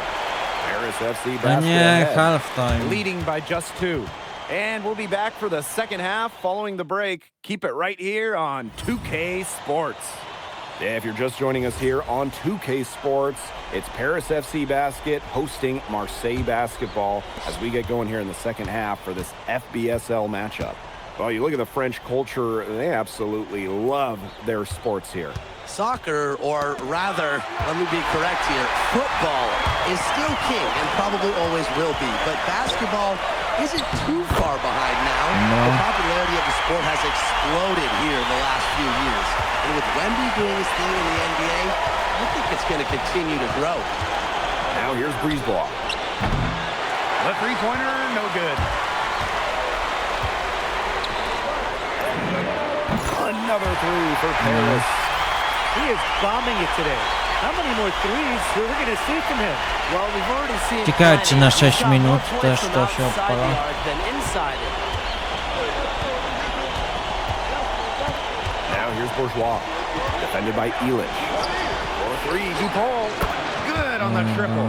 Paris FC A basket nie, ahead. halftime. Leading by just 2. And we'll be back for the second half following the break. Keep it right here on 2K Sports. Yeah, if you're just joining us here on 2K Sports, it's Paris FC Basket hosting Marseille Basketball as we get going here in the second half for this FBSL matchup. Well, you look at the French culture, they absolutely love their sports here. Soccer, or rather, let me be correct here, football is still king and probably always will be, but basketball isn't too far behind now. No. The popularity of the sport has exploded here in the last few years. And with Wemby doing his thing in the NBA, I think it's going to continue to grow. Now here's Brisebois. The three-pointer, no good. Another three for Paris. He is bombing it today. How many more threes we're going to see from him? Well, we've already seen Ciekawe, czy na plenty. 6 He's got more minut points też from to się outside the odpala. arc than inside it. Now here's Bourgeois. Defended by Illich. For three, Dupont. Good on the triple.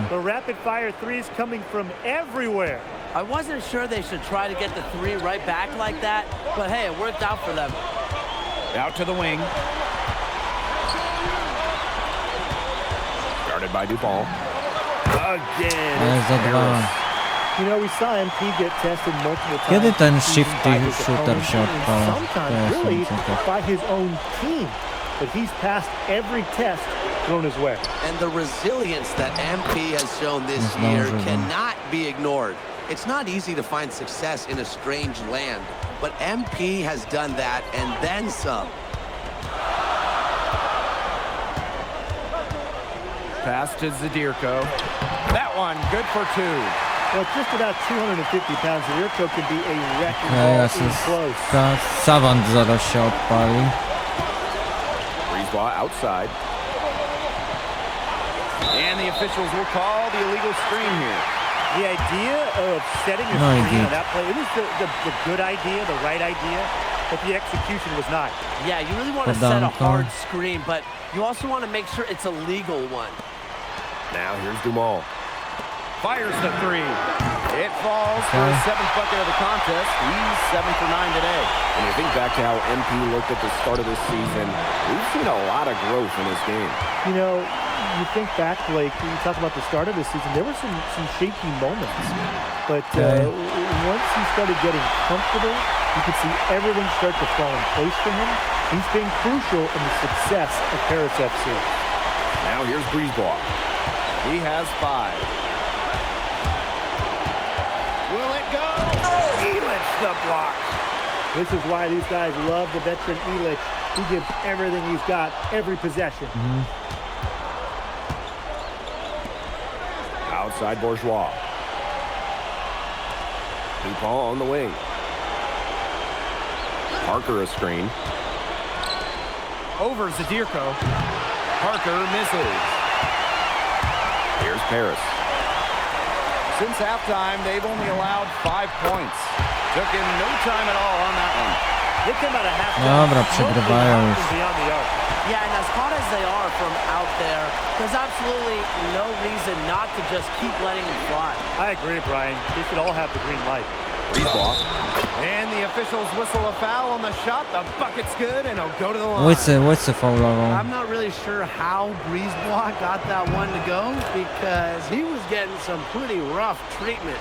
The rapid-fire threes coming from everywhere. I wasn't sure they should try to get the three right back like that, but hey, it worked out for them. Out to the wing. Guarded by Dupont. Again. Ale za dwa. You know, we saw MP get tested multiple times. Kiedy ten by shifty his shooter opponents się and odpala? To sometimes jest really ciekawe. by his own team. But he's passed every test thrown his way. And the resilience that MP has shown this Nie year zdążył. cannot be ignored. It's not easy to find success in a strange land, but MP has done that and then some. Pass to Zadirko. That one, good for 2. Well, just about 250 pounds, Zadirko can be a wrecking Okej, ball in close. Savant zaraz się odpali. Brisebois outside. And the officials will call the illegal screen here. The idea of setting a No, screen indeed. on that play, it was the good idea, the right idea, but the execution was not. Yeah, you really want to set a Podanko. hard screen, but you also want to make sure it's a legal one. Now here's Dumont. Fires the 3. It falls for his 7th bucket of the contest. He's 7 for 9 today. When you think back to how MP looked at the start of this season, we've seen a lot of growth in his game. You know, you think back, Blake, you talk about the start of the season, there were some shaky moments. But once he started getting comfortable, you could see everything start to fall in place for him. He's been crucial in the success of Paris FC. Now here's Brisebois. He has 5. Will it go? Illich the block. This is why these guys love the veteran Illich. He gives everything he's got, every possession. Outside Bourgeois. Dupont on the wing. Parker a screen. Over Zadirko. Parker misses. Here's Paris. Since halftime, they've only allowed 5 points. Took him no time at all on that one. They come out of halftime. Dobra, przegrywają już. Beyond the arc. Yeah, and as hot as they are from out there, there's absolutely no reason not to just keep letting them fly. I agree, Brian. They should all have the green light. Brisebois. And the officials whistle a foul on the shot. The bucket's good, and he'll go to the line. Łycy faulową. I'm not really sure how Brisebois got that one to go because he was getting some pretty rough treatment.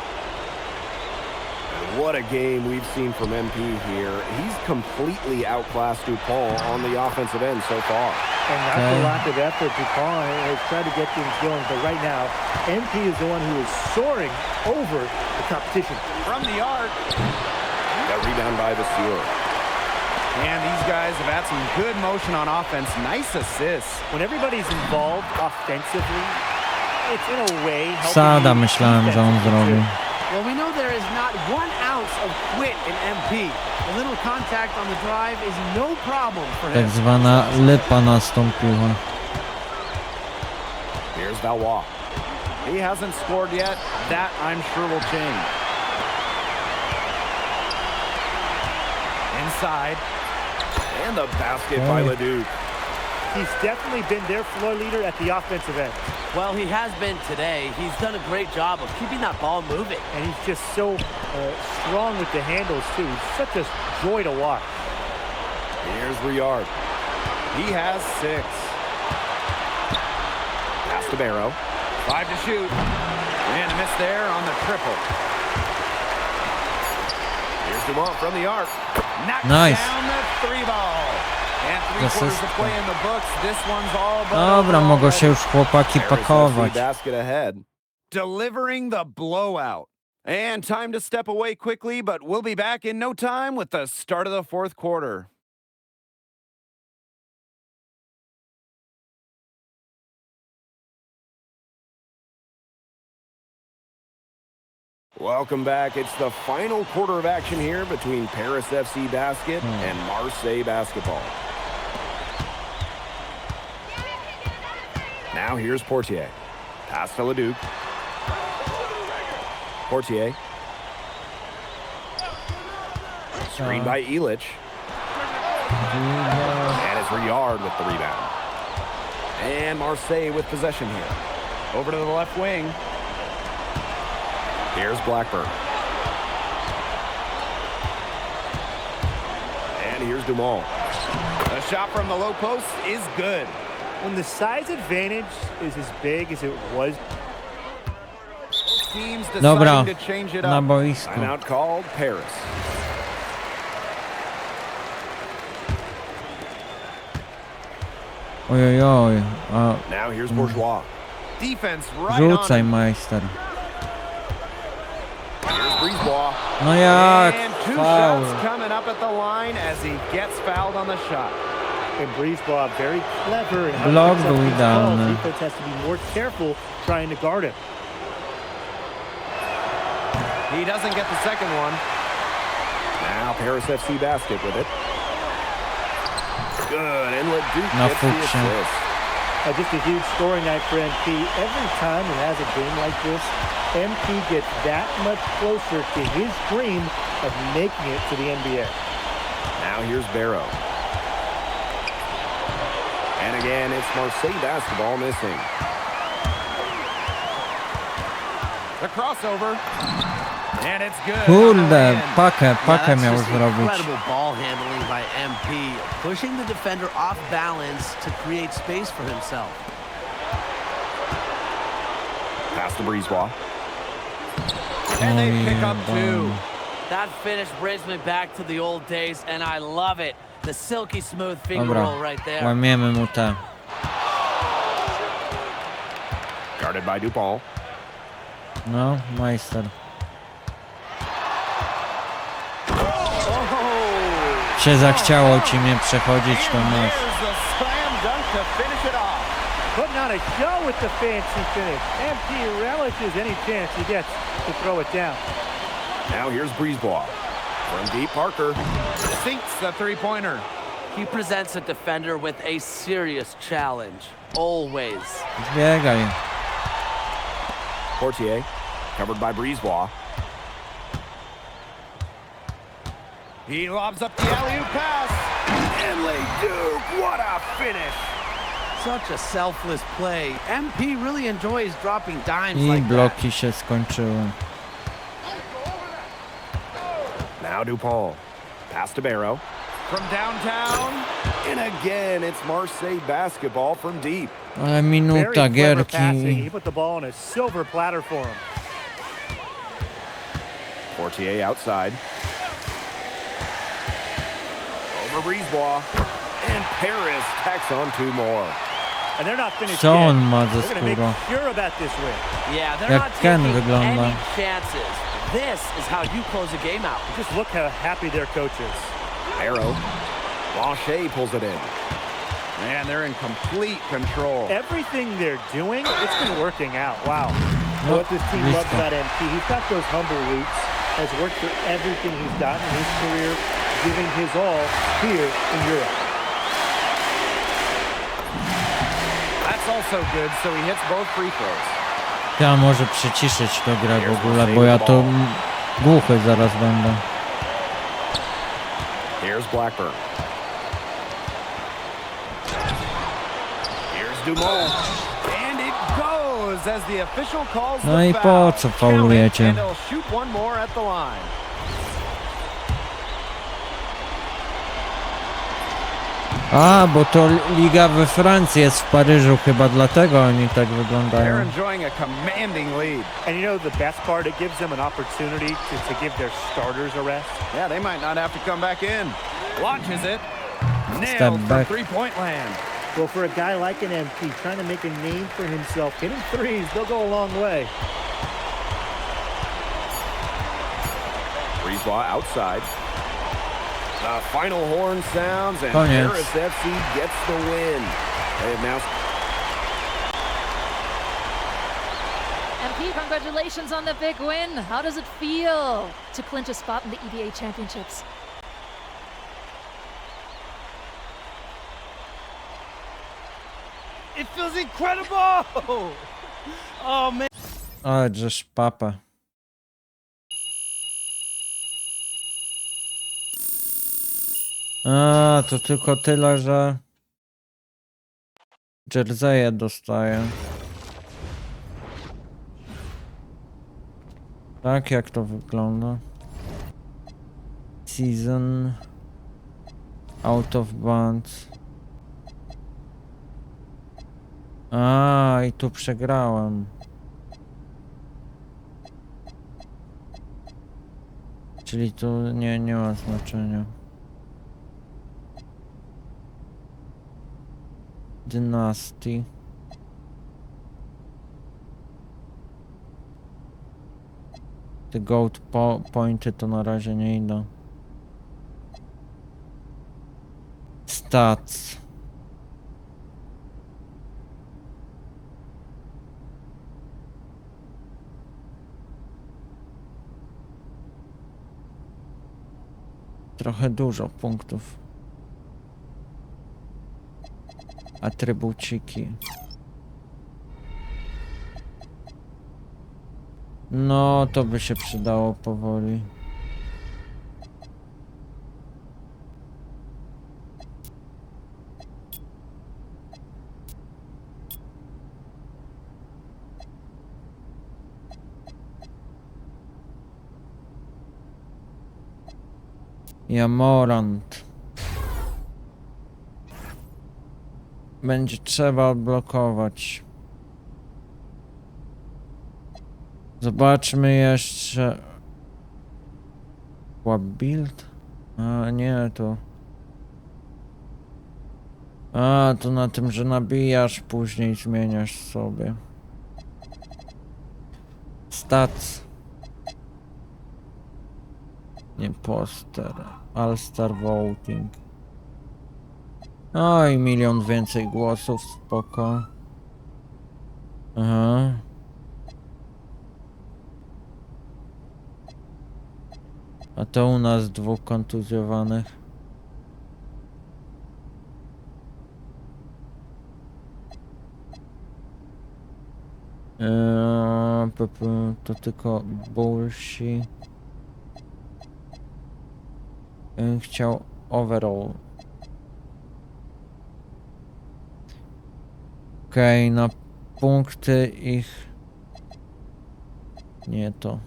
What a game we've seen from MP here. He's completely outclassed Dupont on the offensive end so far. And not for lack of effort, Dupont has tried to get things going, but right now, MP is the one who is soaring over the competition. From the arc. The rebound by Vasseur. And these guys have had some good motion on offense. Nice assists. When everybody's involved offensively, it's in a way Sada myślałem, że on zrobił. Well, we know there is not 1 ounce of quit in MP. A little contact on the drive is no problem for him. Tak zwana lipa nastąpiła. Here's Valois. He hasn't scored yet. That, I'm sure, will change. Inside. And the basket by Leduc. He's definitely been their floor leader at the offensive end. Well, he has been today. He's done a great job of keeping that ball moving. And he's just so strong with the handles, too. He's such a joy to watch. Here's Riard. He has 6. Pass to Barrow. 5 to shoot. And a miss there on the triple. Here's Dumont from the arc. Knocks Nice. down the 3 ball. And 3/4 of play in the books. This one's all but Dobra, over mogą already. się już chłopaki pakować. Basket ahead. Delivering the blowout. And time to step away quickly, but we'll be back in no time with the start of the 4th quarter. Welcome back. It's the final quarter of action here between Paris FC Basket and Marseille Basketball. Now here's Portier. Pass to Leduc. Portier. Screen by Illich. And it's Riard with the rebound. And Marseille with possession here. Over to the left wing. Here's Blackburn. And here's Dumont. A shot from the low post is good. When the size advantage is as big as it was. Teams Dobra, deciding to change it na up. boisko. Timeout called Paris. Ojojoj. Now here's Bourgeois. Defense right Rzucaj, on. majster. Here's Brisebois. No jak? And 2 Faul. shots coming up at the line as he gets fouled on the shot. And Brisebois very clever in how Blok he picks up był these idealny. balls. Defense has to be more careful trying to guard him. He doesn't get the second one. Now Paris FC Basket with it. Good, and Leduc Na gets the fuksie. assist. Just a huge scoring night for MP. Every time he has a game like this, MP gets that much closer to his dream of making it to the NBA. Now here's Barrow. And again, it's Marseille Basketball missing. The crossover. And it's good. Kurde, pakę That's miał just zrobić. incredible ball handling by MP, pushing the defender off balance to create space for himself. Pass to Brisebois. And they pick up 2. That finish brings me back to the old days, and I love it. The silky smooth finger Dobra, roll right there. łamiemy mu te. Guarded by Dupont. No, majster. Się zachciało ci mnie przechodzić, to masz. There's the slam dunk to finish it off. Putting on a show with the fancy finish. MP relishes any chance he gets to throw it down. Now here's Brisebois. From deep, Parker. Sinks the 3-pointer. He presents a defender with a serious challenge, always. Zbiegaj. Portier, covered by Brisebois. He lobs up the alley-oop pass. And Leduc, what a finish! Such a selfless play. MP really enjoys dropping dimes I like that. bloki się skończyły. Now Dupont. Pass to Barrow. From downtown. And again, it's Marseille Basketball from deep. Ale minuta Very clever passing. He gierki. put the ball on a silver platter for him. Portier outside. Over Brisebois. And Paris tacks on 2 more. And they're not finished Co yet. on ma ze They're gonna skórą? make sure about this win. Yeah, they're Jak not Ken taking wygląda. any chances. This is how you close a game out. Just look how happy their coach is. Arrow. Lachey pulls it in. Man, they're in complete control. Everything they're doing, it's been working out. Wow. What this team loves about MP, he's got those humble roots, has worked for everything he's gotten in his career, giving his all here in Europe. That's also good, so he hits both free throws. Ja może przyciszyć tę grę w ogóle, bo ja to głuchy zaraz będę. Here's Blackburn. Here's Dumont. And it goes as the official calls No the i foul. po co faulujecie? And they'll shoot one more at the line. A, bo to liga we Francji jest w Paryżu, chyba dlatego oni tak They're wyglądają. enjoying a commanding lead. And you know the best part, it gives them an opportunity to give their starters a rest. Yeah, they might not have to come back in. Launches it. Step Nailed for back. three-point land. Well, for a guy like an MP trying to make a name for himself, hitting threes, they'll go a long way. Breeze ball outside. The final horn sounds, and Koniec. Paris FC gets the win. They have now. MP, congratulations on the big win. How does it feel to clinch a spot in the EBA Championships? It feels incredible! Oh, man. Ale żeż papa. A, to tylko tyle, że jerseje dostaję. Tak, jak to wygląda? Season out of bounds. A, i tu przegrałem. Czyli tu nie ma znaczenia. Dynasty. Te gold pointy to na razie nie idą. Stats. Trochę dużo punktów. Atrybuciki. No, to by się przydało powoli. Jamorant. Będzie trzeba odblokować. Zobaczmy jeszcze. Build? A nie, to. A, to na tym, że nabijasz, później zmieniasz sobie. Stats. Nie poster. All-Star Voting. Oj, 1 000 000 więcej głosów, spoko. Aha. A to u nas 2 kontuzjowanych. To tylko bullshit. Chciał overall. Okej, na punkty ich. Nie to.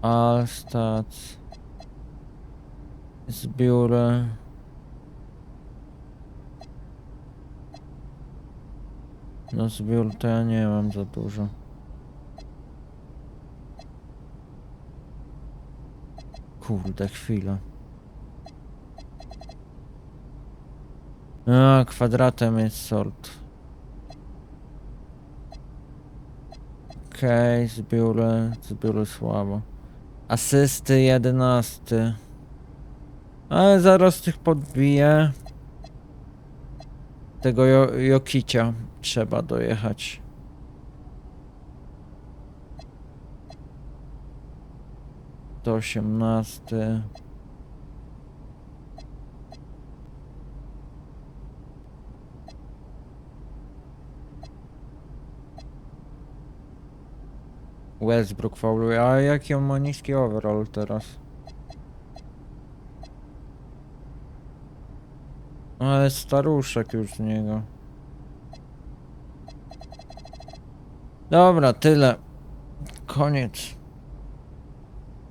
All stats. Zbiór. No zbiór to ja nie mam za dużo. Kurde, chwila. A, kwadratem jest sort. Okej, zbióry słabo. Asysty 11. Ale zaraz tych podbiję. Tego Jokicia trzeba dojechać. Do 18. Westbrook fauluje, a jaki on ma niski overall teraz? Ale staruszek już z niego. Dobra, tyle. Koniec.